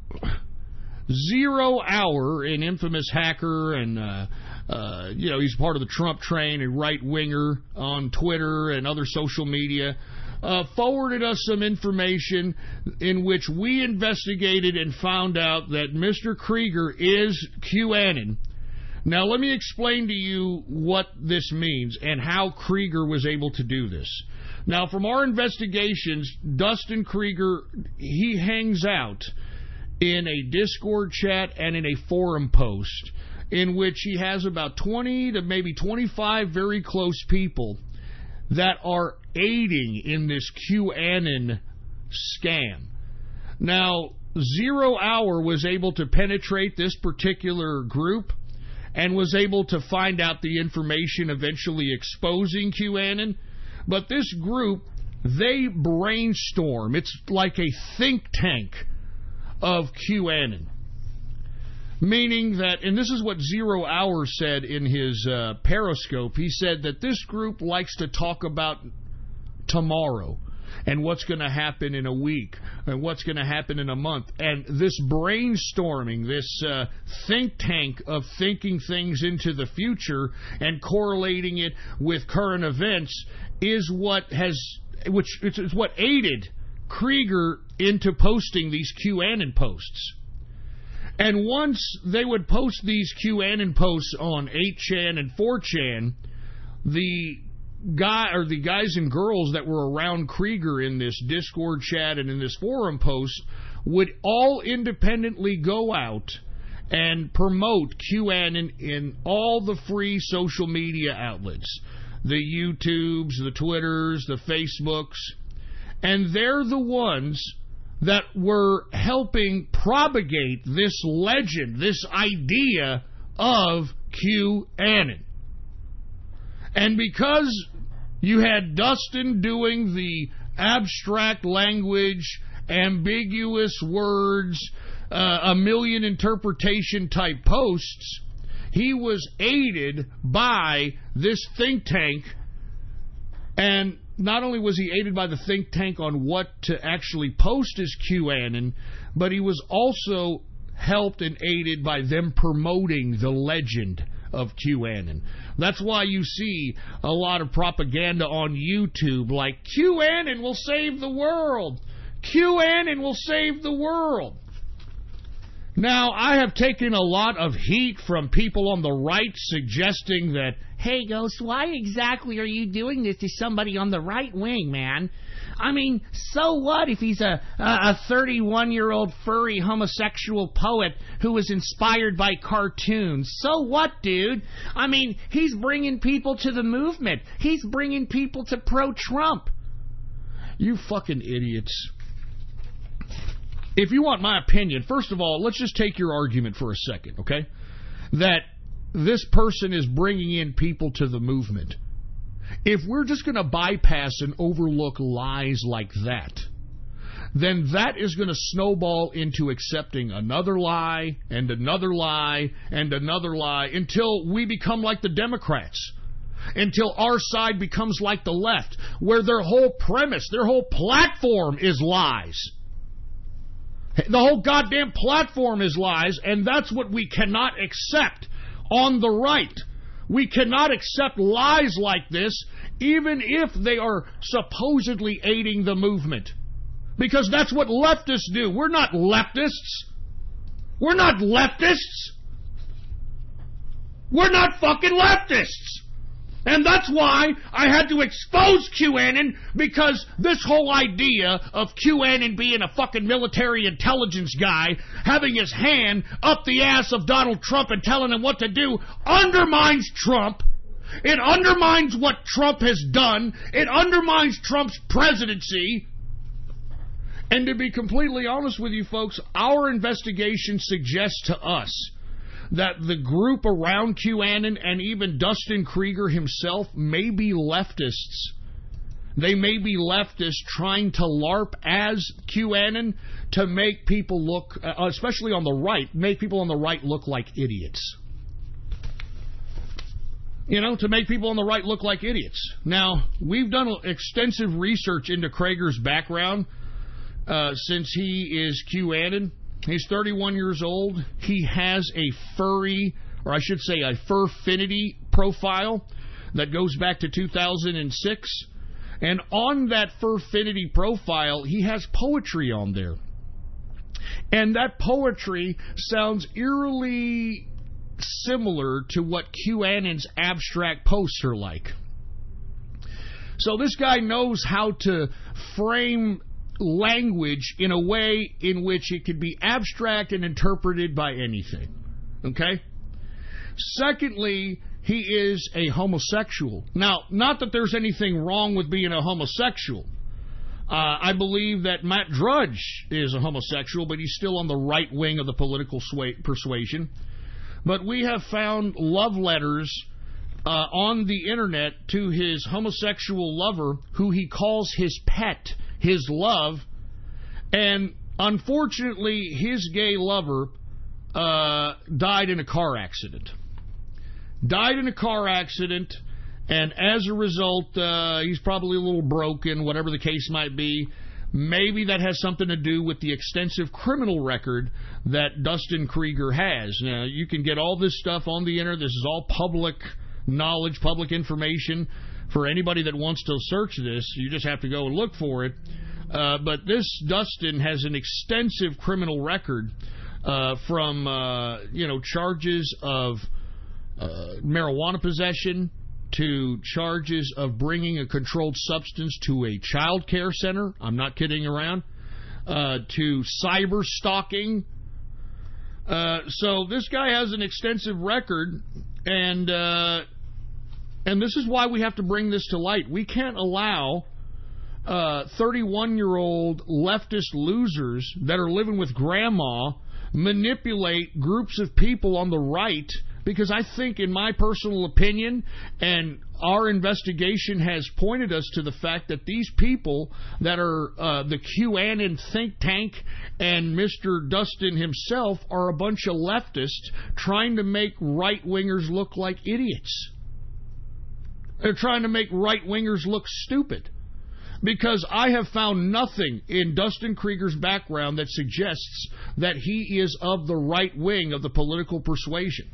0 Hour, an infamous hacker and he's part of the Trump train, a right-winger on Twitter and other social media, forwarded us some information in which we investigated and found out that Mr. Krieger is QAnon. Now, let me explain to you what this means and how Krieger was able to do this. Now, from our investigations, Dustin Krieger, he hangs out in a Discord chat and in a forum post in which he has about 20 to maybe 25 very close people that are aiding in this QAnon scam. Now, 0 Hour was able to penetrate this particular group and was able to find out the information eventually exposing QAnon. But this group, they brainstorm. It's like a think tank of QAnon. Meaning that, and this is what 0 Hour said in his Periscope, he said that this group likes to talk about tomorrow and what's going to happen in a week and what's going to happen in a month. And this brainstorming, this think tank of thinking things into the future and correlating it with current events is what it's what aided Krieger into posting these QAnon posts. And once they would post these QAnon posts on 8chan and 4chan, the guys and girls that were around Krieger in this Discord chat and in this forum post would all independently go out and promote QAnon in all the free social media outlets, the YouTubes, the Twitters, the Facebooks, and they're the ones that were helping propagate this legend, this idea of QAnon. And because you had Dustin doing the abstract language, ambiguous words, a million interpretation type posts, he was aided by this think tank. And not only was he aided by the think tank on what to actually post as QAnon, but he was also helped and aided by them promoting the legend of QAnon. That's why you see a lot of propaganda on YouTube like, QAnon will save the world. QAnon will save the world. Now, I have taken a lot of heat from people on the right suggesting that, hey, Ghost, why exactly are you doing this to somebody on the right wing, man? I mean, so what if he's a 31-year-old furry homosexual poet who was inspired by cartoons? So what, dude? I mean, he's bringing people to the movement. He's bringing people to pro-Trump. You fucking idiots. If you want my opinion, first of all, let's just take your argument for a second, okay? That this person is bringing in people to the movement. If we're just going to bypass and overlook lies like that, then that is going to snowball into accepting another lie and another lie and another lie until we become like the Democrats, until our side becomes like the left, where their whole premise, their whole platform is lies. The whole goddamn platform is lies, and that's what we cannot accept on the right. We cannot accept lies like this, even if they are supposedly aiding the movement. Because that's what leftists do. We're not leftists. We're not leftists. We're not fucking leftists. And that's why I had to expose QAnon, because this whole idea of QAnon being a fucking military intelligence guy, having his hand up the ass of Donald Trump and telling him what to do, undermines Trump. It undermines what Trump has done. It undermines Trump's presidency. And to be completely honest with you folks, our investigation suggests to us that the group around QAnon and even Dustin Krieger himself may be leftists. They may be leftists trying to LARP as QAnon to make people look, especially on the right, make people on the right look like idiots. You know, to make people on the right look like idiots. Now, we've done extensive research into Krieger's background since he is QAnon. He's 31 years old. He has a furry or I should say a Furfinity profile that goes back to 2006. And on that Furfinity profile, he has poetry on there. And that poetry sounds eerily similar to what QAnon's abstract posts are like. So this guy knows how to frame language in a way in which it could be abstract and interpreted by anything. Okay? Secondly, he is a homosexual. Now, not that there's anything wrong with being a homosexual. I believe that Matt Drudge is a homosexual, but he's still on the right wing of the political persuasion. But we have found love letters on the internet to his homosexual lover, who he calls his pet, his love. And unfortunately, his gay lover died in a car accident. And as a result, he's probably a little broken, whatever the case might be. Maybe that has something to do with the extensive criminal record that Dustin Krieger has. Now, you can get all this stuff on the internet. This is all public knowledge, public information. For anybody that wants to search this, you just have to go and look for it. But this Dustin has an extensive criminal record from charges of marijuana possession to charges of bringing a controlled substance to a child care center. I'm not kidding around. To cyber stalking. So this guy has an extensive record, and this is why we have to bring this to light. We can't allow 31-year-old leftist losers that are living with grandma manipulate groups of people on the right, because I think, in my personal opinion, and our investigation has pointed us to the fact that these people that are the QAnon think tank and Mr. Dustin himself are a bunch of leftists trying to make right-wingers look like idiots. They're trying to make right-wingers look stupid. Because I have found nothing in Dustin Krieger's background that suggests that he is of the right wing of the political persuasion.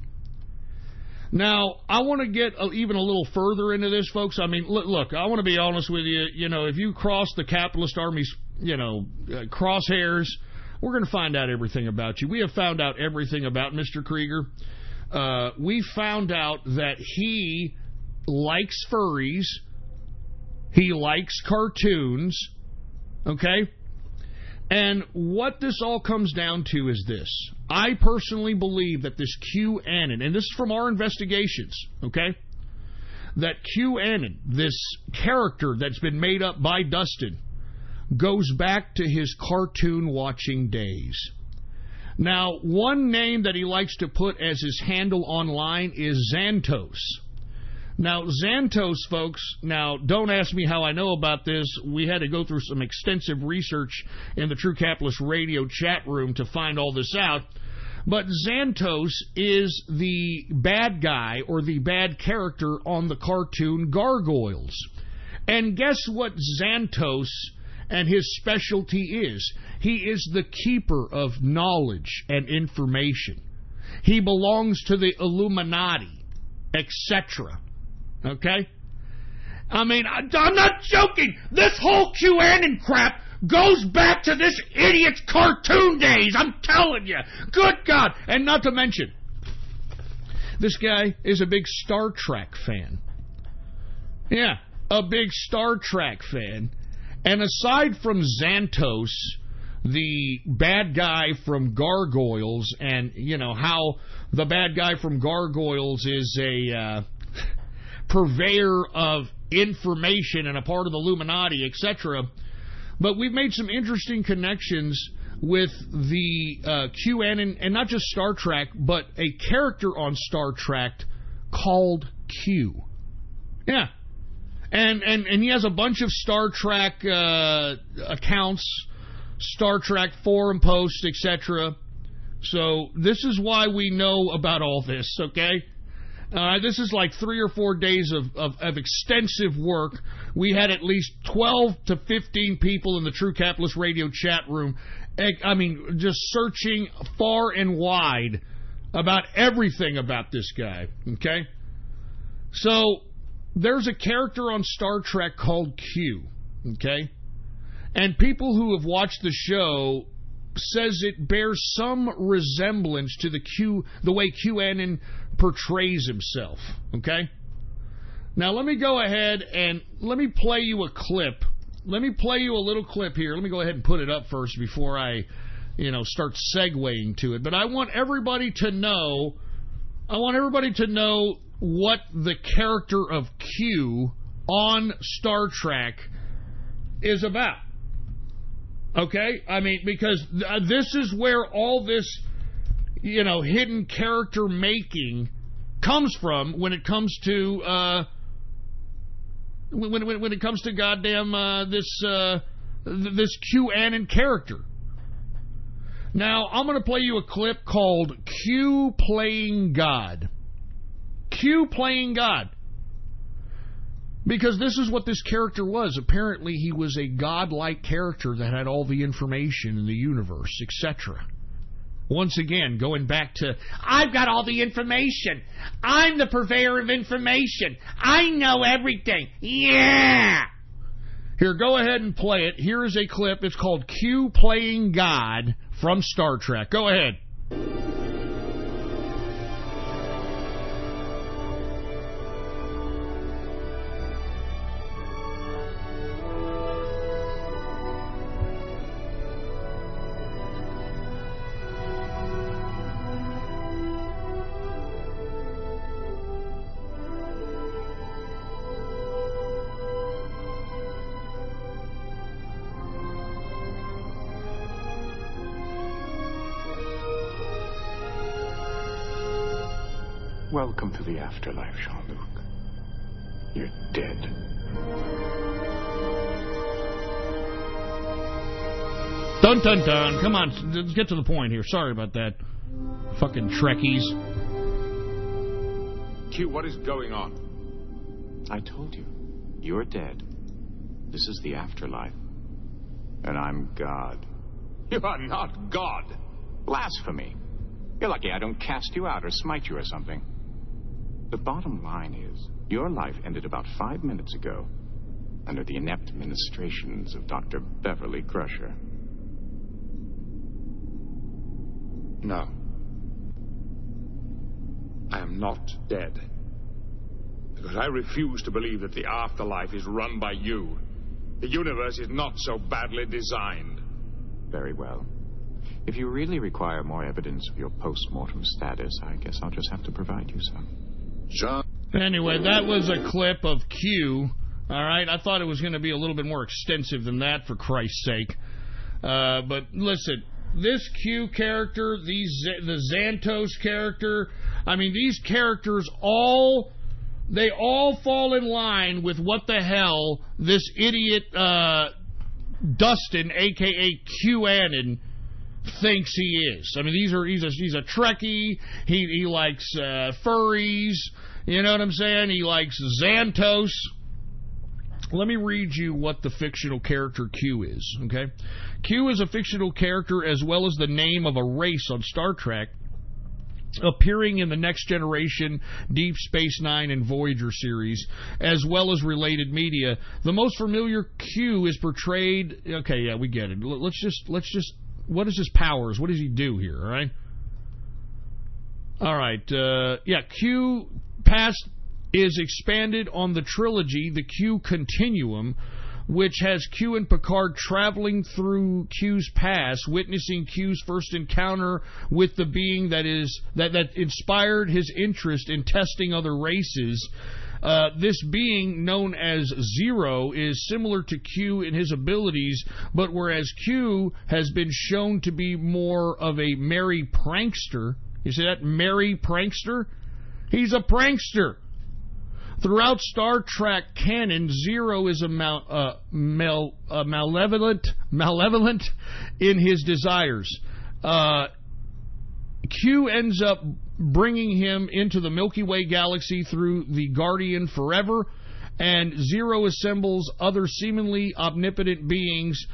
Now, I want to get even a little further into this, folks. I mean, look, I want to be honest with you. You know, if you cross the capitalist army's, crosshairs, we're going to find out everything about you. We have found out everything about Mr. Krieger. We found out that he likes furries. He likes cartoons. Okay? And what this all comes down to is this. I personally believe that this QAnon, and this is from our investigations, okay, that QAnon, this character that's been made up by Dustin, goes back to his cartoon-watching days. Now, one name that he likes to put as his handle online is Xantos. Now, Xantos, folks, now, don't ask me how I know about this. We had to go through some extensive research in the True Capitalist Radio chat room to find all this out. But Xantos is the bad guy or the bad character on the cartoon Gargoyles. And guess what Xantos and his specialty is? He is the keeper of knowledge and information. He belongs to the Illuminati, etc. Okay? I mean, I'm not joking. This whole QAnon crap goes back to this idiot's cartoon days. I'm telling you. Good God. And not to mention, this guy is a big Star Trek fan. Yeah, a big Star Trek fan. And aside from Xantos, the bad guy from Gargoyles, and, how the bad guy from Gargoyles is a purveyor of information and a part of the Illuminati, etc. But we've made some interesting connections with the QAnon, and not just Star Trek, but a character on Star Trek called Q. Yeah. And he has a bunch of Star Trek accounts, Star Trek forum posts, etc. So this is why we know about all this, okay? This is like 3 or 4 days of extensive work. We had at least 12 to 15 people in the True Capitalist Radio chat room. I mean, just searching far and wide about everything about this guy, okay? So, there's a character on Star Trek called Q, okay? And people who have watched the show says it bears some resemblance to the way QAnon portrays himself, okay? Now, let me go ahead and let me play you a clip. Let me play you a little clip here. Let me go ahead and put it up first before I, start segueing to it. But I want everybody to know what the character of Q on Star Trek is about. Okay? I mean, because this is where all this, hidden character making comes from when it comes to, when it comes to goddamn this QAnon character. Now, I'm going to play you a clip called Q Playing God. Q Playing God. Because this is what this character was. Apparently, he was a godlike character that had all the information in the universe, etc. Once again, going back to, I've got all the information. I'm the purveyor of information. I know everything. Yeah! Here, go ahead and play it. Here is a clip. It's called Q Playing God from Star Trek. Go ahead. Welcome to the afterlife, Jean-Luc. You're dead. Dun dun dun. Come on, let's get to the point here. Sorry about that. Fucking Trekkies. Q, what is going on? I told you. You're dead. This is the afterlife. And I'm God. You are not God. Blasphemy. You're lucky I don't cast you out or smite you or something. The bottom line is, your life ended about 5 minutes ago under the inept ministrations of Dr. Beverly Crusher. No. I am not dead. Because I refuse to believe that the afterlife is run by you. The universe is not so badly designed. Very well. If you really require more evidence of your post-mortem status, I guess I'll just have to provide you some. John. Anyway, that was a clip of Q. All right, I thought it was going to be a little bit more extensive than that, for Christ's sake. But listen, this Q character, the Xantos character, I mean, these characters all fall in line with what the hell this idiot Dustin, a.k.a. QAnon, thinks he is. I mean, he's a Trekkie. He likes furries. You know what I'm saying? He likes Xantos. Let me read you what the fictional character Q is, okay? Q is a fictional character as well as the name of a race on Star Trek, appearing in the Next Generation, Deep Space Nine, and Voyager series, as well as related media. The most familiar Q is portrayed... Okay, yeah, we get it. Let's just... What is his powers? What does he do here, all right? All right, yeah, Q past is expanded on the trilogy, the Q Continuum, which has Q and Picard traveling through Q's past, witnessing Q's first encounter with the being that inspired his interest in testing other races. This being, known as Zero, is similar to Q in his abilities, but whereas Q has been shown to be more of a merry prankster, you see that? Merry prankster? He's a prankster. Throughout Star Trek canon, Zero is malevolent in his desires. Q ends up bringing him into the Milky Way galaxy through the Guardian Forever, and Zero assembles other seemingly omnipotent beings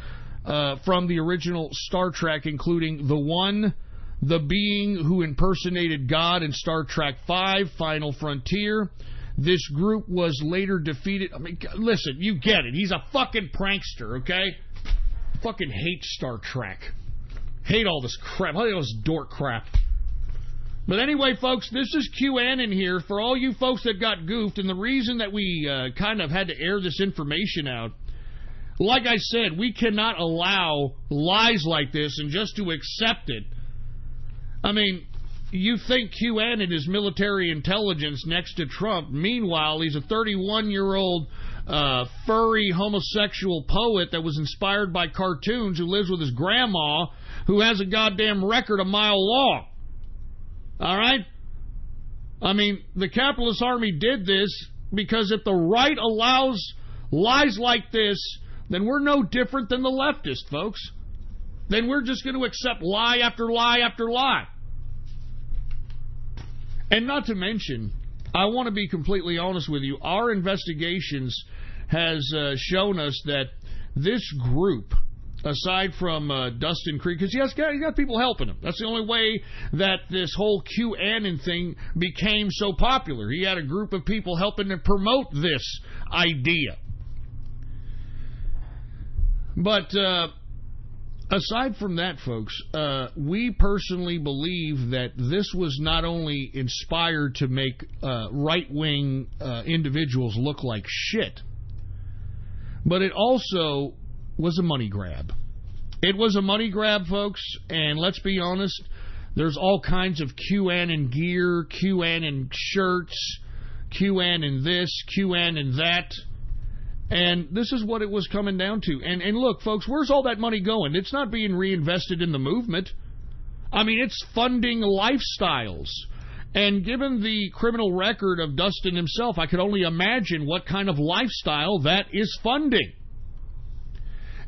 from the original Star Trek, including the One, the being who impersonated God in Star Trek V, Final Frontier. This group was later defeated. I mean, listen, you get it. He's a fucking prankster, okay? Fucking hate Star Trek. Hate all this crap. Hate all this dork crap. But anyway, folks, this is QAnon here for all you folks that got goofed. And the reason that we kind of had to air this information out, like I said, we cannot allow lies like this and just to accept it. I mean, you think QAnon is military intelligence next to Trump. Meanwhile, he's a 31-year-old furry homosexual poet that was inspired by cartoons who lives with his grandma who has a goddamn record a mile long. All right? I mean, the capitalist army did this because if the right allows lies like this, then we're no different than the leftists, folks. Then we're just going to accept lie after lie after lie. And not to mention, I want to be completely honest with you, our investigations has shown us that this group, aside from Dustin Creek, because he got people helping him. That's the only way that this whole QAnon thing became so popular. He had a group of people helping to promote this idea. But aside from that, folks, we personally believe that this was not only inspired to make right-wing individuals look like shit, but it also was a money grab. It was a money grab, folks, and let's be honest, there's all kinds of QAnon gear, QAnon shirts, QAnon this, QAnon that, and this is what it was coming down to. And look, folks, where's all that money going? It's not being reinvested in the movement. I mean, it's funding lifestyles. And given the criminal record of Dustin himself, I could only imagine what kind of lifestyle that is funding.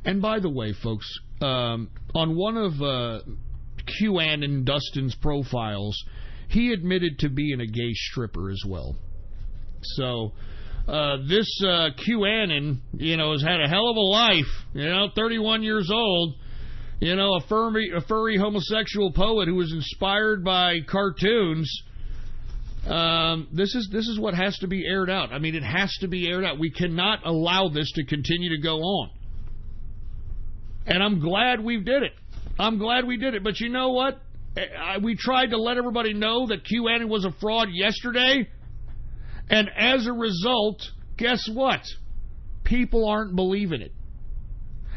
And by the way, folks, on one of QAnon Dustin's profiles, he admitted to being a gay stripper as well. So this QAnon, has had a hell of a life. 31 years old. A furry homosexual poet who was inspired by cartoons. This is what has to be aired out. I mean, it has to be aired out. We cannot allow this to continue to go on. And I'm glad we did it. But you know what? We tried to let everybody know that QAnon was a fraud yesterday. And as a result, guess what? People aren't believing it.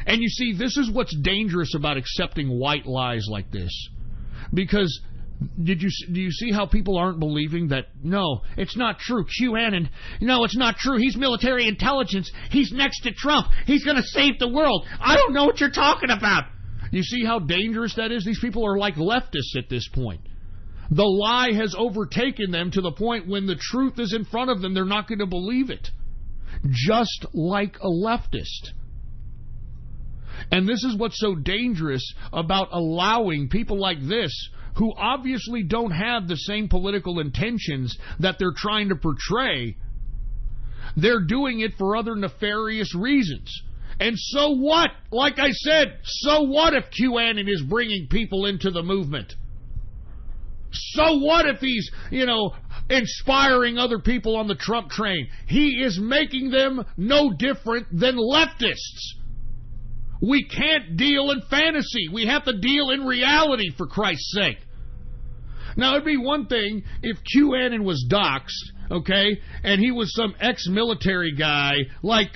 And you see, this is what's dangerous about accepting white lies like this. Because do you see how people aren't believing that, no, it's not true. QAnon, no, it's not true. He's military intelligence. He's next to Trump. He's going to save the world. I don't know what you're talking about. You see how dangerous that is? These people are like leftists at this point. The lie has overtaken them to the point when the truth is in front of them, they're not going to believe it. Just like a leftist. And this is what's so dangerous about allowing people like this, who obviously don't have the same political intentions that they're trying to portray. They're doing it for other nefarious reasons. And so what? Like I said, so what if QAnon is bringing people into the movement? So what if he's, inspiring other people on the Trump train? He is making them no different than leftists. We can't deal in fantasy. We have to deal in reality, for Christ's sake. Now, it'd be one thing if QAnon was doxxed, okay, and he was some ex-military guy like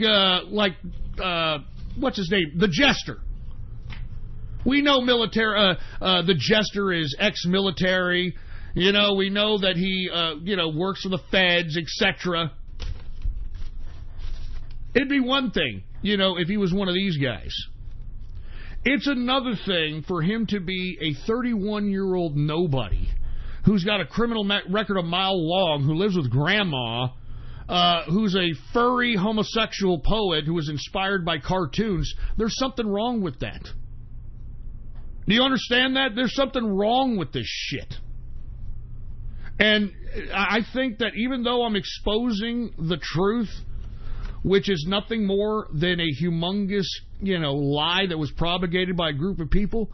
what's his name? The Jester. We know the Jester is ex-military. We know that he, works for the feds, etc. It'd be one thing, if he was one of these guys. It's another thing for him to be a 31-year-old nobody who's got a criminal record a mile long, who lives with grandma, who's a furry homosexual poet who was inspired by cartoons. There's something wrong with that. Do you understand that? There's something wrong with this shit. And I think that even though I'm exposing the truth, which is nothing more than a humongous, lie that was propagated by a group of people,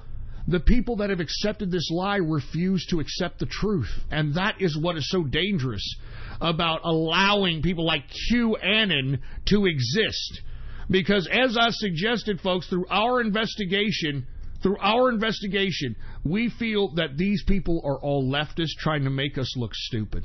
The people that have accepted this lie refuse to accept the truth. And that is what is so dangerous about allowing people like QAnon to exist. Because as I suggested, folks, through our investigation, we feel that these people are all leftists trying to make us look stupid.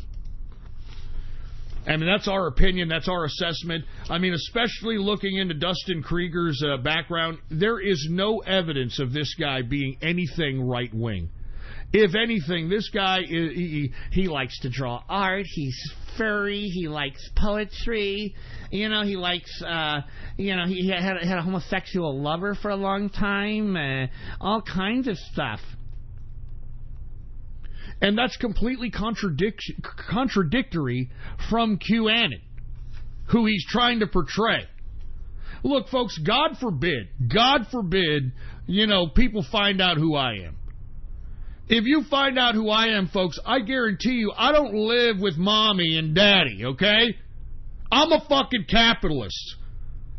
I mean, that's our opinion. That's our assessment. I mean, especially looking into Dustin Krieger's background, there is no evidence of this guy being anything right-wing. If anything, this guy, he likes to draw art. He's furry. He likes poetry. He likes, he had a homosexual lover for a long time. All kinds of stuff. And that's completely contradictory from QAnon, who he's trying to portray. Look, folks, God forbid, people find out who I am. If you find out who I am, folks, I guarantee you I don't live with mommy and daddy, okay? I'm a fucking capitalist.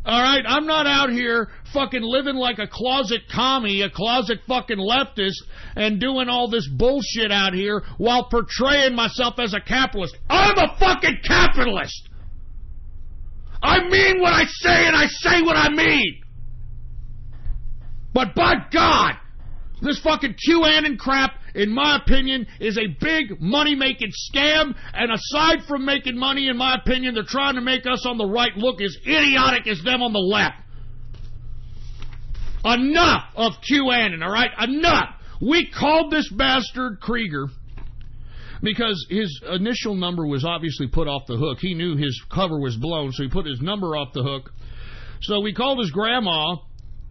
All right? I'm not out here fucking living like a closet commie, a closet fucking leftist, and doing all this bullshit out here while portraying myself as a capitalist. I'm a fucking capitalist! I mean what I say, and I say what I mean! But by God, this fucking QAnon crap, in my opinion, is a big money-making scam, and aside from making money, in my opinion, they're trying to make us on the right look as idiotic as them on the left. Enough of QAnon, all right? Enough! We called this bastard Krieger because his initial number was obviously put off the hook. He knew his cover was blown, so he put his number off the hook. So we called his grandma,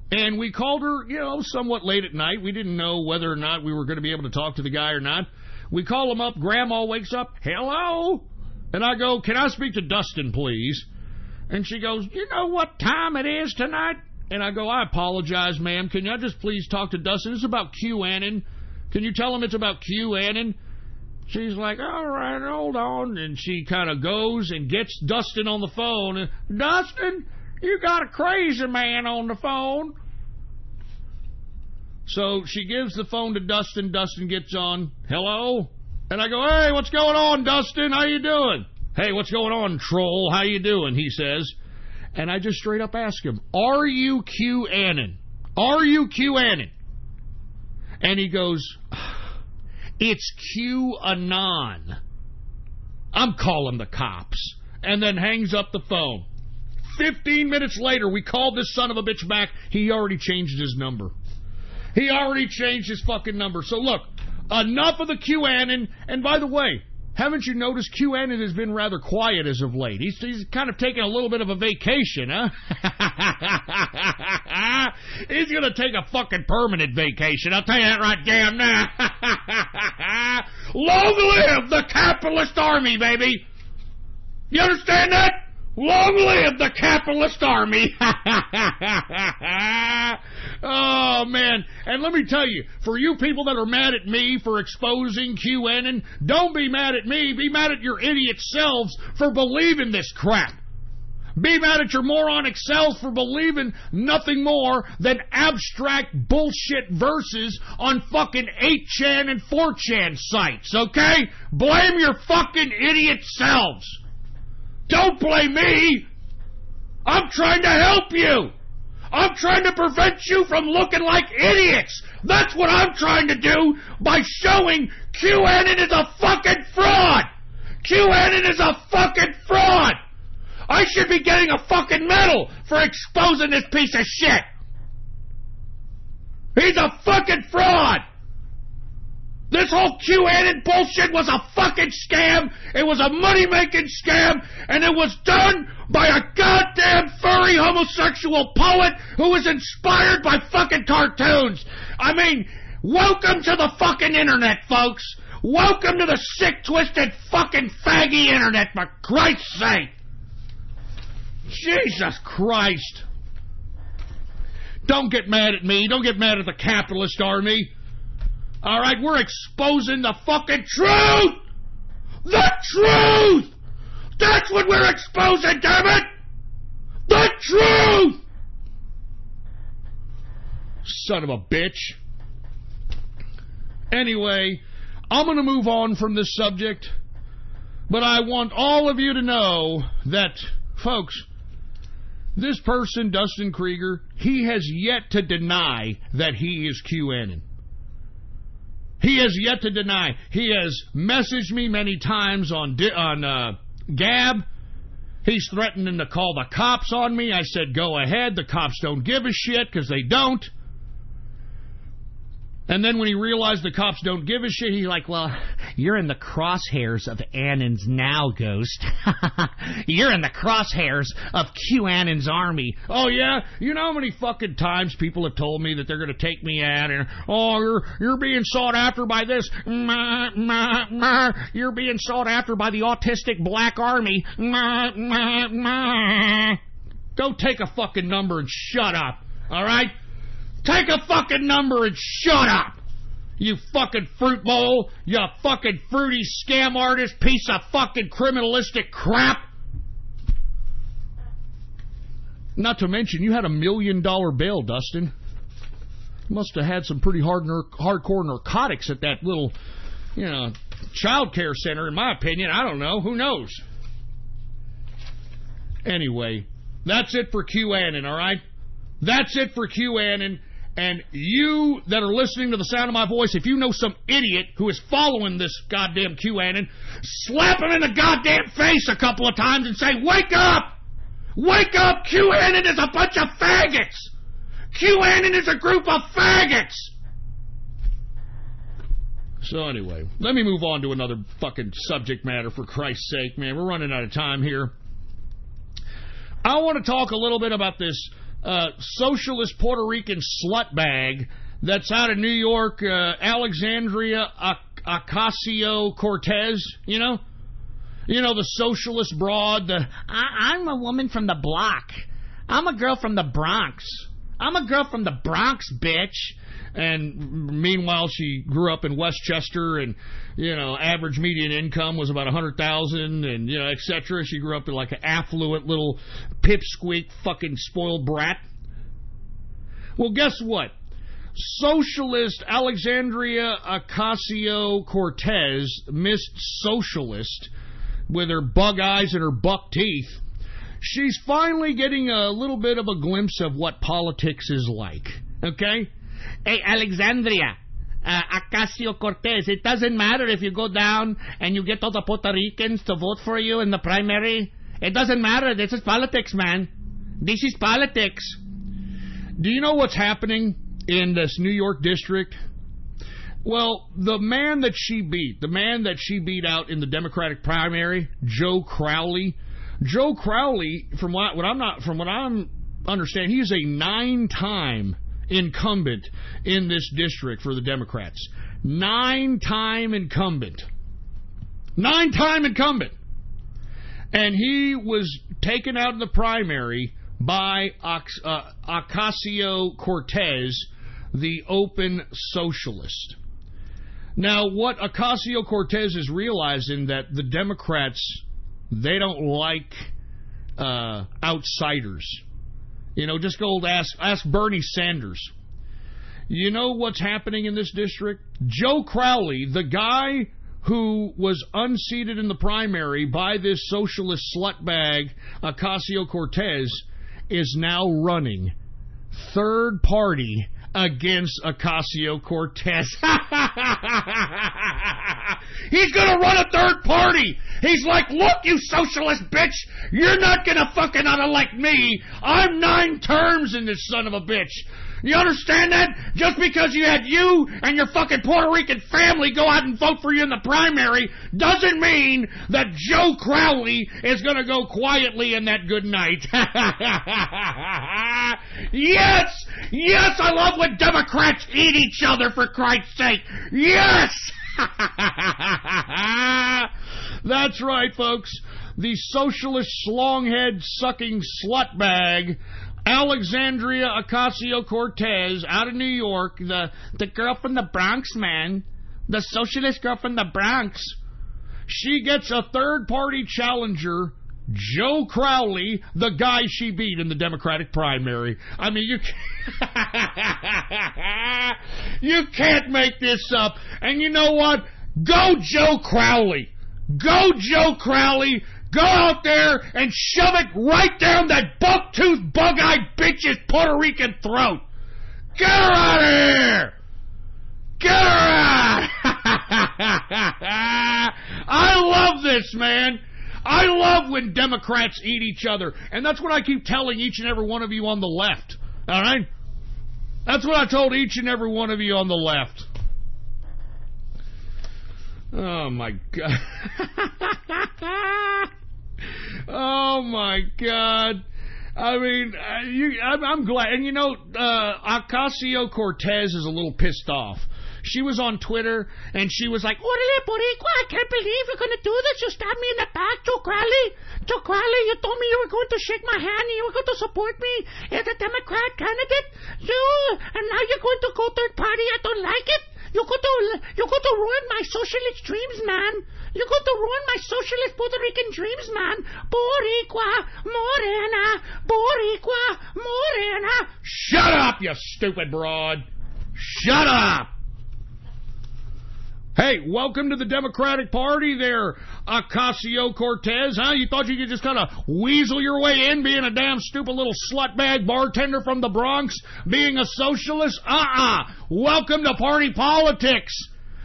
and we called her, somewhat late at night. We didn't know whether or not we were going to be able to talk to the guy or not. We call him up. Grandma wakes up. Hello? And I go, can I speak to Dustin, please? And she goes, you know what time it is tonight? And I go, I apologize, ma'am. Can you just please talk to Dustin? It's about QAnon. Can you tell him it's about QAnon? She's like, all right, hold on. And she kind of goes and gets Dustin on the phone. Dustin, you got a crazy man on the phone. So she gives the phone to Dustin. Dustin gets on. Hello? And I go, hey, what's going on, Dustin? How you doing? Hey, what's going on, troll? How you doing? He says. And I just straight up ask him, are you QAnon? Are you QAnon? And he goes, it's QAnon. I'm calling the cops. And then hangs up the phone. 15 minutes later, we called this son of a bitch back. He already changed his number. He already changed his fucking number. So look, enough of the QAnon. And by the way, haven't you noticed QAnon has been rather quiet as of late? He's kind of taking a little bit of a vacation, huh? He's going to take a fucking permanent vacation. I'll tell you that right damn now. Long live the capitalist army, baby. You understand that? Long live the capitalist army. Oh, man. And let me tell you, for you people that are mad at me for exposing QAnon, don't be mad at me. Be mad at your idiot selves for believing this crap. Be mad at your moronic selves for believing nothing more than abstract bullshit verses on fucking 8chan and 4chan sites, okay? Blame your fucking idiot selves. Don't blame me. I'm trying to help you. I'm trying to prevent you from looking like idiots. That's what I'm trying to do by showing QAnon is a fucking fraud. QAnon is a fucking fraud. I should be getting a fucking medal for exposing this piece of shit. He's a fucking fraud. This whole QAnon bullshit was a fucking scam. It was a money-making scam, and it was done by a goddamn furry homosexual poet who was inspired by fucking cartoons. I mean, welcome to the fucking internet, folks. Welcome to the sick, twisted, fucking faggy internet, for Christ's sake. Jesus Christ. Don't get mad at me. Don't get mad at the capitalist army. All right, we're exposing the fucking truth! The truth! That's what we're exposing, damn it! The truth! Son of a bitch. Anyway, I'm going to move on from this subject, but I want all of you to know that, folks, this person, Dustin Krieger, he has yet to deny that he is QAnon. He has yet to deny. He has messaged me many times on Gab. He's threatening to call the cops on me. I said, go ahead. The cops don't give a shit because they don't. And then when he realized the cops don't give a shit, he's like, well, you're in the crosshairs of Annon's now, Ghost. You're in the crosshairs of QAnon's army. Oh, yeah? You know how many fucking times people have told me that they're going to take me out and, oh, you're being sought after by this. You're being sought after by the autistic black army. Go take a fucking number and shut up, all right? Take a fucking number and shut up! You fucking fruit bowl! You fucking fruity scam artist piece of fucking criminalistic crap! Not to mention, you had $1 million bail, Dustin. Must have had some pretty hardcore narcotics at that little, child care center, in my opinion. I don't know. Who knows? Anyway, that's it for QAnon, all right? That's it for QAnon. And you that are listening to the sound of my voice, if you know some idiot who is following this goddamn QAnon, slap him in the goddamn face a couple of times and say, wake up! Wake up! QAnon is a bunch of faggots! QAnon is a group of faggots! So anyway, let me move on to another fucking subject matter, for Christ's sake, man. We're running out of time here. I want to talk a little bit about this socialist Puerto Rican slutbag that's out of New York, Alexandria Ocasio-Cortez, you know, the socialist broad. I'm a woman from the block. I'm a girl from the Bronx. I'm a girl from the Bronx, bitch. And meanwhile, she grew up in Westchester, and, average median income was about $100,000, and, et cetera. She grew up in like an affluent little pipsqueak fucking spoiled brat. Well, guess what? Socialist Alexandria Ocasio-Cortez, Miss Socialist, with her bug eyes and her buck teeth, she's finally getting a little bit of a glimpse of what politics is like, okay? Hey, Alexandria Ocasio-Cortez, it doesn't matter if you go down and you get all the Puerto Ricans to vote for you in the primary. It doesn't matter. This is politics, man. This is politics. Do you know what's happening in this New York district? Well, the man that she beat out in the Democratic primary, Joe Crowley. Joe Crowley, from what I'm understanding, he is a 9-time incumbent in this district for the Democrats. 9-time incumbent. 9-time incumbent. And he was taken out in the primary by Ocasio-Cortez, the open socialist. Now, what Ocasio-Cortez is realizing, that the Democrats, they don't like outsiders. Just go ask Bernie Sanders. You know what's happening in this district? Joe Crowley, the guy who was unseated in the primary by this socialist slutbag, Ocasio-Cortez, is now running third party against Ocasio-Cortez. He's going to run a third party. He's like, look, you socialist bitch, you're not going to fucking unelect me. I'm 9 terms in this son of a bitch. You understand that? Just because you had you and your fucking Puerto Rican family go out and vote for you in the primary doesn't mean that Joe Crowley is going to go quietly in that good night. Yes! Yes, I love when Democrats eat each other, for Christ's sake. Yes! That's right, folks. The socialist slonghead sucking slutbag, Alexandria Ocasio-Cortez, out of New York, the girl from the Bronx, man, the socialist girl from the Bronx. She gets a third-party challenger Joe Crowley, the guy she beat in the Democratic primary. I mean, you can't make this up. And you know what? Go Joe Crowley. Go Joe Crowley. Go out there and shove it right down that buck-toothed, bug-eyed bitch's Puerto Rican throat. Get her out of here. Get her out. I love this, man. I love when Democrats eat each other. And that's what I keep telling each and every one of you on the left. All right? That's what I told each and every one of you on the left. Oh, my God. Oh, my God. I mean, I'm glad. And, you know, Ocasio-Cortez is a little pissed off. She was on Twitter, and she was like, Orale, Boricua, I can't believe you're going to do this. You stabbed me in the back, Joe Crowley. Joe Crowley, you told me you were going to shake my hand and you were going to support me as a Democrat candidate. And now you're going to go third party. I don't like it. You're going to ruin my socialist dreams, man. You're going to ruin my socialist Puerto Rican dreams, man. Boricua, Morena, Boricua, Morena. Shut up, you stupid broad. Shut up. Hey, welcome to the Democratic Party there, Ocasio-Cortez, huh? You thought you could just kind of weasel your way in being a damn stupid little slutbag bartender from the Bronx, being a socialist? Welcome to party politics.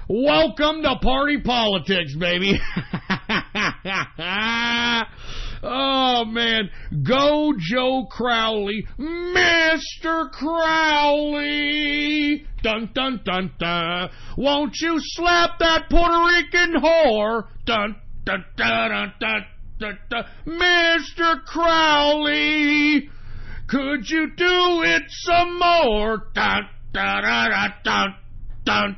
Welcome to party politics, baby. Oh, man. Go Joe Crowley. Mr. Crowley. Dun, dun, dun, dun. Won't you slap that Puerto Rican whore? Dun, dun, dun, dun, dun, dun, dun. Mr. Crowley, could you do it some more? Dun, dun, dun, dun, dun, dun.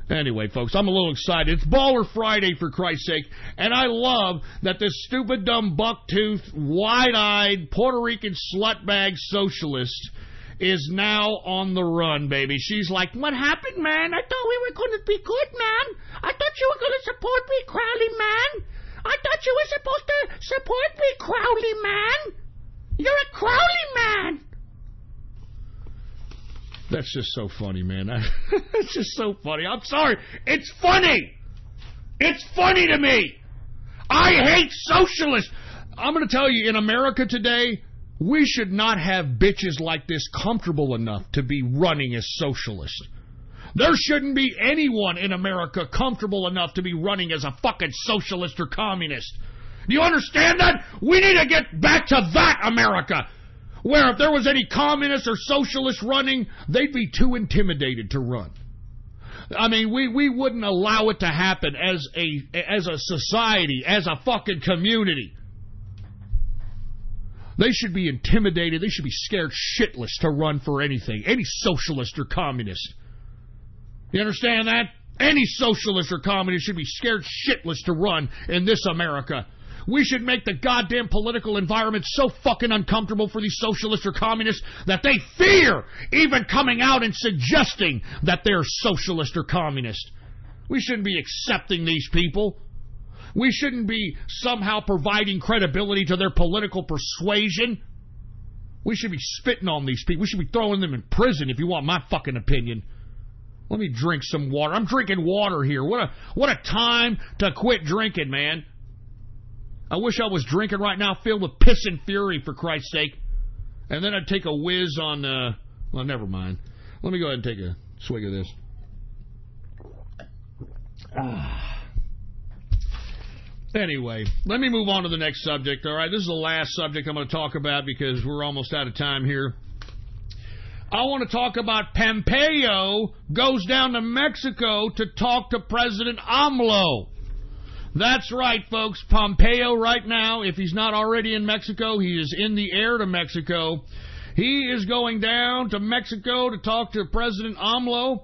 Anyway, folks, I'm a little excited. It's Baller Friday, for Christ's sake, and I love that this stupid, dumb, buck-toothed, wide-eyed, Puerto Rican slutbag socialist is now on the run, baby. She's like, what happened, man? I thought we were going to be good, man. I thought you were going to support me, Crowley, man. I thought you were supposed to support me, Crowley, man. You're a Crowley, man. That's just so funny, man. It's just so funny. I'm sorry. It's funny. It's funny to me. I hate socialists. I'm going to tell you, in America today, we should not have bitches like this comfortable enough to be running as socialists. There shouldn't be anyone in America comfortable enough to be running as a fucking socialist or communist. Do you understand that? We need to get back to that America, where if there was any communist or socialist running, they'd be too intimidated to run. I mean, we wouldn't allow it to happen as a society, as a fucking community. They should be intimidated. They should be scared shitless to run for anything, any socialist or communist. You understand that? Any socialist or communist should be scared shitless to run in this America. We should make the goddamn political environment so fucking uncomfortable for these socialists or communists that they fear even coming out and suggesting that they're socialist or communist. We shouldn't be accepting these people. We shouldn't be somehow providing credibility to their political persuasion. We should be spitting on these people. We should be throwing them in prison, if you want my fucking opinion. Let me drink some water. I'm drinking water here. What a time to quit drinking, man. I wish I was drinking right now, filled with piss and fury, for Christ's sake. And then I'd take a whiz on, well, never mind. Let me go ahead and take a swig of this. Anyway, let me move on to the next subject, all right? This is the last subject I'm going to talk about because we're almost out of time here. I want to talk about Pompeo goes down to Mexico to talk to President AMLO. That's right, folks. Pompeo right now, if he's not already in Mexico, he is in the air to Mexico. He is going down to Mexico to talk to President AMLO.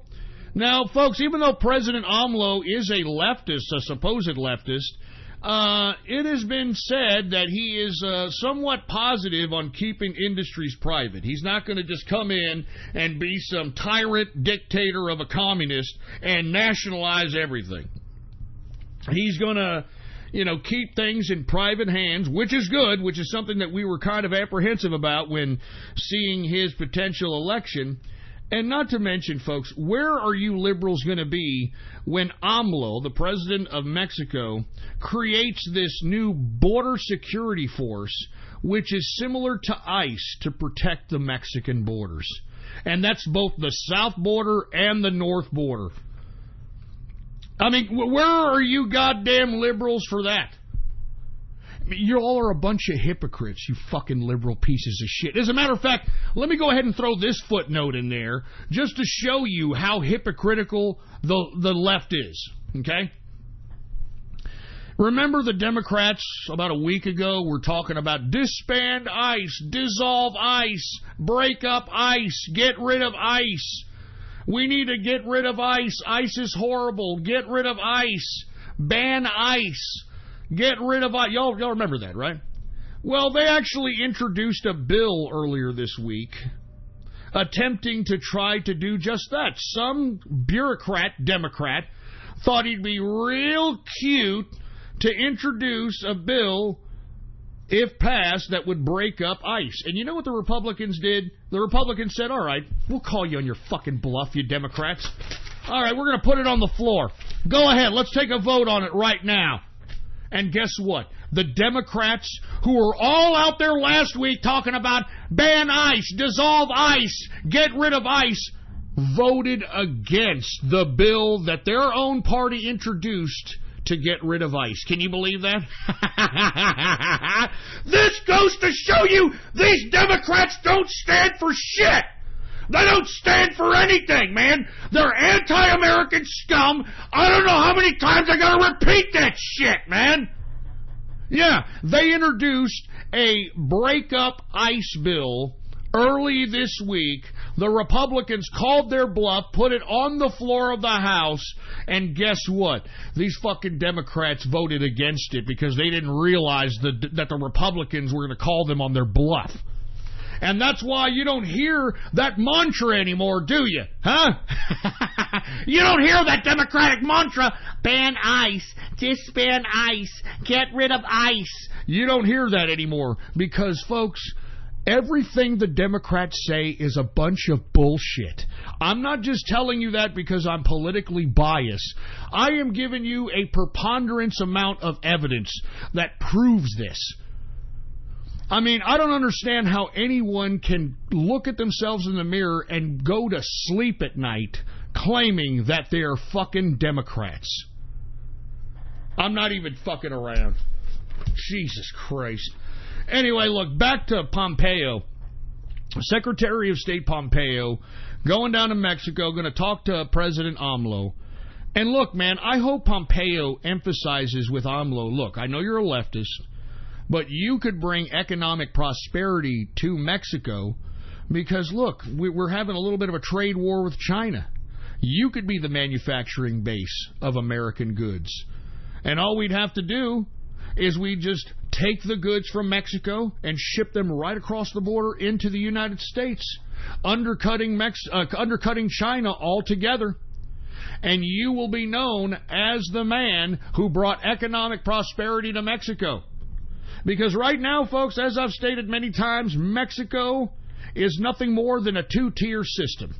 Now, folks, even though President AMLO is a leftist, a supposed leftist, it has been said that he is somewhat positive on keeping industries private. He's not going to just come in and be some tyrant dictator of a communist and nationalize everything. He's going to, keep things in private hands, which is good, which is something that we were kind of apprehensive about when seeing his potential election. And not to mention, folks, where are you liberals going to be when AMLO, the president of Mexico, creates this new border security force, which is similar to ICE to protect the Mexican borders? And that's both the south border and the north border. I mean, where are you goddamn liberals for that? I mean, you all are a bunch of hypocrites, you fucking liberal pieces of shit. As a matter of fact, let me go ahead and throw this footnote in there just to show you how hypocritical the left is, okay? Remember the Democrats about a week ago were talking about disband ICE, dissolve ICE, break up ICE, get rid of ICE. We need to get rid of ICE. ICE is horrible. Get rid of ICE. Ban ICE. Get rid of ICE. Y'all remember that, right? Well, they actually introduced a bill earlier this week attempting to try to do just that. Some bureaucrat, Democrat, thought he'd be real cute to introduce a bill, if passed, that would break up ICE. And you know what the Republicans did? The Republicans said, all right, we'll call you on your fucking bluff, you Democrats. All right, we're going to put it on the floor. Go ahead, let's take a vote on it right now. And guess what? The Democrats, who were all out there last week talking about ban ICE, dissolve ICE, get rid of ICE, voted against the bill that their own party introduced to get rid of ICE. Can you believe that? This goes to show you these Democrats don't stand for shit. They don't stand for anything, man. They're anti-American scum. I don't know how many times I gotta repeat that shit, man. Yeah, they introduced a break-up ICE bill early this week. The Republicans called their bluff, put it on the floor of the House, and guess what? These fucking Democrats voted against it because they didn't realize that the Republicans were going to call them on their bluff. And that's why you don't hear that mantra anymore, do you? Huh? You don't hear that Democratic mantra, ban ICE, disband ICE, get rid of ICE. You don't hear that anymore because, folks, everything the Democrats say is a bunch of bullshit. I'm not just telling you that because I'm politically biased. I am giving you a preponderance amount of evidence that proves this. I mean, I don't understand how anyone can look at themselves in the mirror and go to sleep at night claiming that they are fucking Democrats. I'm not even fucking around. Jesus Christ. Anyway, look, back to Pompeo. Secretary of State Pompeo going down to Mexico, going to talk to President AMLO. And look, man, I hope Pompeo emphasizes with AMLO, look, I know you're a leftist, but you could bring economic prosperity to Mexico because, look, we're having a little bit of a trade war with China. You could be the manufacturing base of American goods. And all we'd have to do is we just take the goods from Mexico and ship them right across the border into the United States, undercutting China altogether. And you will be known as the man who brought economic prosperity to Mexico. Because right now, folks, as I've stated many times, Mexico is nothing more than a two-tier system.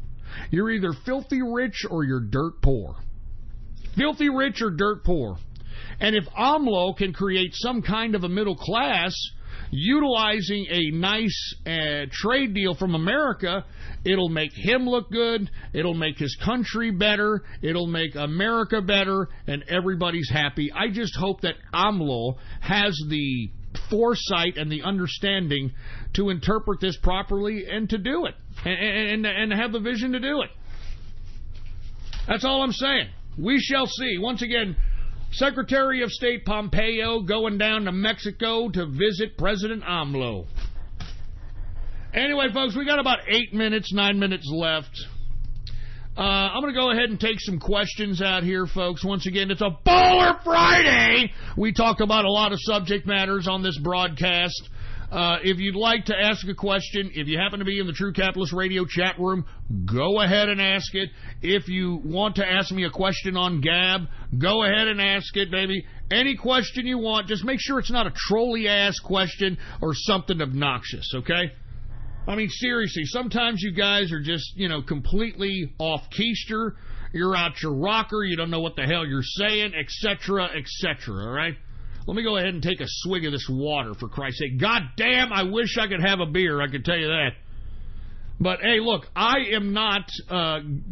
You're either filthy rich or you're dirt poor. Filthy rich or dirt poor. And if AMLO can create some kind of a middle class utilizing a nice trade deal from America, it'll make him look good, it'll make his country better, it'll make America better, and everybody's happy. I just hope that AMLO has the foresight and the understanding to interpret this properly and to do it, and have the vision to do it. That's all I'm saying. We shall see. Once again, Secretary of State Pompeo going down to Mexico to visit President AMLO. Anyway, folks, we got about 9 minutes left. I'm going to go ahead and take some questions out here, folks. Once again, it's a Baller Friday. We talk about a lot of subject matters on this broadcast. If you'd like to ask a question, if you happen to be in the True Capitalist Radio chat room, go ahead and ask it. If you want to ask me a question on Gab, go ahead and ask it, baby. Any question you want, just make sure it's not a trolley-ass question or something obnoxious, okay? I mean, seriously, sometimes you guys are just, completely off-keister. You're out your rocker. You don't know what the hell you're saying, etc., etc., all right? Let me go ahead and take a swig of this water, for Christ's sake. God damn, I wish I could have a beer, I can tell you that. But, hey, look, I am not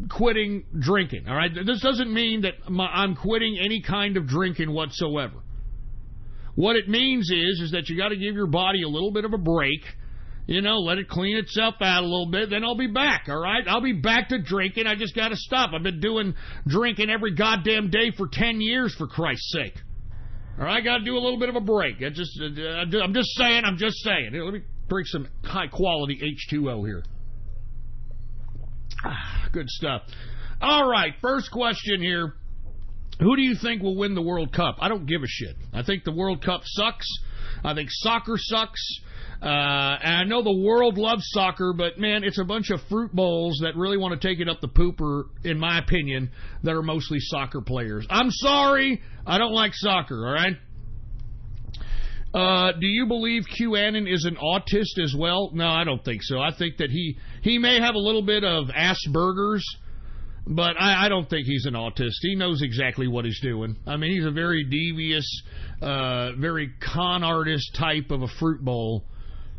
quitting drinking, all right? This doesn't mean that I'm quitting any kind of drinking whatsoever. What it means is that you got to give your body a little bit of a break. Let it clean itself out a little bit, then I'll be back, all right? I'll be back to drinking. I just got to stop. I've been doing drinking every goddamn day for 10 years, for Christ's sake. All right, got to do a little bit of a break. I'm just saying. Here, let me drink some high-quality H2O here. Good stuff. All right, first question here. Who do you think will win the World Cup? I don't give a shit. I think the World Cup sucks. I think soccer sucks. And I know the world loves soccer, but, man, it's a bunch of fruit bowls that really want to take it up the pooper, in my opinion, that are mostly soccer players. I'm sorry. I don't like soccer, all right? Do you believe QAnon is an autist as well? No, I don't think so. I think that he may have a little bit of Asperger's, but I don't think he's an autist. He knows exactly what he's doing. I mean, he's a very devious, very con artist type of a fruit bowl,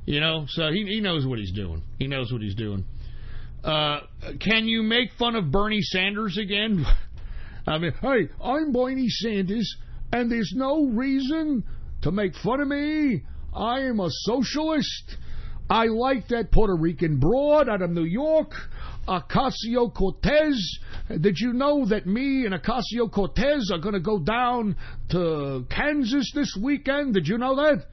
so he knows what he's doing. He knows what he's doing. Can you make fun of Bernie Sanders again? I mean, hey, I'm Bernie Sanders, and there's no reason to make fun of me. I am a socialist. I like that Puerto Rican broad out of New York, Ocasio-Cortez. Did you know that me and Ocasio-Cortez are going to go down to Kansas this weekend? Did you know that?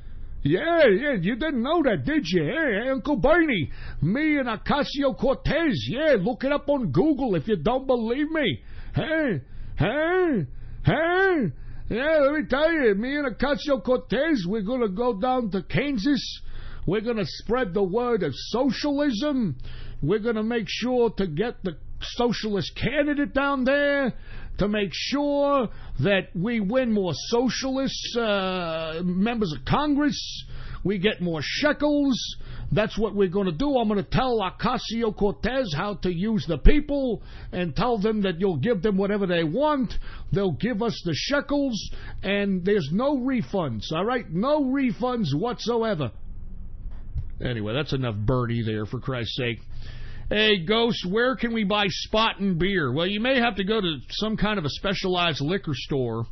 Yeah, you didn't know that, did you? Hey, Uncle Bernie, me and Ocasio-Cortez. Yeah, look it up on Google if you don't believe me. Hey. Yeah, let me tell you, me and Ocasio-Cortez, we're going to go down to Kansas. We're going to spread the word of socialism. We're going to make sure to get the socialist candidate down there to make sure that we win more socialist members of Congress. We get more shekels. That's what we're going to do. I'm going to tell Ocasio-Cortez how to use the people and tell them that you'll give them whatever they want. They'll give us the shekels, and there's no refunds, all right? No refunds whatsoever. Anyway, that's enough Bernie there, for Christ's sake. Hey, Ghost, where can we buy Spaten beer? Well, you may have to go to some kind of a specialized liquor store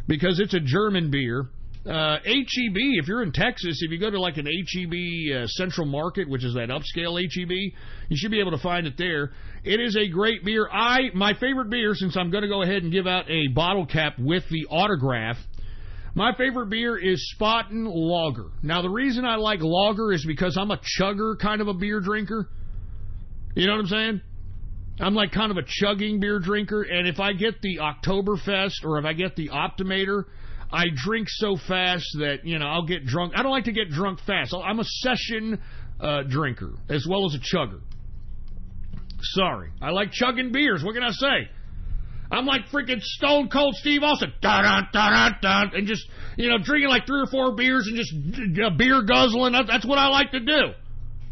because it's a German beer. H-E-B, if you're in Texas, if you go to like an H-E-B Central Market, which is that upscale H-E-B, you should be able to find it there. It is a great beer. My favorite beer, since I'm going to go ahead and give out a bottle cap with the autograph, my favorite beer is Spaten Lager. Now, the reason I like lager is because I'm a chugger kind of a beer drinker. You know what I'm saying? I'm like kind of a chugging beer drinker, and if I get the Oktoberfest or if I get the Optimator, I drink so fast that, I'll get drunk. I don't like to get drunk fast. I'm a session drinker as well as a chugger. Sorry. I like chugging beers. What can I say? I'm like freaking Stone Cold Steve Austin. Dun-dun-dun-dun-dun, and just, drinking like 3 or 4 beers and just beer guzzling. That's what I like to do.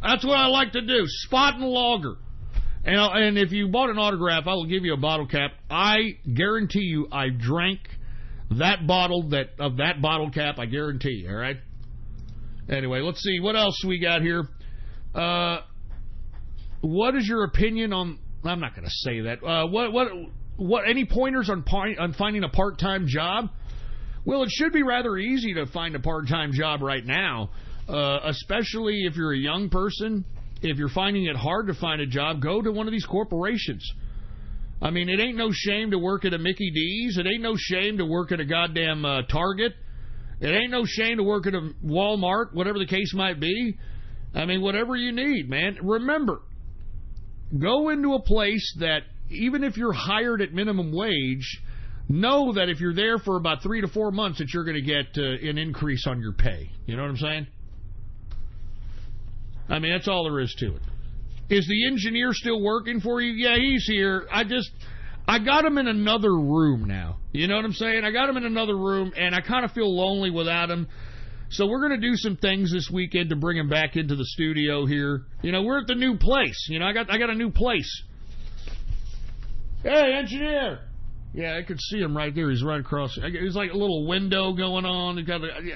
That's what I like to do. Spaten Lager. And if you bought an autograph, I will give you a bottle cap. I guarantee you I drank that bottle of that bottle cap, I guarantee you, all right? Anyway, let's see. What else we got here? What is your opinion on... I'm not going to say that. What? Any pointers on finding a part-time job? Well, it should be rather easy to find a part-time job right now, especially if you're a young person. If you're finding it hard to find a job, go to one of these corporations. I mean, it ain't no shame to work at a Mickey D's. It ain't no shame to work at a goddamn Target. It ain't no shame to work at a Walmart, whatever the case might be. I mean, whatever you need, man. Remember, go into a place that, even if you're hired at minimum wage, know that if you're there for about 3 to 4 months that you're going to get an increase on your pay. You know what I'm saying? I mean, that's all there is to it. Is the engineer still working for you? Yeah, he's here. I got him in another room now. You know what I'm saying? I got him in another room, and I kind of feel lonely without him. So we're going to do some things this weekend to bring him back into the studio here. You know, we're at the new place. You know, I got a new place. Hey, engineer. Yeah, I could see him right there. He's right across. There's like a little window going on.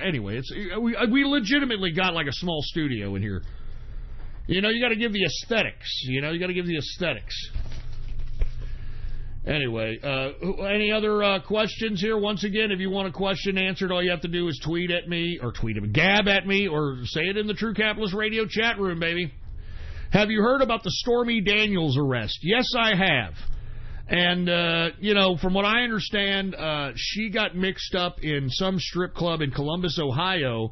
Anyway, we legitimately got like a small studio in here. You know, you got to give the aesthetics. Anyway, any other questions here? Once again, if you want a question answered, all you have to do is tweet at me, or gab at me, or say it in the True Capitalist Radio chat room, baby. Have you heard about the Stormy Daniels arrest? Yes, I have. And, you know, from what I understand, she got mixed up in some strip club in Columbus, Ohio,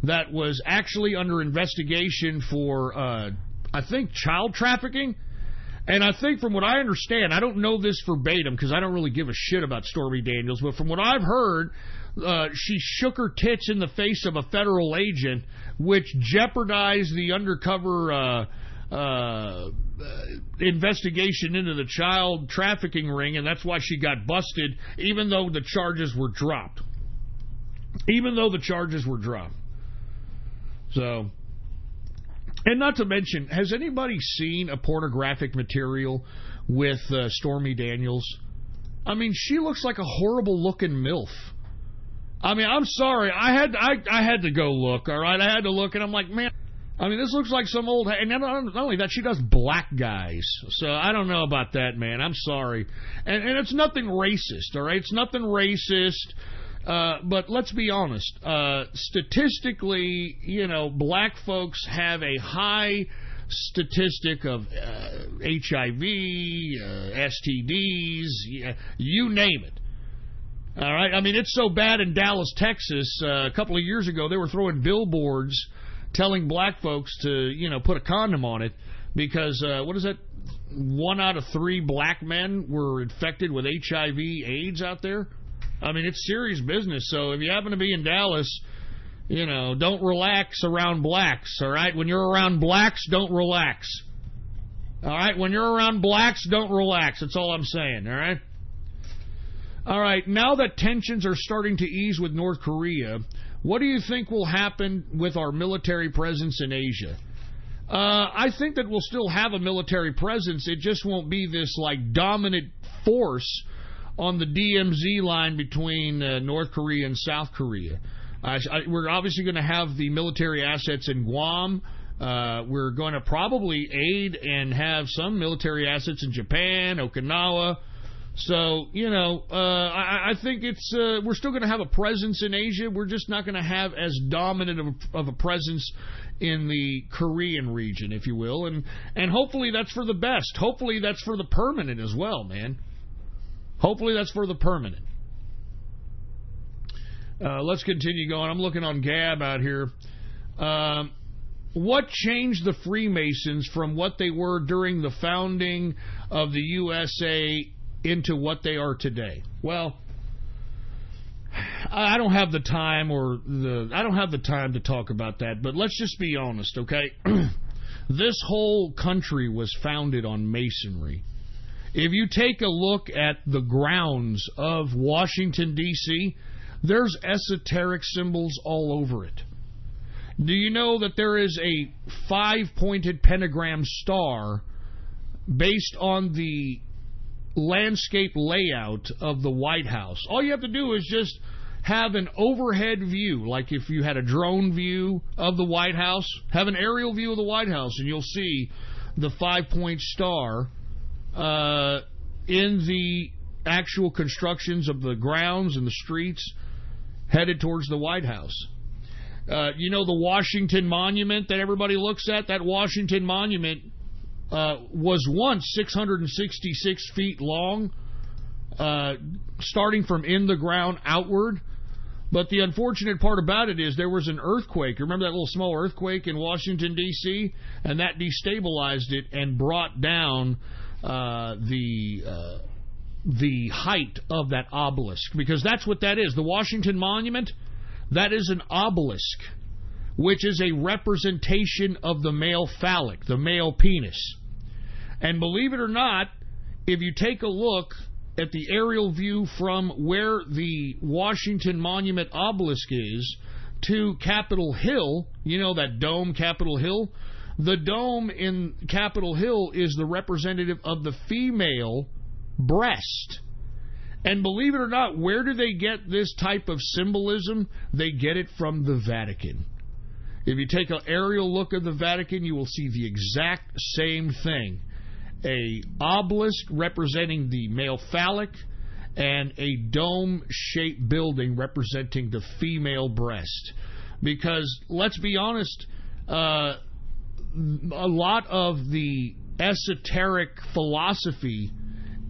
that was actually under investigation for, I think, child trafficking. And I think from what I understand, I don't know this verbatim because I don't really give a shit about Stormy Daniels, but from what I've heard, she shook her tits in the face of a federal agent, which jeopardized the undercover investigation into the child trafficking ring, and that's why she got busted, even though the charges were dropped. So, and not to mention, has anybody seen a pornographic material with Stormy Daniels? I mean, she looks like a horrible-looking MILF. I mean, I'm sorry. I had to go look, all right? I had to look, and I'm like, man, I mean, this looks like some old... And not only that, she does black guys. So I don't know about that, man. I'm sorry. And it's nothing racist, all right? It's nothing racist. But let's be honest. Statistically, you know, black folks have a high statistic of HIV, STDs, you name it. All right? I mean, it's so bad in Dallas, Texas. A couple of years ago, they were throwing billboards telling black folks to, you know, put a condom on it because, what is that? 1 out of 3 black men were infected with HIV, AIDS out there. I mean, it's serious business. So if you happen to be in Dallas, you know, don't relax around blacks, all right? When you're around blacks, don't relax. All right? When you're around blacks, don't relax. That's all I'm saying, all right? All right, now that tensions are starting to ease with North Korea, what do you think will happen with our military presence in Asia? I think that we'll still have a military presence. It just won't be this, like, dominant force on the DMZ line between North Korea and South Korea. We're obviously going to have the military assets in Guam. We're going to probably aid and have some military assets in Japan, Okinawa. So, you know, I think we're still going to have a presence in Asia. We're just not going to have as dominant of a presence in the Korean region, if you will. And hopefully that's for the best. Hopefully that's for the permanent as well, man. Hopefully that's for the permanent. Let's continue going. I'm looking on Gab out here. What changed the Freemasons from what they were during the founding of the USA into what they are today? Well, I don't have the time to talk about that, but let's just be honest, okay? This whole country was founded on Masonry. If you take a look at the grounds of Washington, D.C., there's esoteric symbols all over it. Do you know that there is a 5-pointed pentagram star based on the landscape layout of the White House? All you have to do is just have an overhead view, like if you had a drone view of the White House, have an aerial view of the White House, and you'll see the 5-point star in the actual constructions of the grounds and the streets headed towards the White House. You know the Washington Monument that everybody looks at? That Washington Monument was once 666 feet long, starting from in the ground outward. But the unfortunate part about it is there was an earthquake. Remember that little small earthquake in Washington, D.C.? And that destabilized it and brought down the height of that obelisk. Because that's what that is. The Washington Monument, that is an obelisk, which is a representation of the male phallic, the male penis. And believe it or not, if you take a look at the aerial view from where the Washington Monument obelisk is to Capitol Hill, you know that dome, Capitol Hill? The dome in Capitol Hill is the representative of the female breast. And believe it or not, where do they get this type of symbolism? They get it from the Vatican. If you take an aerial look of the Vatican, you will see the exact same thing. A obelisk representing the male phallic and a dome-shaped building representing the female breast. Because, let's be honest, a lot of the esoteric philosophy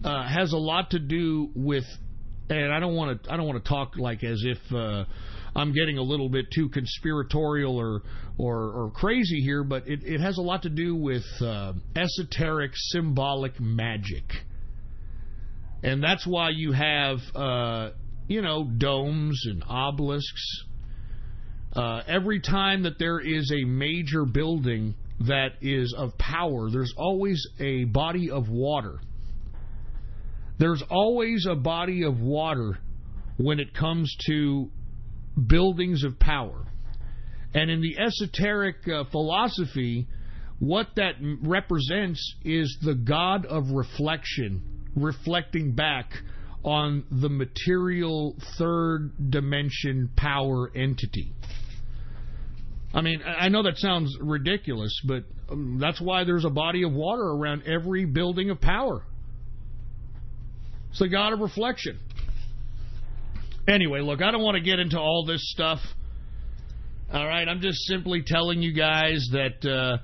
has a lot to do with, and I don't want to talk like as if I'm getting a little bit too conspiratorial or crazy here, but it has a lot to do with esoteric symbolic magic. And that's why you have, domes and obelisks. Every time that there is a major building that is of power, there's always a body of water. There's always a body of water when it comes to buildings of power. And in the esoteric philosophy, what that represents is the god of reflection, reflecting back on the material third dimension power entity. I mean, I know that sounds ridiculous, but that's why there's a body of water around every building of power. It's the god of reflection. Anyway, look, I don't want to get into all this stuff. All right, I'm just simply telling you guys that,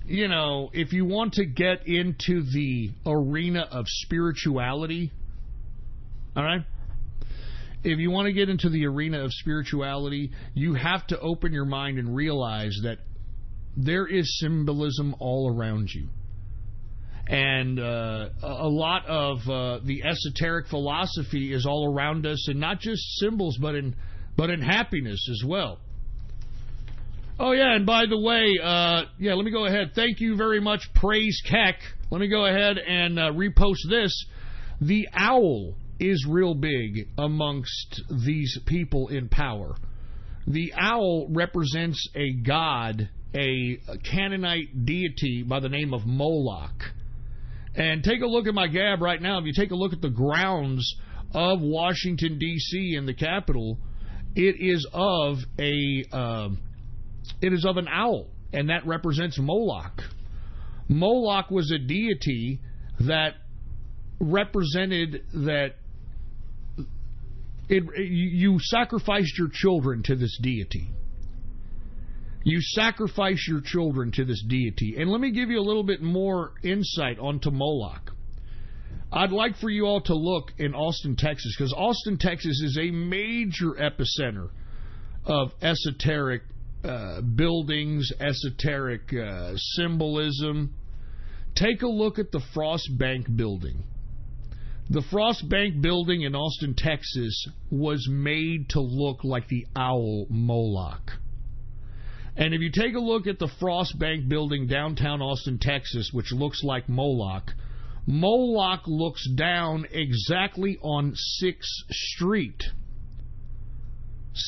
if you want to get into the arena of spirituality, all right, if you want to get into the arena of spirituality, you have to open your mind and realize that there is symbolism all around you. And a lot of the esoteric philosophy is all around us, and not just symbols, but in happiness as well. Oh, yeah, and by the way, let me go ahead. Thank you very much, Praise Keck. Let me go ahead and repost this. The owl is real big amongst these people in power. The owl represents a god, a Canaanite deity by the name of Moloch. And take a look at my gab right now. If you take a look at the grounds of Washington, D.C. and the Capitol, it is of an owl, and that represents Moloch. Moloch was a deity that represented that you sacrificed your children to this deity. You sacrifice your children to this deity. And let me give you a little bit more insight onto Moloch. I'd like for you all to look in Austin, Texas, because Austin, Texas is a major epicenter of esoteric buildings, esoteric symbolism. Take a look at the Frost Bank building. The Frost Bank building in Austin, Texas was made to look like the owl Moloch. And if you take a look at the Frost Bank building downtown Austin, Texas, which looks like Moloch, Moloch looks down exactly on 6th Street.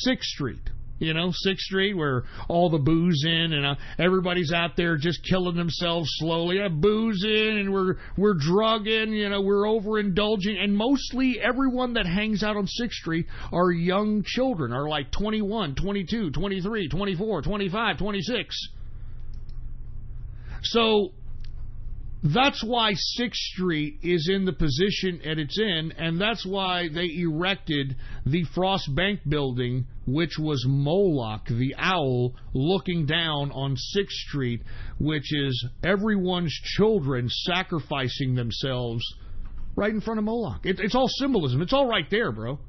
6th Street. 6th Street, where all the booze in and everybody's out there just killing themselves slowly. Booze in and we're drugging, we're overindulging. And mostly everyone that hangs out on 6th Street are young children, are like 21, 22, 23, 24, 25, 26. So that's why 6th Street is in the position that it's in, and that's why they erected the Frost Bank building, which was Moloch, the owl, looking down on 6th Street, which is everyone's children sacrificing themselves right in front of Moloch. It's all symbolism. It's all right there, bro.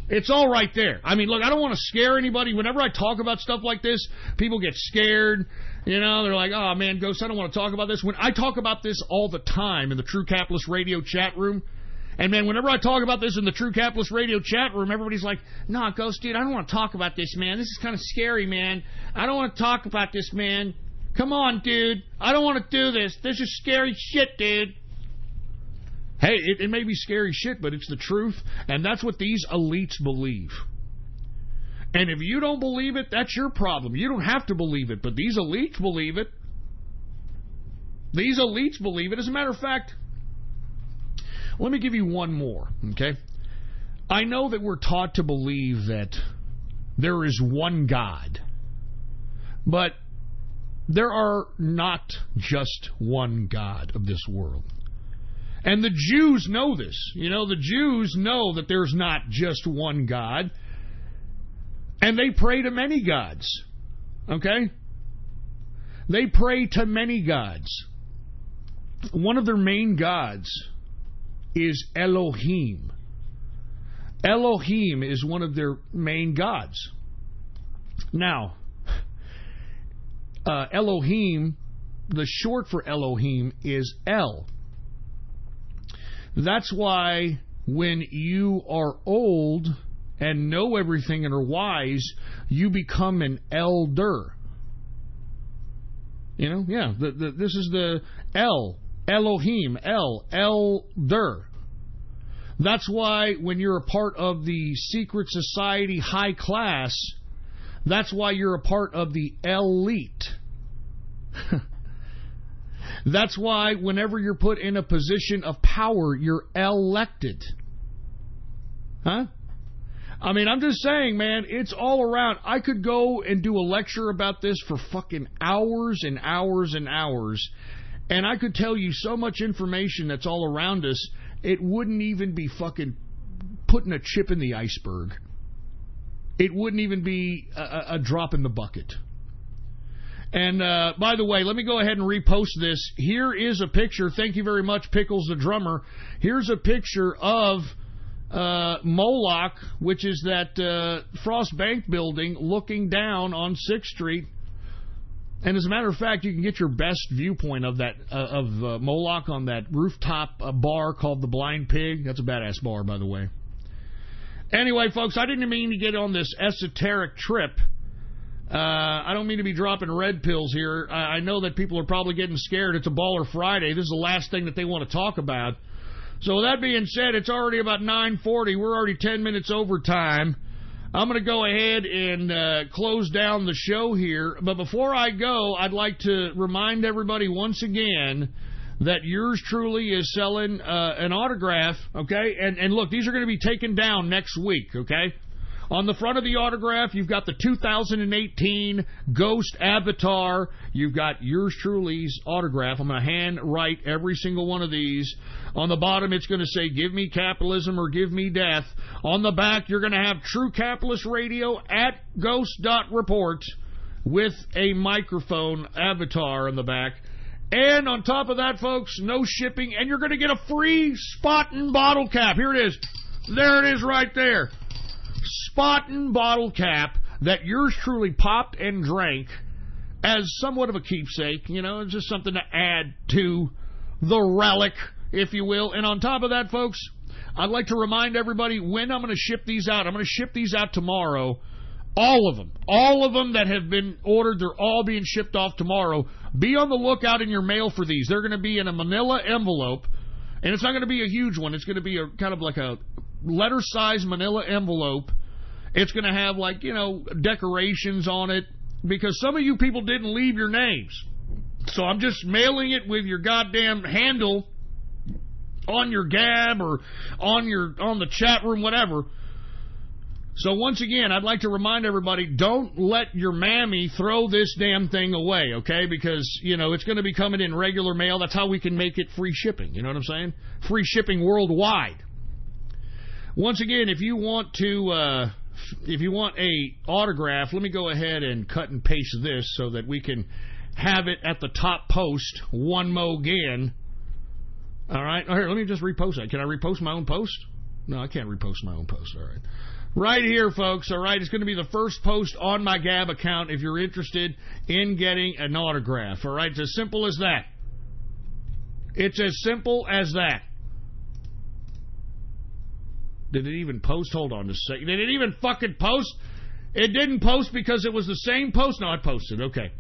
It's all right there. I mean, look, I don't want to scare anybody. Whenever I talk about stuff like this, people get scared. They're like, oh, man, Ghost, I don't want to talk about this. When I talk about this all the time in the True Capitalist Radio chat room, and, man, whenever I talk about this in the True Capitalist Radio chat room, everybody's like, nah, Ghost, dude, I don't want to talk about this, man. This is kind of scary, man. I don't want to talk about this, man. Come on, dude. I don't want to do this. This is scary shit, dude. Hey, it may be scary shit, but it's the truth, and that's what these elites believe. And if you don't believe it, that's your problem. You don't have to believe it, but these elites believe it. These elites believe it. As a matter of fact, let me give you one more, okay? I know that we're taught to believe that there is one God, but there are not just one God of this world. And the Jews know this. You know, the Jews know that there's not just one God. And they pray to many gods. Okay? They pray to many gods. One of their main gods is Elohim. Elohim is one of their main gods. Now, Elohim, the short for Elohim is El. That's why when you are old and know everything and are wise, you become an elder. You know, yeah, this is the El, Elohim, elder. That's why when you're a part of the secret society high class, that's why you're a part of the elite. That's why whenever you're put in a position of power, you're elected. Huh? I mean, I'm just saying, man, it's all around. I could go and do a lecture about this for fucking hours and hours and hours, and I could tell you so much information that's all around us, it wouldn't even be fucking putting a chip in the iceberg. It wouldn't even be a drop in the bucket. And, by the way, let me go ahead and repost this. Here is a picture. Thank you very much, Pickles the drummer. Here's a picture of Moloch, which is that Frost Bank building looking down on 6th Street. And as a matter of fact, you can get your best viewpoint of that of Moloch on that rooftop bar called the Blind Pig. That's a badass bar, by the way. Anyway, folks, I didn't mean to get on this esoteric trip. I don't mean to be dropping red pills here. I know that people are probably getting scared. It's a Baller Friday. This is the last thing that they want to talk about. So with that being said, it's already about 9:40. We're already 10 minutes over time. I'm going to go ahead and close down the show here. But before I go, I'd like to remind everybody once again that yours truly is selling an autograph, okay? And look, these are going to be taken down next week, okay? On the front of the autograph, you've got the 2018 Ghost Avatar. You've got yours truly's autograph. I'm going to hand write every single one of these. On the bottom, it's going to say, "Give me capitalism or give me death." On the back, you're going to have True Capitalist Radio at Ghost.Report with a microphone avatar on the back. And on top of that, folks, no shipping, and you're going to get a free Spaten bottle cap. Here it is. There it is right there. Spaten bottle cap that yours truly popped and drank as somewhat of a keepsake. You know, it's just something to add to the relic, if you will. And on top of that, folks, I'd like to remind everybody when I'm going to ship these out. I'm going to ship these out tomorrow. All of them. All of them that have been ordered, they're all being shipped off tomorrow. Be on the lookout in your mail for these. They're going to be in a manila envelope, and it's not going to be a huge one. It's going to be a kind of like a letter-size manila envelope. It's going to have, like, you know, decorations on it, because some of you people didn't leave your names. So I'm just mailing it with your goddamn handle on your Gab or on the chat room, whatever. So once again, I'd like to remind everybody, don't let your mammy throw this damn thing away, okay? Because, you know, it's going to be coming in regular mail. That's how we can make it free shipping. You know what I'm saying? Free shipping worldwide. Once again, if you want a autograph, let me go ahead and cut and paste this so that we can have it at the top post one mo again. All right. Here, let me just repost that. Can I repost my own post? No, I can't repost my own post. All right. Right here, folks. All right. It's going to be the first post on my Gab account if you're interested in getting an autograph. All right. It's as simple as that. It's as simple as that. Did it even post? Hold on a second. Did it even fucking post? It didn't post because it was the same post. No, I posted. Okay.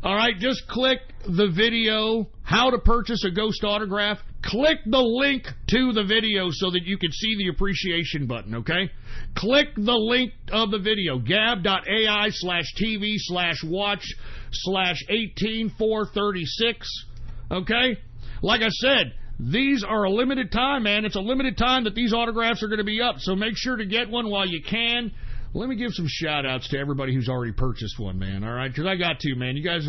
All right. Just click the video, how to purchase a Ghost autograph. click the link to the video so that you can see the appreciation button, okay? Click the link of the video, gab.ai/tv/watch/18436, okay? Like I said, these are a limited time, man. It's a limited time that these autographs are going to be up, so make sure to get one while you can. Let me give some shout-outs to everybody who's already purchased one, man, all right? Because I got to, man. You guys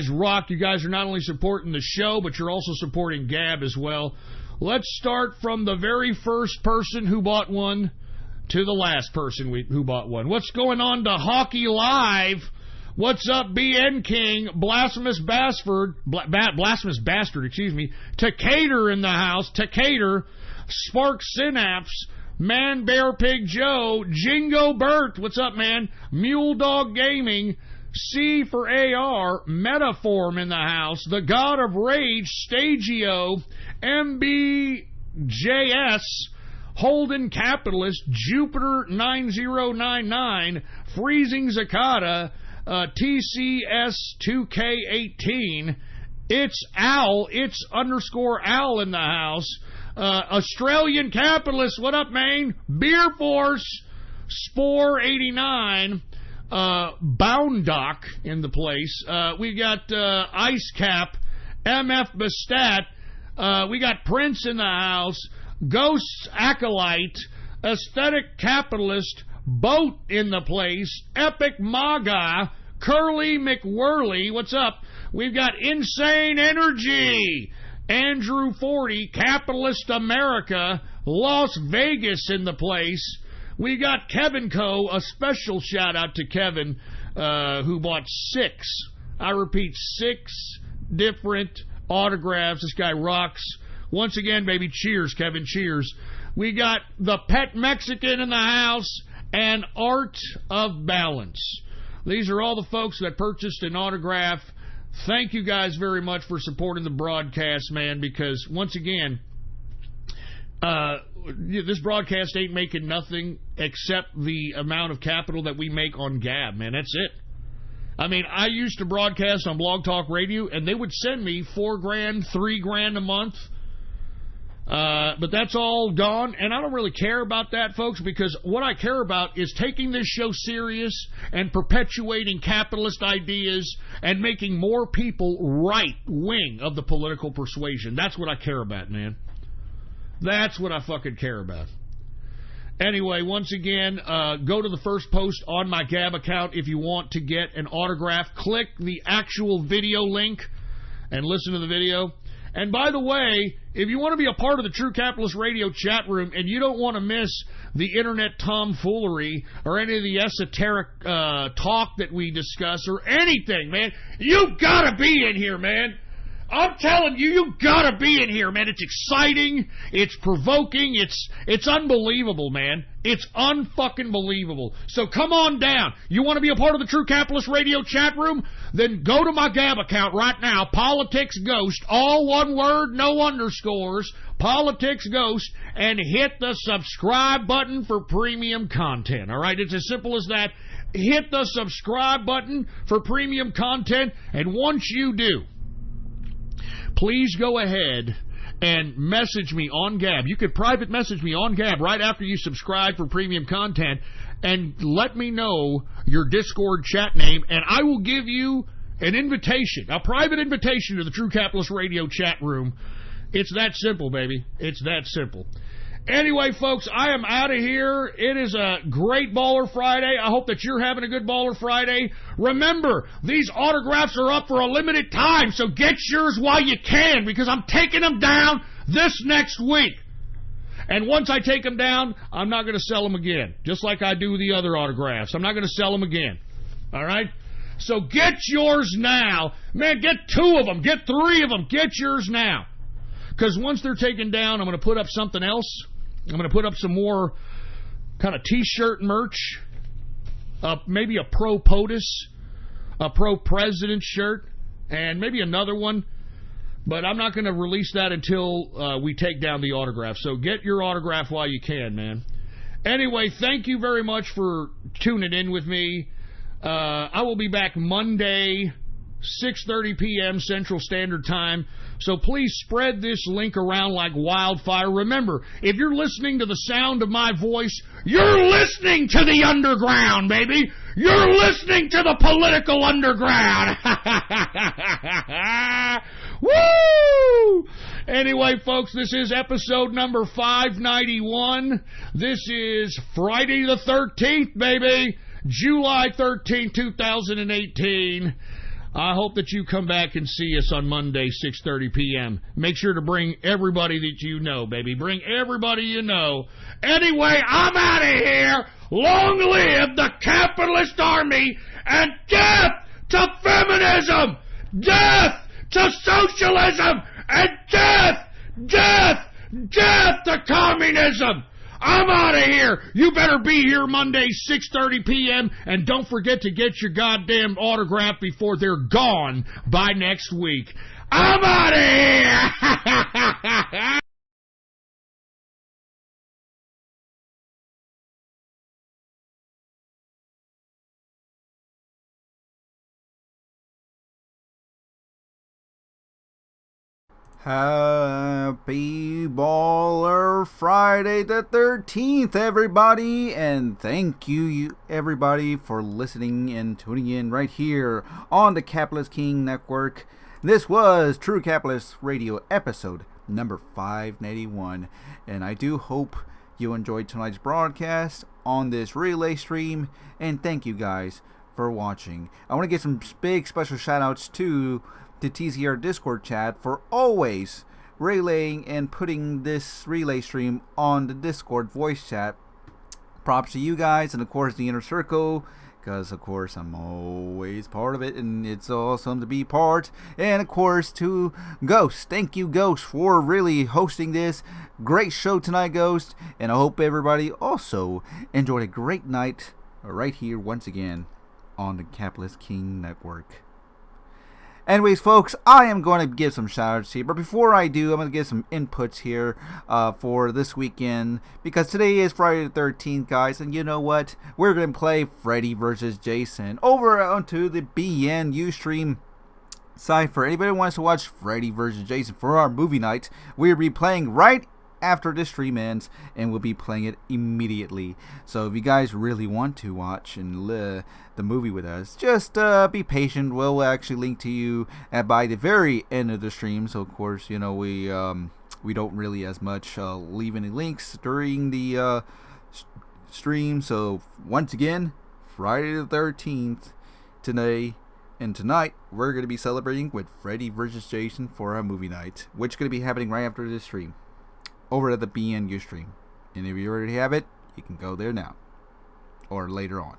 rock. You guys are not only supporting the show, but you're also supporting Gab as well. Let's start from the very first person who bought one to the last person who bought one. What's going on to Hockey Live? What's up, BN King, Blasphemous Bastard, Decatur in the house, Decatur, Spark Synapse, Man Bear Pig Joe, Jingo Burt, what's up, man? Mule Dog Gaming, C for AR, Metaform in the house, The God of Rage, Stagio, MBJS, Holden Capitalist, Jupiter 9099, Freezing Zakata, TCS2K18, It's Owl, it's _Owl in the house, Australian Capitalist, what up, man? Beer Force, Spore 89, Boundock in the place. We got Ice Cap, MF Bastat. We got Prince in the house, Ghosts Acolyte, Aesthetic Capitalist, Boat in the place, Epic Maga, Curly McWhirly, what's up? We've got Insane Energy, Andrew 40, Capitalist America, Las Vegas in the place. We got Kevin Co., a special shout out to Kevin, who bought 6. I repeat, 6 different autographs. This guy rocks. Once again, baby, cheers, Kevin, cheers. We got the Pet Mexican in the house and Art of Balance. These are all the folks that purchased an autograph. Thank you guys very much for supporting the broadcast, man, because once again, this broadcast ain't making nothing except the amount of capital that we make on Gab, man. That's it. I mean, I used to broadcast on Blog Talk Radio, and they would send me $4,000, $3,000 a month. But that's all gone, and I don't really care about that, folks, because what I care about is taking this show serious and perpetuating capitalist ideas and making more people right wing of the political persuasion. That's what I care about, man. That's what I fucking care about. Anyway, once again, go to the first post on my Gab account if you want to get an autograph. Click the actual video link and listen to the video. And by the way, if you want to be a part of the True Capitalist Radio chat room and you don't want to miss the internet tomfoolery or any of the esoteric talk that we discuss or anything, man, you gotta be in here, man. I'm telling you, you gotta be in here, man. It's exciting. It's provoking. It's unbelievable, man. It's unfucking believable. So come on down. You want to be a part of the True Capitalist Radio chat room? Then go to my Gab account right now, Politics Ghost, all one word, no underscores, Politics Ghost, and hit the subscribe button for premium content. All right, it's as simple as that. Hit the subscribe button for premium content, and once you do, please go ahead and message me on Gab. You could private message me on Gab right after you subscribe for premium content and let me know your Discord chat name, and I will give you an invitation, a private invitation to the True Capitalist Radio chat room. It's that simple, baby. It's that simple. Anyway, folks, I am out of here. It is a great Baller Friday. I hope that you're having a good Baller Friday. Remember, these autographs are up for a limited time, so get yours while you can, because I'm taking them down this next week. And once I take them down, I'm not going to sell them again, just like I do the other autographs. I'm not going to sell them again. All right? So get yours now. Man, get 2 of them. Get 3 of them. Get yours now. Because once they're taken down, I'm going to put up something else. I'm going to put up some more kind of T-shirt merch. Maybe a pro-POTUS, a pro-president shirt, and maybe another one. But I'm not going to release that until we take down the autograph. So get your autograph while you can, man. Anyway, thank you very much for tuning in with me. I will be back Monday, 6:30 p.m. Central Standard Time. So please spread this link around like wildfire. Remember, if you're listening to the sound of my voice, you're listening to the underground, baby. You're listening to the political underground. Woo! Anyway, folks, this is episode number 591. This is Friday the 13th, baby. July 13th, 2018. I hope that you come back and see us on Monday, 6:30 p.m. Make sure to bring everybody that you know, baby. Bring everybody you know. Anyway, I'm out of here. Long live the capitalist army, and death to feminism! Death to socialism! And death to communism! I'm out of here. You better be here Monday, 6:30 p.m. And don't forget to get your goddamn autograph before they're gone by next week. I'm out of here. Happy Baller Friday the 13th, everybody, and thank you everybody for listening and tuning in right here on the Capitalist King Network. This was True Capitalist Radio episode number 591, and I do hope you enjoyed tonight's broadcast on this relay stream, and thank you guys for watching. I want to give some big special shout outs to the TCR Discord chat for always relaying and putting this relay stream on the Discord voice chat. Props to you guys, and of course the Inner Circle, because of course I'm always part of it and it's awesome to be part. And of course to Ghost, thank you Ghost for really hosting this great show tonight, Ghost, and I hope everybody also enjoyed a great night right here once again on the Capitalist King Network. Anyways, folks, I am going to give some shout-outs here, but before I do, I'm going to give some inputs here for this weekend, because today is Friday the 13th, guys, and you know what? We're going to play Freddy vs. Jason over onto the BN Ustream site. For anybody who wants to watch Freddy vs. Jason for our movie night, we'll be playing right after this stream ends, and we'll be playing it immediately. So if you guys really want to watch and the movie with us, just be patient. We'll actually link to you by the very end of the stream. So of course, you know, we don't really as much leave any links during the stream. So once again, Friday the 13th today. And tonight, we're going to be celebrating with Freddy vs. Jason for our movie night, which is going to be happening right after this stream over at the BN Ustream. And if you already have it, you can go there now or later on.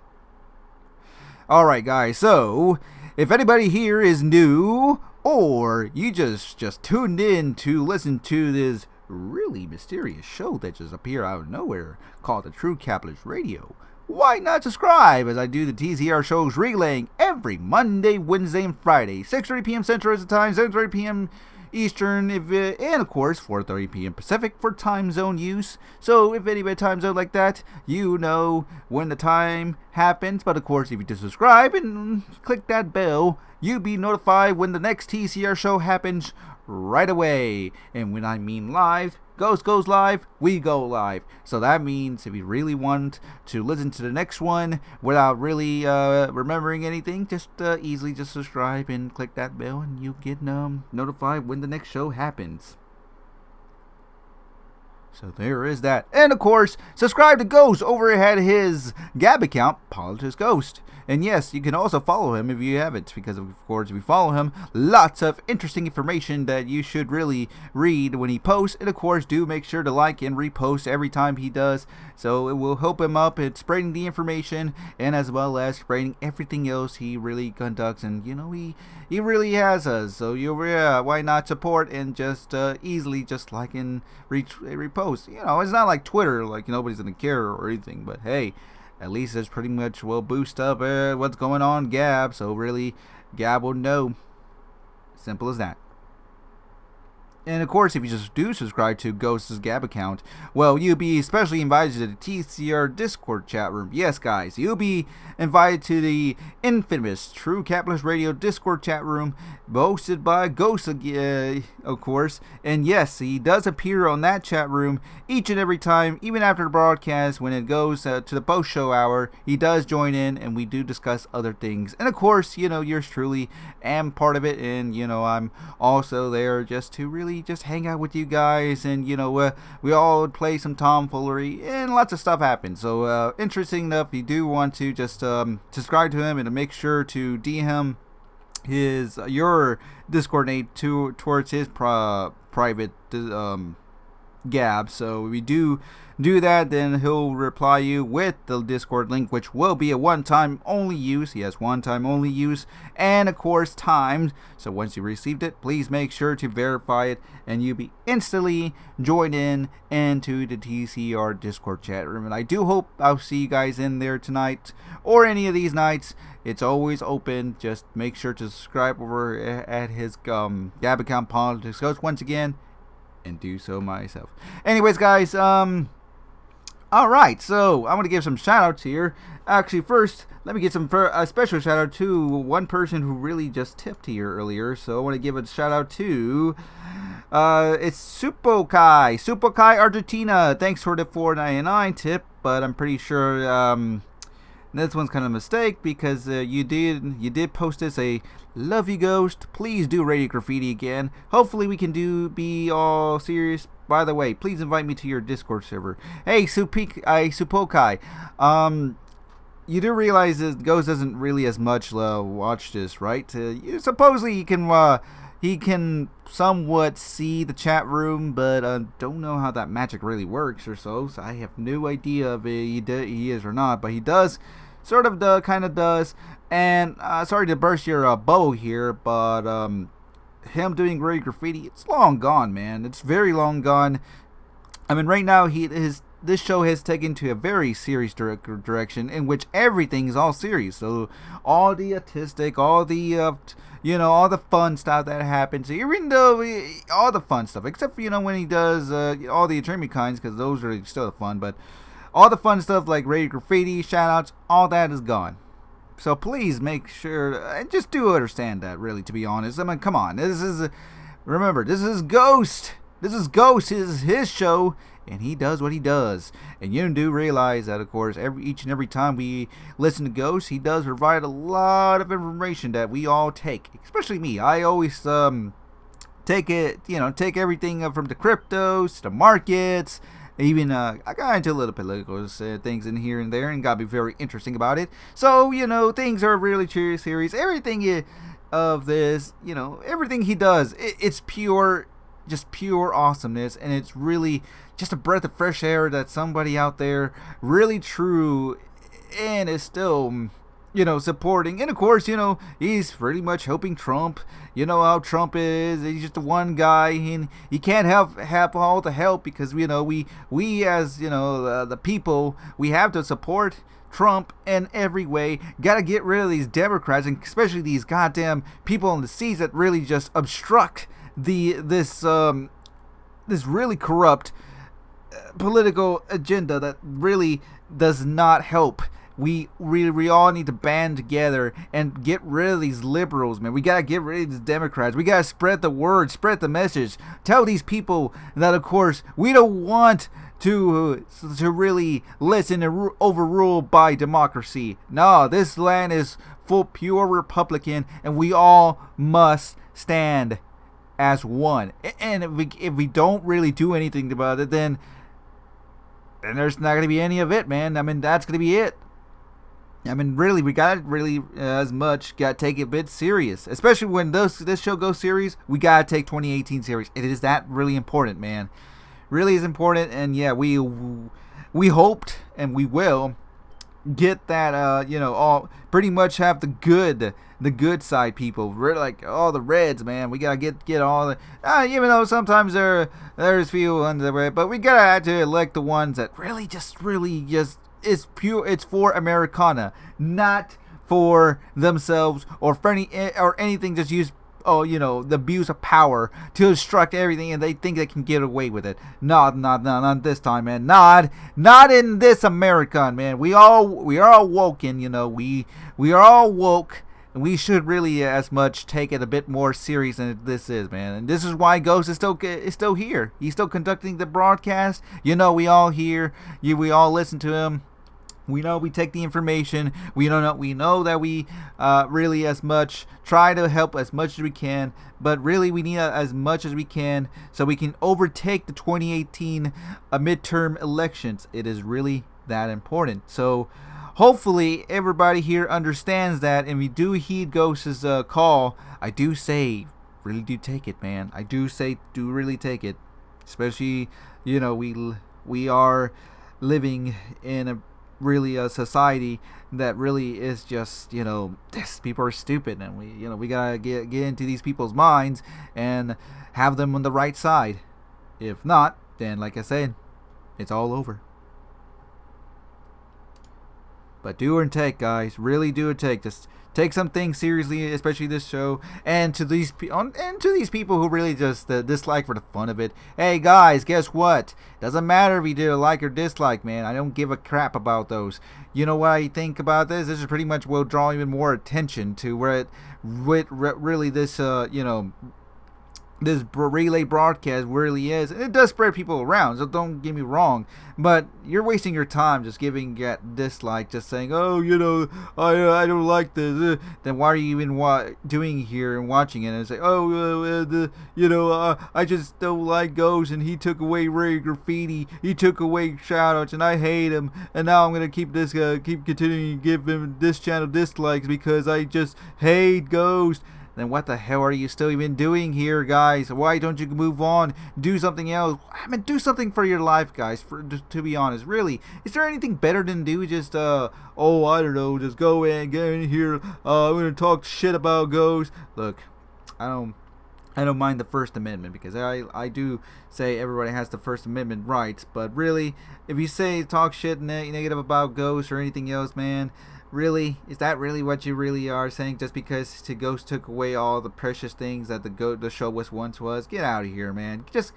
Alright guys, so if anybody here is new or you just tuned in to listen to this really mysterious show that just appeared out of nowhere called the True Capitalist Radio, why not subscribe, as I do the TCR shows relaying every Monday, Wednesday, and Friday, 6:30 p.m. Central as the time, 7:30 p.m. Eastern, and of course 4:30 p.m. Pacific for time zone use. So if anybody time zone like that, you know when the time happens. But of course, if you just subscribe and click that bell, you'll be notified when the next TCR show happens right away. And when I mean live, Ghost goes live, we go live. So that means if you really want to listen to the next one without really remembering anything, just easily just subscribe and click that bell, and you get notified when the next show happens. So there is that. And of course, subscribe to Ghost over at his Gab account, Politics Ghost. And yes, you can also follow him if you haven't, because of course if you follow him, lots of interesting information that you should really read when he posts. And of course, do make sure to like and repost every time he does, so it will help him up at spreading the information, and as well as spreading everything else he really conducts. And you know, he really has us, so why not support and just easily just like and repost. You know, it's not like Twitter, like nobody's gonna care or anything, but hey, at least it's pretty much will boost up what's going on Gab, so really Gab will know. Simple as that. And of course, if you just do subscribe to Ghost's Gab account, well, you'll be especially invited to the TCR Discord chat room. Yes, guys, you'll be invited to the infamous True Capitalist Radio Discord chat room, hosted by Ghost, of course. And yes, he does appear on that chat room each and every time, even after the broadcast, when it goes to the post-show hour. He does join in, and we do discuss other things. And of course, yours truly am part of it, and I'm also there just to really just hang out with you guys, and we all would play some tomfoolery, and lots of stuff happens. So interesting enough, you do want to just subscribe to him and to make sure to DM your Discord name towards his private Gab. So we do that, then he'll reply you with the Discord link, which will be a one-time only use. He has one-time only use, and of course timed. So once you received it, please make sure to verify it, and you'll be instantly joined into the TCR Discord chat room. And I do hope I'll see you guys in there tonight or any of these nights. It's always open. Just make sure to subscribe over at his Gab account, Politics Ghost, once again, and do so myself. Anyways, guys, alright, so I'm going to give some shout outs here. Actually, first, let me get a special shout out to one person who really just tipped here earlier. So I want to give a shout out to it's Supokai Argentina. Thanks for the $4.99 tip, but I'm pretty sure this one's kind of a mistake, because you did post this, a love you Ghost, please do Radio Graffiti again. Hopefully we can be all serious. By the way, please invite me to your Discord server. Hey, Supokai, you do realize that Ghost doesn't really as much watch this, right? Supposedly he can somewhat see the chat room, but don't know how that magic really works or so. So I have no idea if he is or not, but he does, sort of kind of does. And sorry to burst your bow here, but him doing Radio Graffiti, it's long gone, man. It's very long gone. I mean, right now this show has taken to a very serious direction, in which everything is all serious. So all the artistic, all the all the fun stuff that happens, even though all the fun stuff, except for when he does all the Attorney kinds, because those are still fun. But all the fun stuff like Radio Graffiti, shoutouts, all that is gone. So please make sure, and just do understand that, really, to be honest. I mean, come on. Remember, this is Ghost. This is Ghost. This is his show, and he does what he does. And you do realize that, of course, each and every time we listen to Ghost, he does provide a lot of information that we all take. Especially me. I always take everything from the cryptos to the markets. Even I got into a little political things in here and there, and got to be very interesting about it. So things are really serious. Everything of this, everything he does, it's pure, just pure awesomeness, and it's really just a breath of fresh air that somebody out there really true and is still supporting. And of course, he's pretty much helping Trump. You know how Trump is. He's just the one guy, and he can't have all the help, because we as the people, we have to support Trump in every way. Gotta get rid of these Democrats, and especially these goddamn people in the seats that really just obstruct this really corrupt political agenda that really does not help. We all need to band together and get rid of these liberals, man. We gotta get rid of these Democrats. We gotta spread the word, spread the message. Tell these people that, of course, we don't want to really listen and overruled by democracy. No, this land is full pure Republican, and we all must stand as one. And if we don't really do anything about it, then there's not gonna be any of it, man. I mean, that's gonna be it. I mean, really, we got to take it a bit serious. Especially when this show goes serious, we got to take 2018 serious. It is that really important, man. Really is important, and yeah, we hoped, and we will, get that, all pretty much have the good side people. We're like, all the reds, man. We got to get all the, even though sometimes there's few ones that way, but we got to have to elect the ones that really just it's pure. It's for Americana, not for themselves or for anything. Just use the abuse of power to obstruct everything, and they think they can get away with it. Not this time, man. Not in this America, man. We are all woken, we are all woke, and we should really as much take it a bit more serious than this is, man. And this is why Ghost is still here. He's still conducting the broadcast. We all hear. We all listen to him. We know we take the information. We know that we really as much try to help as much as we can, but really we need as much as we can so we can overtake the 2018 midterm elections. It is really that important. So hopefully everybody here understands that, and we do heed Ghost's call. I do say, really do take it, man. I do say, do really take it. Especially, we are living in a society that really is just, this people are stupid, and we gotta get into these people's minds and have them on the right side. If not, then like I said, it's all over. But do or take, guys. Really do or take. Just take some things seriously, especially this show. And to these people who really just dislike for the fun of it. Hey, guys, guess what? Doesn't matter if you did a like or dislike, man. I don't give a crap about those. You know what I think about this? This is pretty much will draw even more attention to where really this, this relay broadcast really is. And it does spread people around, so don't get me wrong, but you're wasting your time just giving that dislike, just saying, oh, I don't like this. Then why are you even doing here and watching it and say, oh, I just don't like Ghost, and he took away Ray Graffiti, he took away shoutouts, and I hate him, and now I'm gonna keep continuing to give him this channel dislikes because I just hate Ghost. Then what the hell are you still even doing here, guys? Why don't you move on? Do something else. Do something for your life, guys. To be honest, really, is there anything better than do just I don't know, just go and get in here. I'm gonna talk shit about Ghost. Look, I don't mind the First Amendment, because I do say everybody has the First Amendment rights. But really, if you talk shit negative about Ghost or anything else, man. Really? Is that really what you really are saying? Just because Ghost took away all the precious things that the show once was? Get out of here, man. Just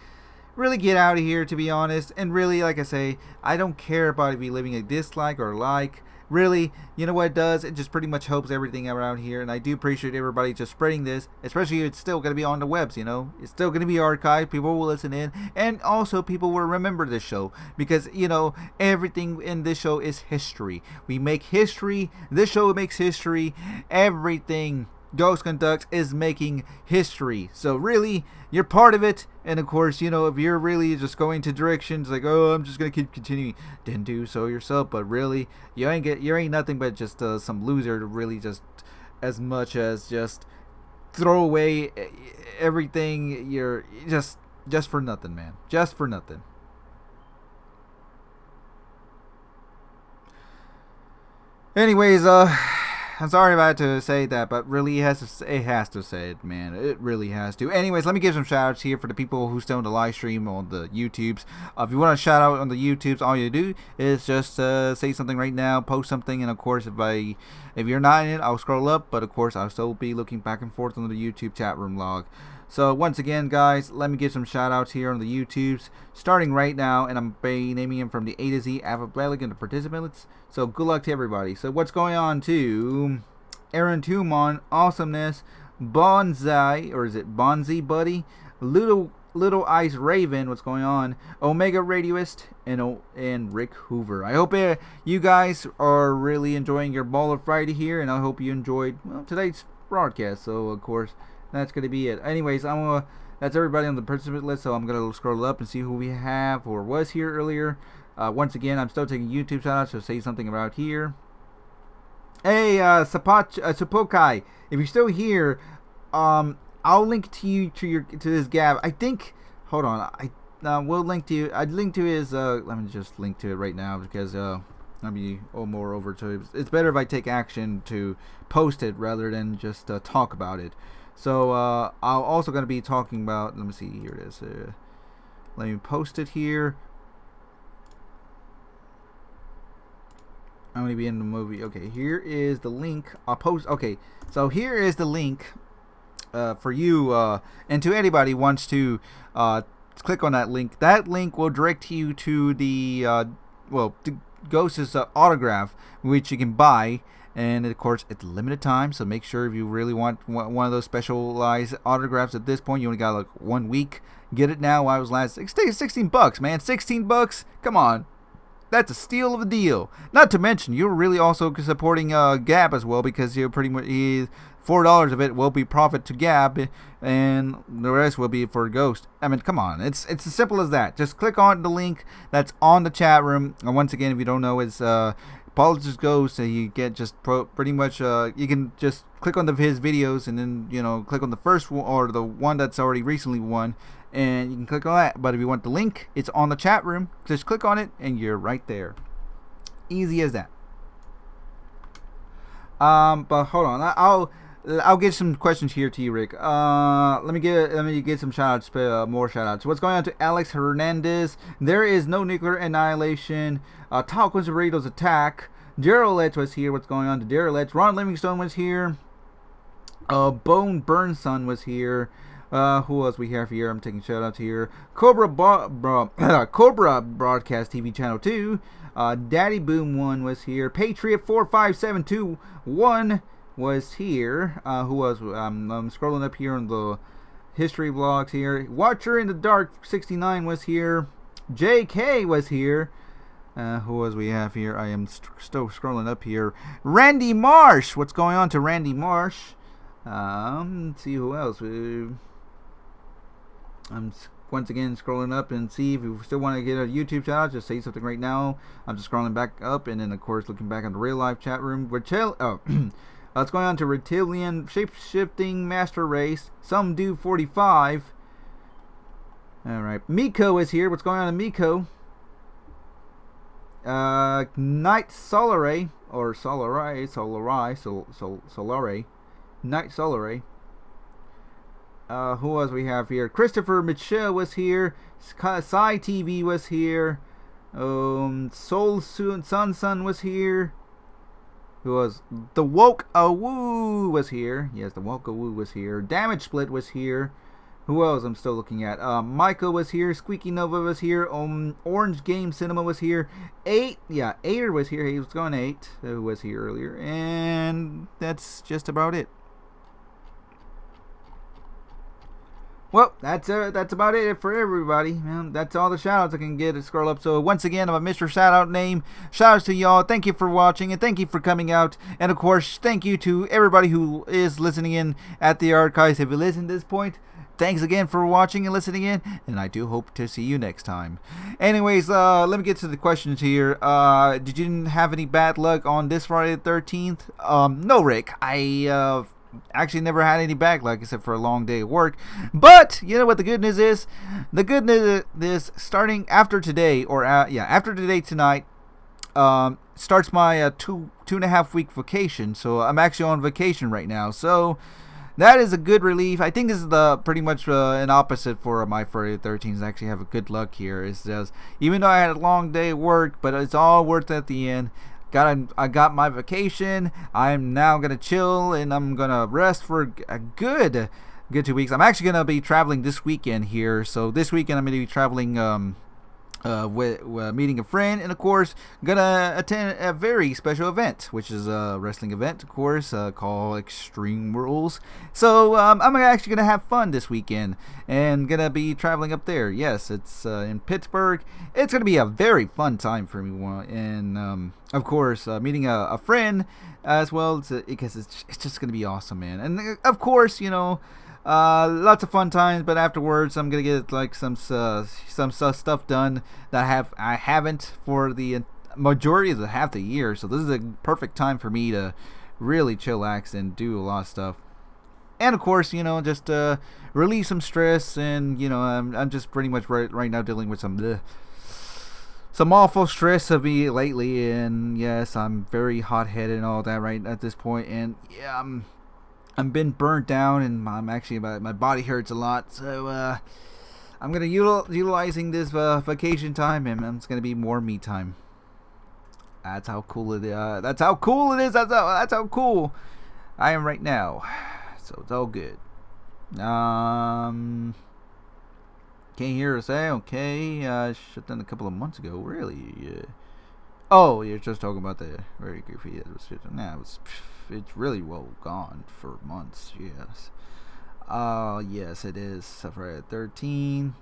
really get out of here, to be honest. And really, like I say, I don't care about if you're leaving a dislike or a like. Really, you know what it does? It just pretty much helps everything around here. And I do appreciate everybody just spreading this. Especially if it's still going to be on the webs, It's still going to be archived. People will listen in. And also people will remember this show. Because, everything in this show is history. We make history. This show makes history. Everything Ghost conducts is making history. So really, you're part of it. And of course, if you're really just going to directions like, oh, I'm just gonna keep continuing, then do so yourself. But really, you ain't nothing but just some loser to really just as much as just throw away everything. You're just for nothing, man. Just for nothing. Anyways, I'm sorry about to say that, but really it has to say it, man. It really has to. Anyways, let me give some shout outs here for the people who still on the live stream on the YouTubes. If you want to shout out on the YouTubes, all you do is just say something right now, post something, and of course if you're not in it, I'll scroll up, but of course I'll still be looking back and forth on the YouTube chat room log. So once again, guys, let me give some shout outs here on the YouTubes, starting right now, and I'm naming them from the A to Z alphabetic and the participants. So good luck to everybody. So what's going on to Aaron Tumon, Awesomeness, Bonsai, or is it Bonzi Buddy, Little Ice Raven, what's going on, Omega Radioist, and Rick Hoover. I hope you guys are really enjoying your Baller Friday here, and I hope you enjoyed today's broadcast. So of course, that's going to be it. Anyways, that's everybody on the participant list, so I'm going to scroll up and see who we have or was here earlier. Once again, I'm still taking YouTube shoutouts, so say something about here. Hey, Sapokai, if you're still here, I'll link to his Gab. I think, hold on, we'll link to you. I'd link to his, let me just link to it right now, because, I'll be more over to it. It's better if I take action to post it rather than just talk about it. So I'm also going to be talking about, let me see, here it is. Let me post it here. I'm going to be in the movie. Okay, here is the link. I'll post. Okay, so here is the link for you and to anybody who wants to click on that link. That link will direct you to the to Ghost's autograph, which you can buy. And of course, it's limited time, so make sure if you really want one of those specialized autographs at this point, you only got like 1 week. Get it now while it was last. It's $16, man. $16. Come on, that's a steal of a deal. Not to mention, you're really also supporting Gab as well, because you're pretty much $4 of it will be profit to Gab, and the rest will be for Ghost. I mean, come on, it's as simple as that. Just click on the link that's on the chat room. And once again, if you don't know, it's Apologist Ghost. You get just pretty much you can just click on his videos, and then click on the first one or the one that's already recently won, and you can click on that. But if you want the link, it's on the chat room. Just click on it, and you're right there. Easy as that. But hold on, I'll get some questions here to you, Rick. Let me get some shout outs, more shout outs. What's going on to Alex Hernandez? There is no nuclear annihilation. Tacos Burritos attack. Daryl Letch was here. What's going on to Daryl Letch? Ron Livingstone was here. Bone Burnson was here. Who else we have here? I'm taking shout outs here. Cobra Broadcast TV Channel 2. Daddy Boom 1 was here. Patriot 45721 was here. Who was? I'm scrolling up here on the history vlogs here. Watcher in the Dark 69 was here. JK was here. Who was we have here? I am still scrolling up here. Randy Marsh. What's going on to Randy Marsh? Let's see who else. I'm once again scrolling up and see if you still want to get a YouTube shout out. Just say something right now. I'm just scrolling back up, and then of course looking back on the real life chat room. What's going on to Reptilian Shape-Shifting Master Race? Some do 45. Alright. Miko is here. What's going on to Miko? Night Solare, or Solare. Night Solare. Who else we have here? Christopher Mitchell was here. Sai TV was here. Soul Sun was here. Who was? The Woke Awoo was here. Yes, the Woke Awoo was here. Damage Split was here. Who else I'm still looking at? Michael was here. Squeaky Nova was here. Orange Game Cinema was here. Ader was here. He was gone 8. Who was here earlier. And that's just about it. Well, that's about it for everybody. Man, that's all the shout outs I can get to scroll up. So once again, I'm a Mr. Shout Out name. Shout outs to y'all. Thank you for watching, and thank you for coming out. And of course, thank you to everybody who is listening in at the archives. If you listened to this point, thanks again for watching and listening in, and I do hope to see you next time. Anyways, let me get to the questions here. Did you have any bad luck on this Friday the 13th? No, Rick. I actually never had any bad luck except for a long day of work. But you know what the good news is? The good news is starting after today, or after today tonight, starts my 2.5 week vacation. So I'm actually on vacation right now. So that is a good relief. I think this is the pretty much an opposite for my Friday the 13th. I actually have a good luck here. It's just, even though I had a long day of work, but it's all worth it at the end. I got my vacation. I'm now gonna chill, and I'm gonna rest for a good 2 weeks. I'm actually gonna be traveling this weekend here. So this weekend I'm gonna be traveling meeting a friend, and of course gonna attend a very special event, which is a wrestling event, of course, called Extreme Rules. So I'm actually gonna have fun this weekend and gonna be traveling up there. Yes, it's in Pittsburgh. It's gonna be a very fun time for me, and of course meeting a friend as well, because it's just gonna be awesome, man. And of course, lots of fun times, but afterwards I'm gonna get like some stuff done that I haven't for the majority of half the year. So this is a perfect time for me to really chillax and do a lot of stuff. And of course, just release some stress. And I'm just pretty much right now dealing with some awful stress of me lately. And yes, I'm very hot-headed and all that right at this point. And yeah, I'm been burnt down, and I'm actually my body hurts a lot. So I'm gonna utilizing this vacation time, and it's gonna be more me time. That's how cool it is. That's how cool it is. That's how cool I am right now. So it's all good. Can't hear us say. Okay. Shut down a couple of months ago. Really? Oh, you're just talking about the very goofy. It's really well gone for months. Yes. Yes, it is. Friday the 13th.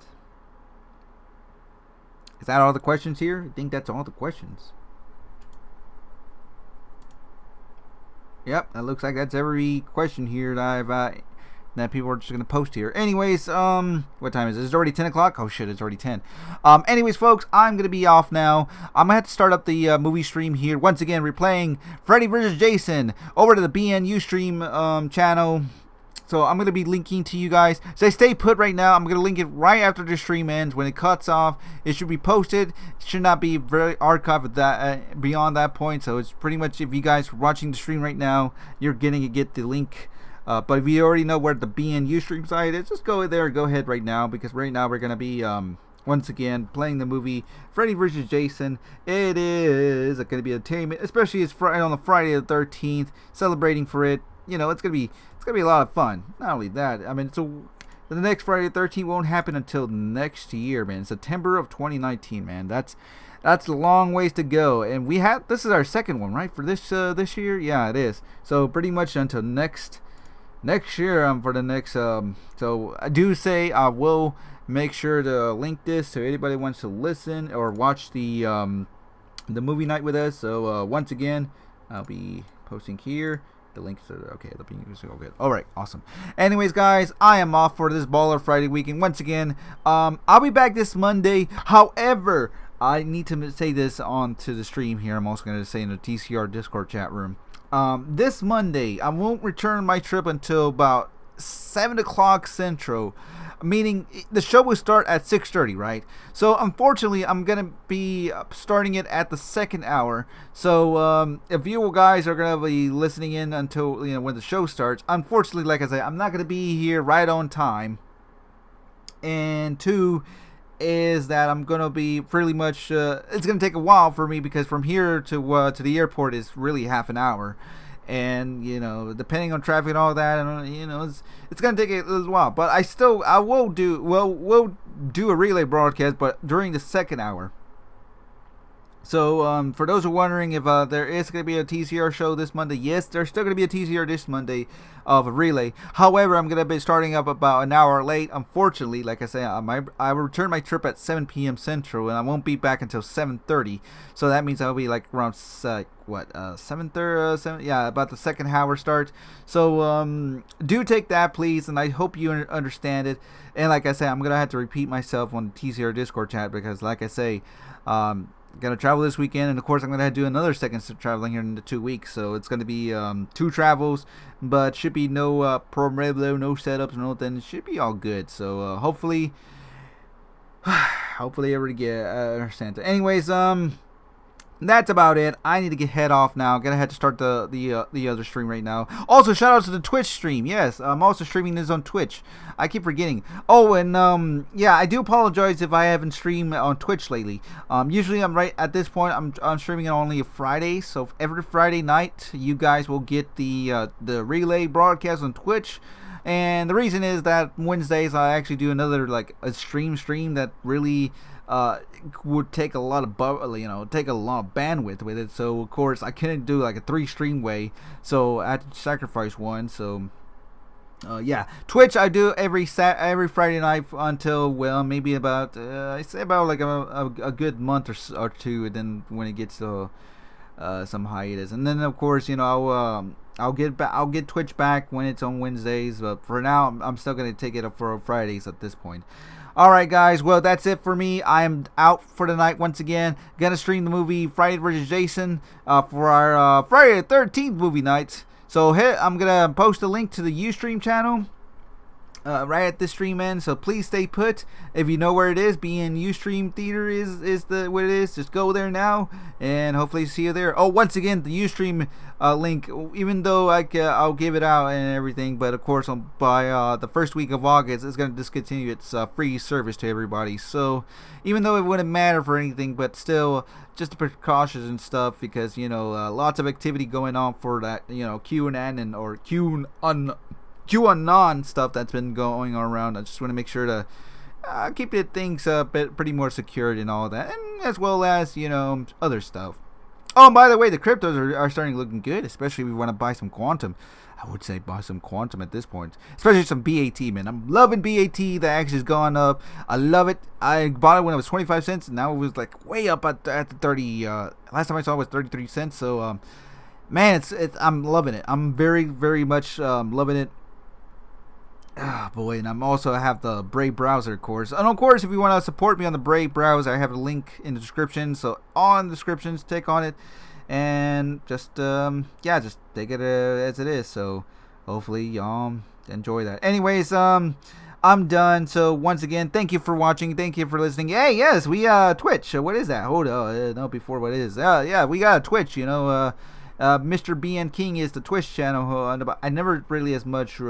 Is that all the questions here? I think that's all the questions. Yep, that looks like that's every question here that that people are just gonna post here. Anyways, what time is it? It's already 10 o'clock. Oh shit, it's already 10. Anyways, folks, I'm gonna be off now. I'm gonna have to start up the movie stream here once again. We're playing Freddy vs. Jason over to the BNU stream channel. So I'm going to be linking to you guys. So stay put right now. I'm going to link it right after the stream ends. When it cuts off, it should be posted. It should not be very archived at that, beyond that point. So it's pretty much, if you guys are watching the stream right now, you're going to get the link. But if you already know where the BNU stream site is, just go there and go ahead right now. Because right now we're going to be, once again, playing the movie Freddy vs. Jason. It is going to be entertainment, especially it's Friday on the Friday the 13th, celebrating for it. You know, it's gonna be a lot of fun. Not only that, I mean, so the next Friday the 13th won't happen until next year, man. September of 2019, man. That's a long ways to go, and this is our second one, right, for this year. Yeah, it is. So pretty much until next year, for the next. So I do say I will make sure to link this so anybody wants to listen or watch the movie night with us. So once again, I'll be posting here. The links are okay. The links are all good. All right, awesome. Anyways, guys, I am off for this Baller Friday weekend once again. I'll be back this Monday. However, I need to say this on to the stream here. I'm also going to say in the TCR Discord chat room. This Monday, I won't return my trip until about 7 o'clock Central. Meaning the show will start at 6:30, right? So unfortunately, I'm gonna be starting it at the second hour. So if you guys are gonna be listening in until when the show starts, unfortunately, like I say, I'm not gonna be here right on time. And two is that I'm gonna be pretty much it's gonna take a while for me because from here to the airport is really half an hour. And depending on traffic and all that, and it's gonna take a little while. But I will do a relay broadcast, but during the second hour. So for those who are wondering if there is going to be a TCR show this Monday, yes, there's still going to be a TCR this Monday of a relay. However, I'm going to be starting up about an hour late. Unfortunately, like I say, I will return my trip at 7 p.m. Central, and I won't be back until 7:30. So that means I'll be like around 7:30, 7, yeah, about the second hour start. So do take that, please, and I hope you understand it. And like I say, I'm going to have to repeat myself on the TCR Discord chat because, like I say, gonna travel this weekend, and of course I'm gonna do another second traveling here in the 2 weeks. So it's gonna be 2 travels, but should be no problem, no setups, nothing. It should be all good. So hopefully everybody get understand. Anyways, that's about it. I need to head off now. Gonna have to start the other stream right now. Also, shout out to the Twitch stream. Yes, I'm also streaming this on Twitch. I keep forgetting. Oh, and yeah, I do apologize if I haven't streamed on Twitch lately. Usually I'm right at this point. I'm streaming it only a Friday, so every Friday night you guys will get the relay broadcast on Twitch. And the reason is that Wednesdays I actually do another like a stream that really would take a lot of bandwidth with it. So of course I couldn't do like a 3 stream way, so I had to sacrifice one. So yeah, Twitch I do every Friday night until maybe about I say about like a good month or two, and then when it gets to some hiatus, and then of course I'll get Twitch back when it's on Wednesdays, but for now I'm still gonna take it up for Fridays at this point. Alright guys, well that's it for me. I am out for the night once again. Gonna stream the movie Friday vs. Jason for our Friday the 13th movie night. So I'm gonna post a link to the Ustream channel right at the stream end. So please stay put. If you know where it is, being Ustream Theater is what it is. Just go there now, and hopefully see you there. Oh, once again, the Ustream link. Even though I'll give it out and everything, but of course by the first week of August, it's gonna discontinue its free service to everybody. So even though it wouldn't matter for anything, but still, just the precautions and stuff, because lots of activity going on for that QAnon or QAnon QAnon stuff that's been going around. I just want to make sure to keep the things pretty more secured and all that, and as well as, you know, other stuff. Oh, and by the way, the cryptos are starting looking good, especially if we want to buy some quantum. I would say buy some quantum at this point, especially some BAT, man. I'm loving BAT. The action has gone up. I love it. I bought it when it was 25 cents, and now it was like way up at the 30. Last time I saw it was 33 cents. So, man, it's I'm loving it. I'm very, very much loving it. Ah, boy, and I'm also have the Brave browser, of course. And of course, if you want to support me on the Brave browser, I have a link in the description. So on the descriptions, click on it, and just just take it as it is. So hopefully y'all enjoy that. Anyways, I'm done. So once again, thank you for watching. Thank you for listening. Hey, yes, we Twitch. What is that? Hold on, no, before what is? Yeah, we got a Twitch. You know, Mr. BN King is the Twitch channel. I never really as much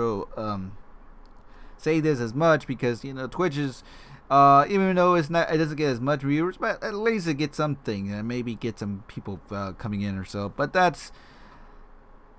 say this as much because, you know, Twitch is even though it doesn't get as much viewers, but at least it gets something, and maybe get some people coming in or so. But that's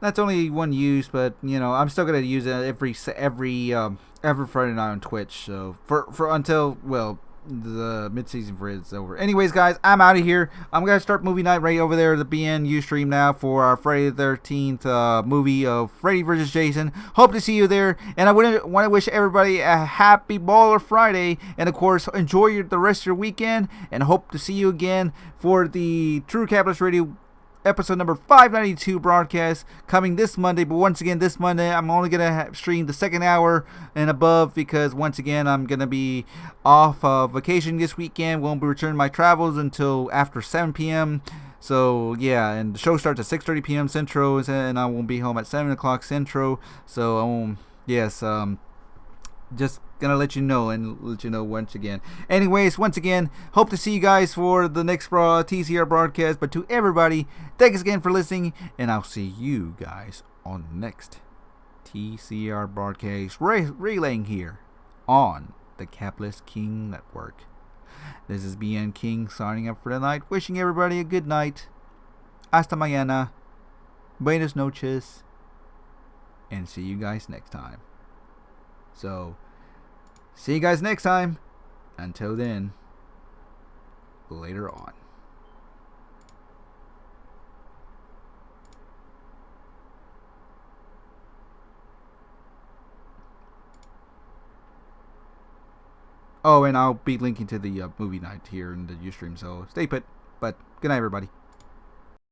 only one use. But, you know, I'm still gonna use it every Friday night on Twitch. So for until, well, the mid-season for it's over. Anyways, guys, I'm out of here. I'm gonna start movie night right over there, the BN Ustream now, for our Friday the 13th movie of Freddy vs. Jason. Hope to see you there, and I want to wish everybody a happy Baller Friday, and of course enjoy the rest of your weekend, and hope to see you again for the True Capitalist Radio episode number 592 broadcast coming this Monday. But once again, this Monday I'm only gonna stream the second hour and above, because once again I'm gonna be off vacation this weekend. Won't be returning my travels until after 7 p.m. So yeah, and the show starts at 6:30 p.m. Central, and I won't be home at 7 o'clock Central. So just gonna let you know once again. Anyways, once again, hope to see you guys for the next TCR broadcast. But to everybody, thanks again for listening, and I'll see you guys on the next TCR broadcast, relaying here on the Capitalist King Network. This is BN King signing up for the night, wishing everybody a good night. Hasta mañana. Buenas noches. And see you guys next time. So, see you guys next time. Until then, later on. Oh, and I'll be linking to the movie night here in the Ustream, so stay put. But good night, everybody.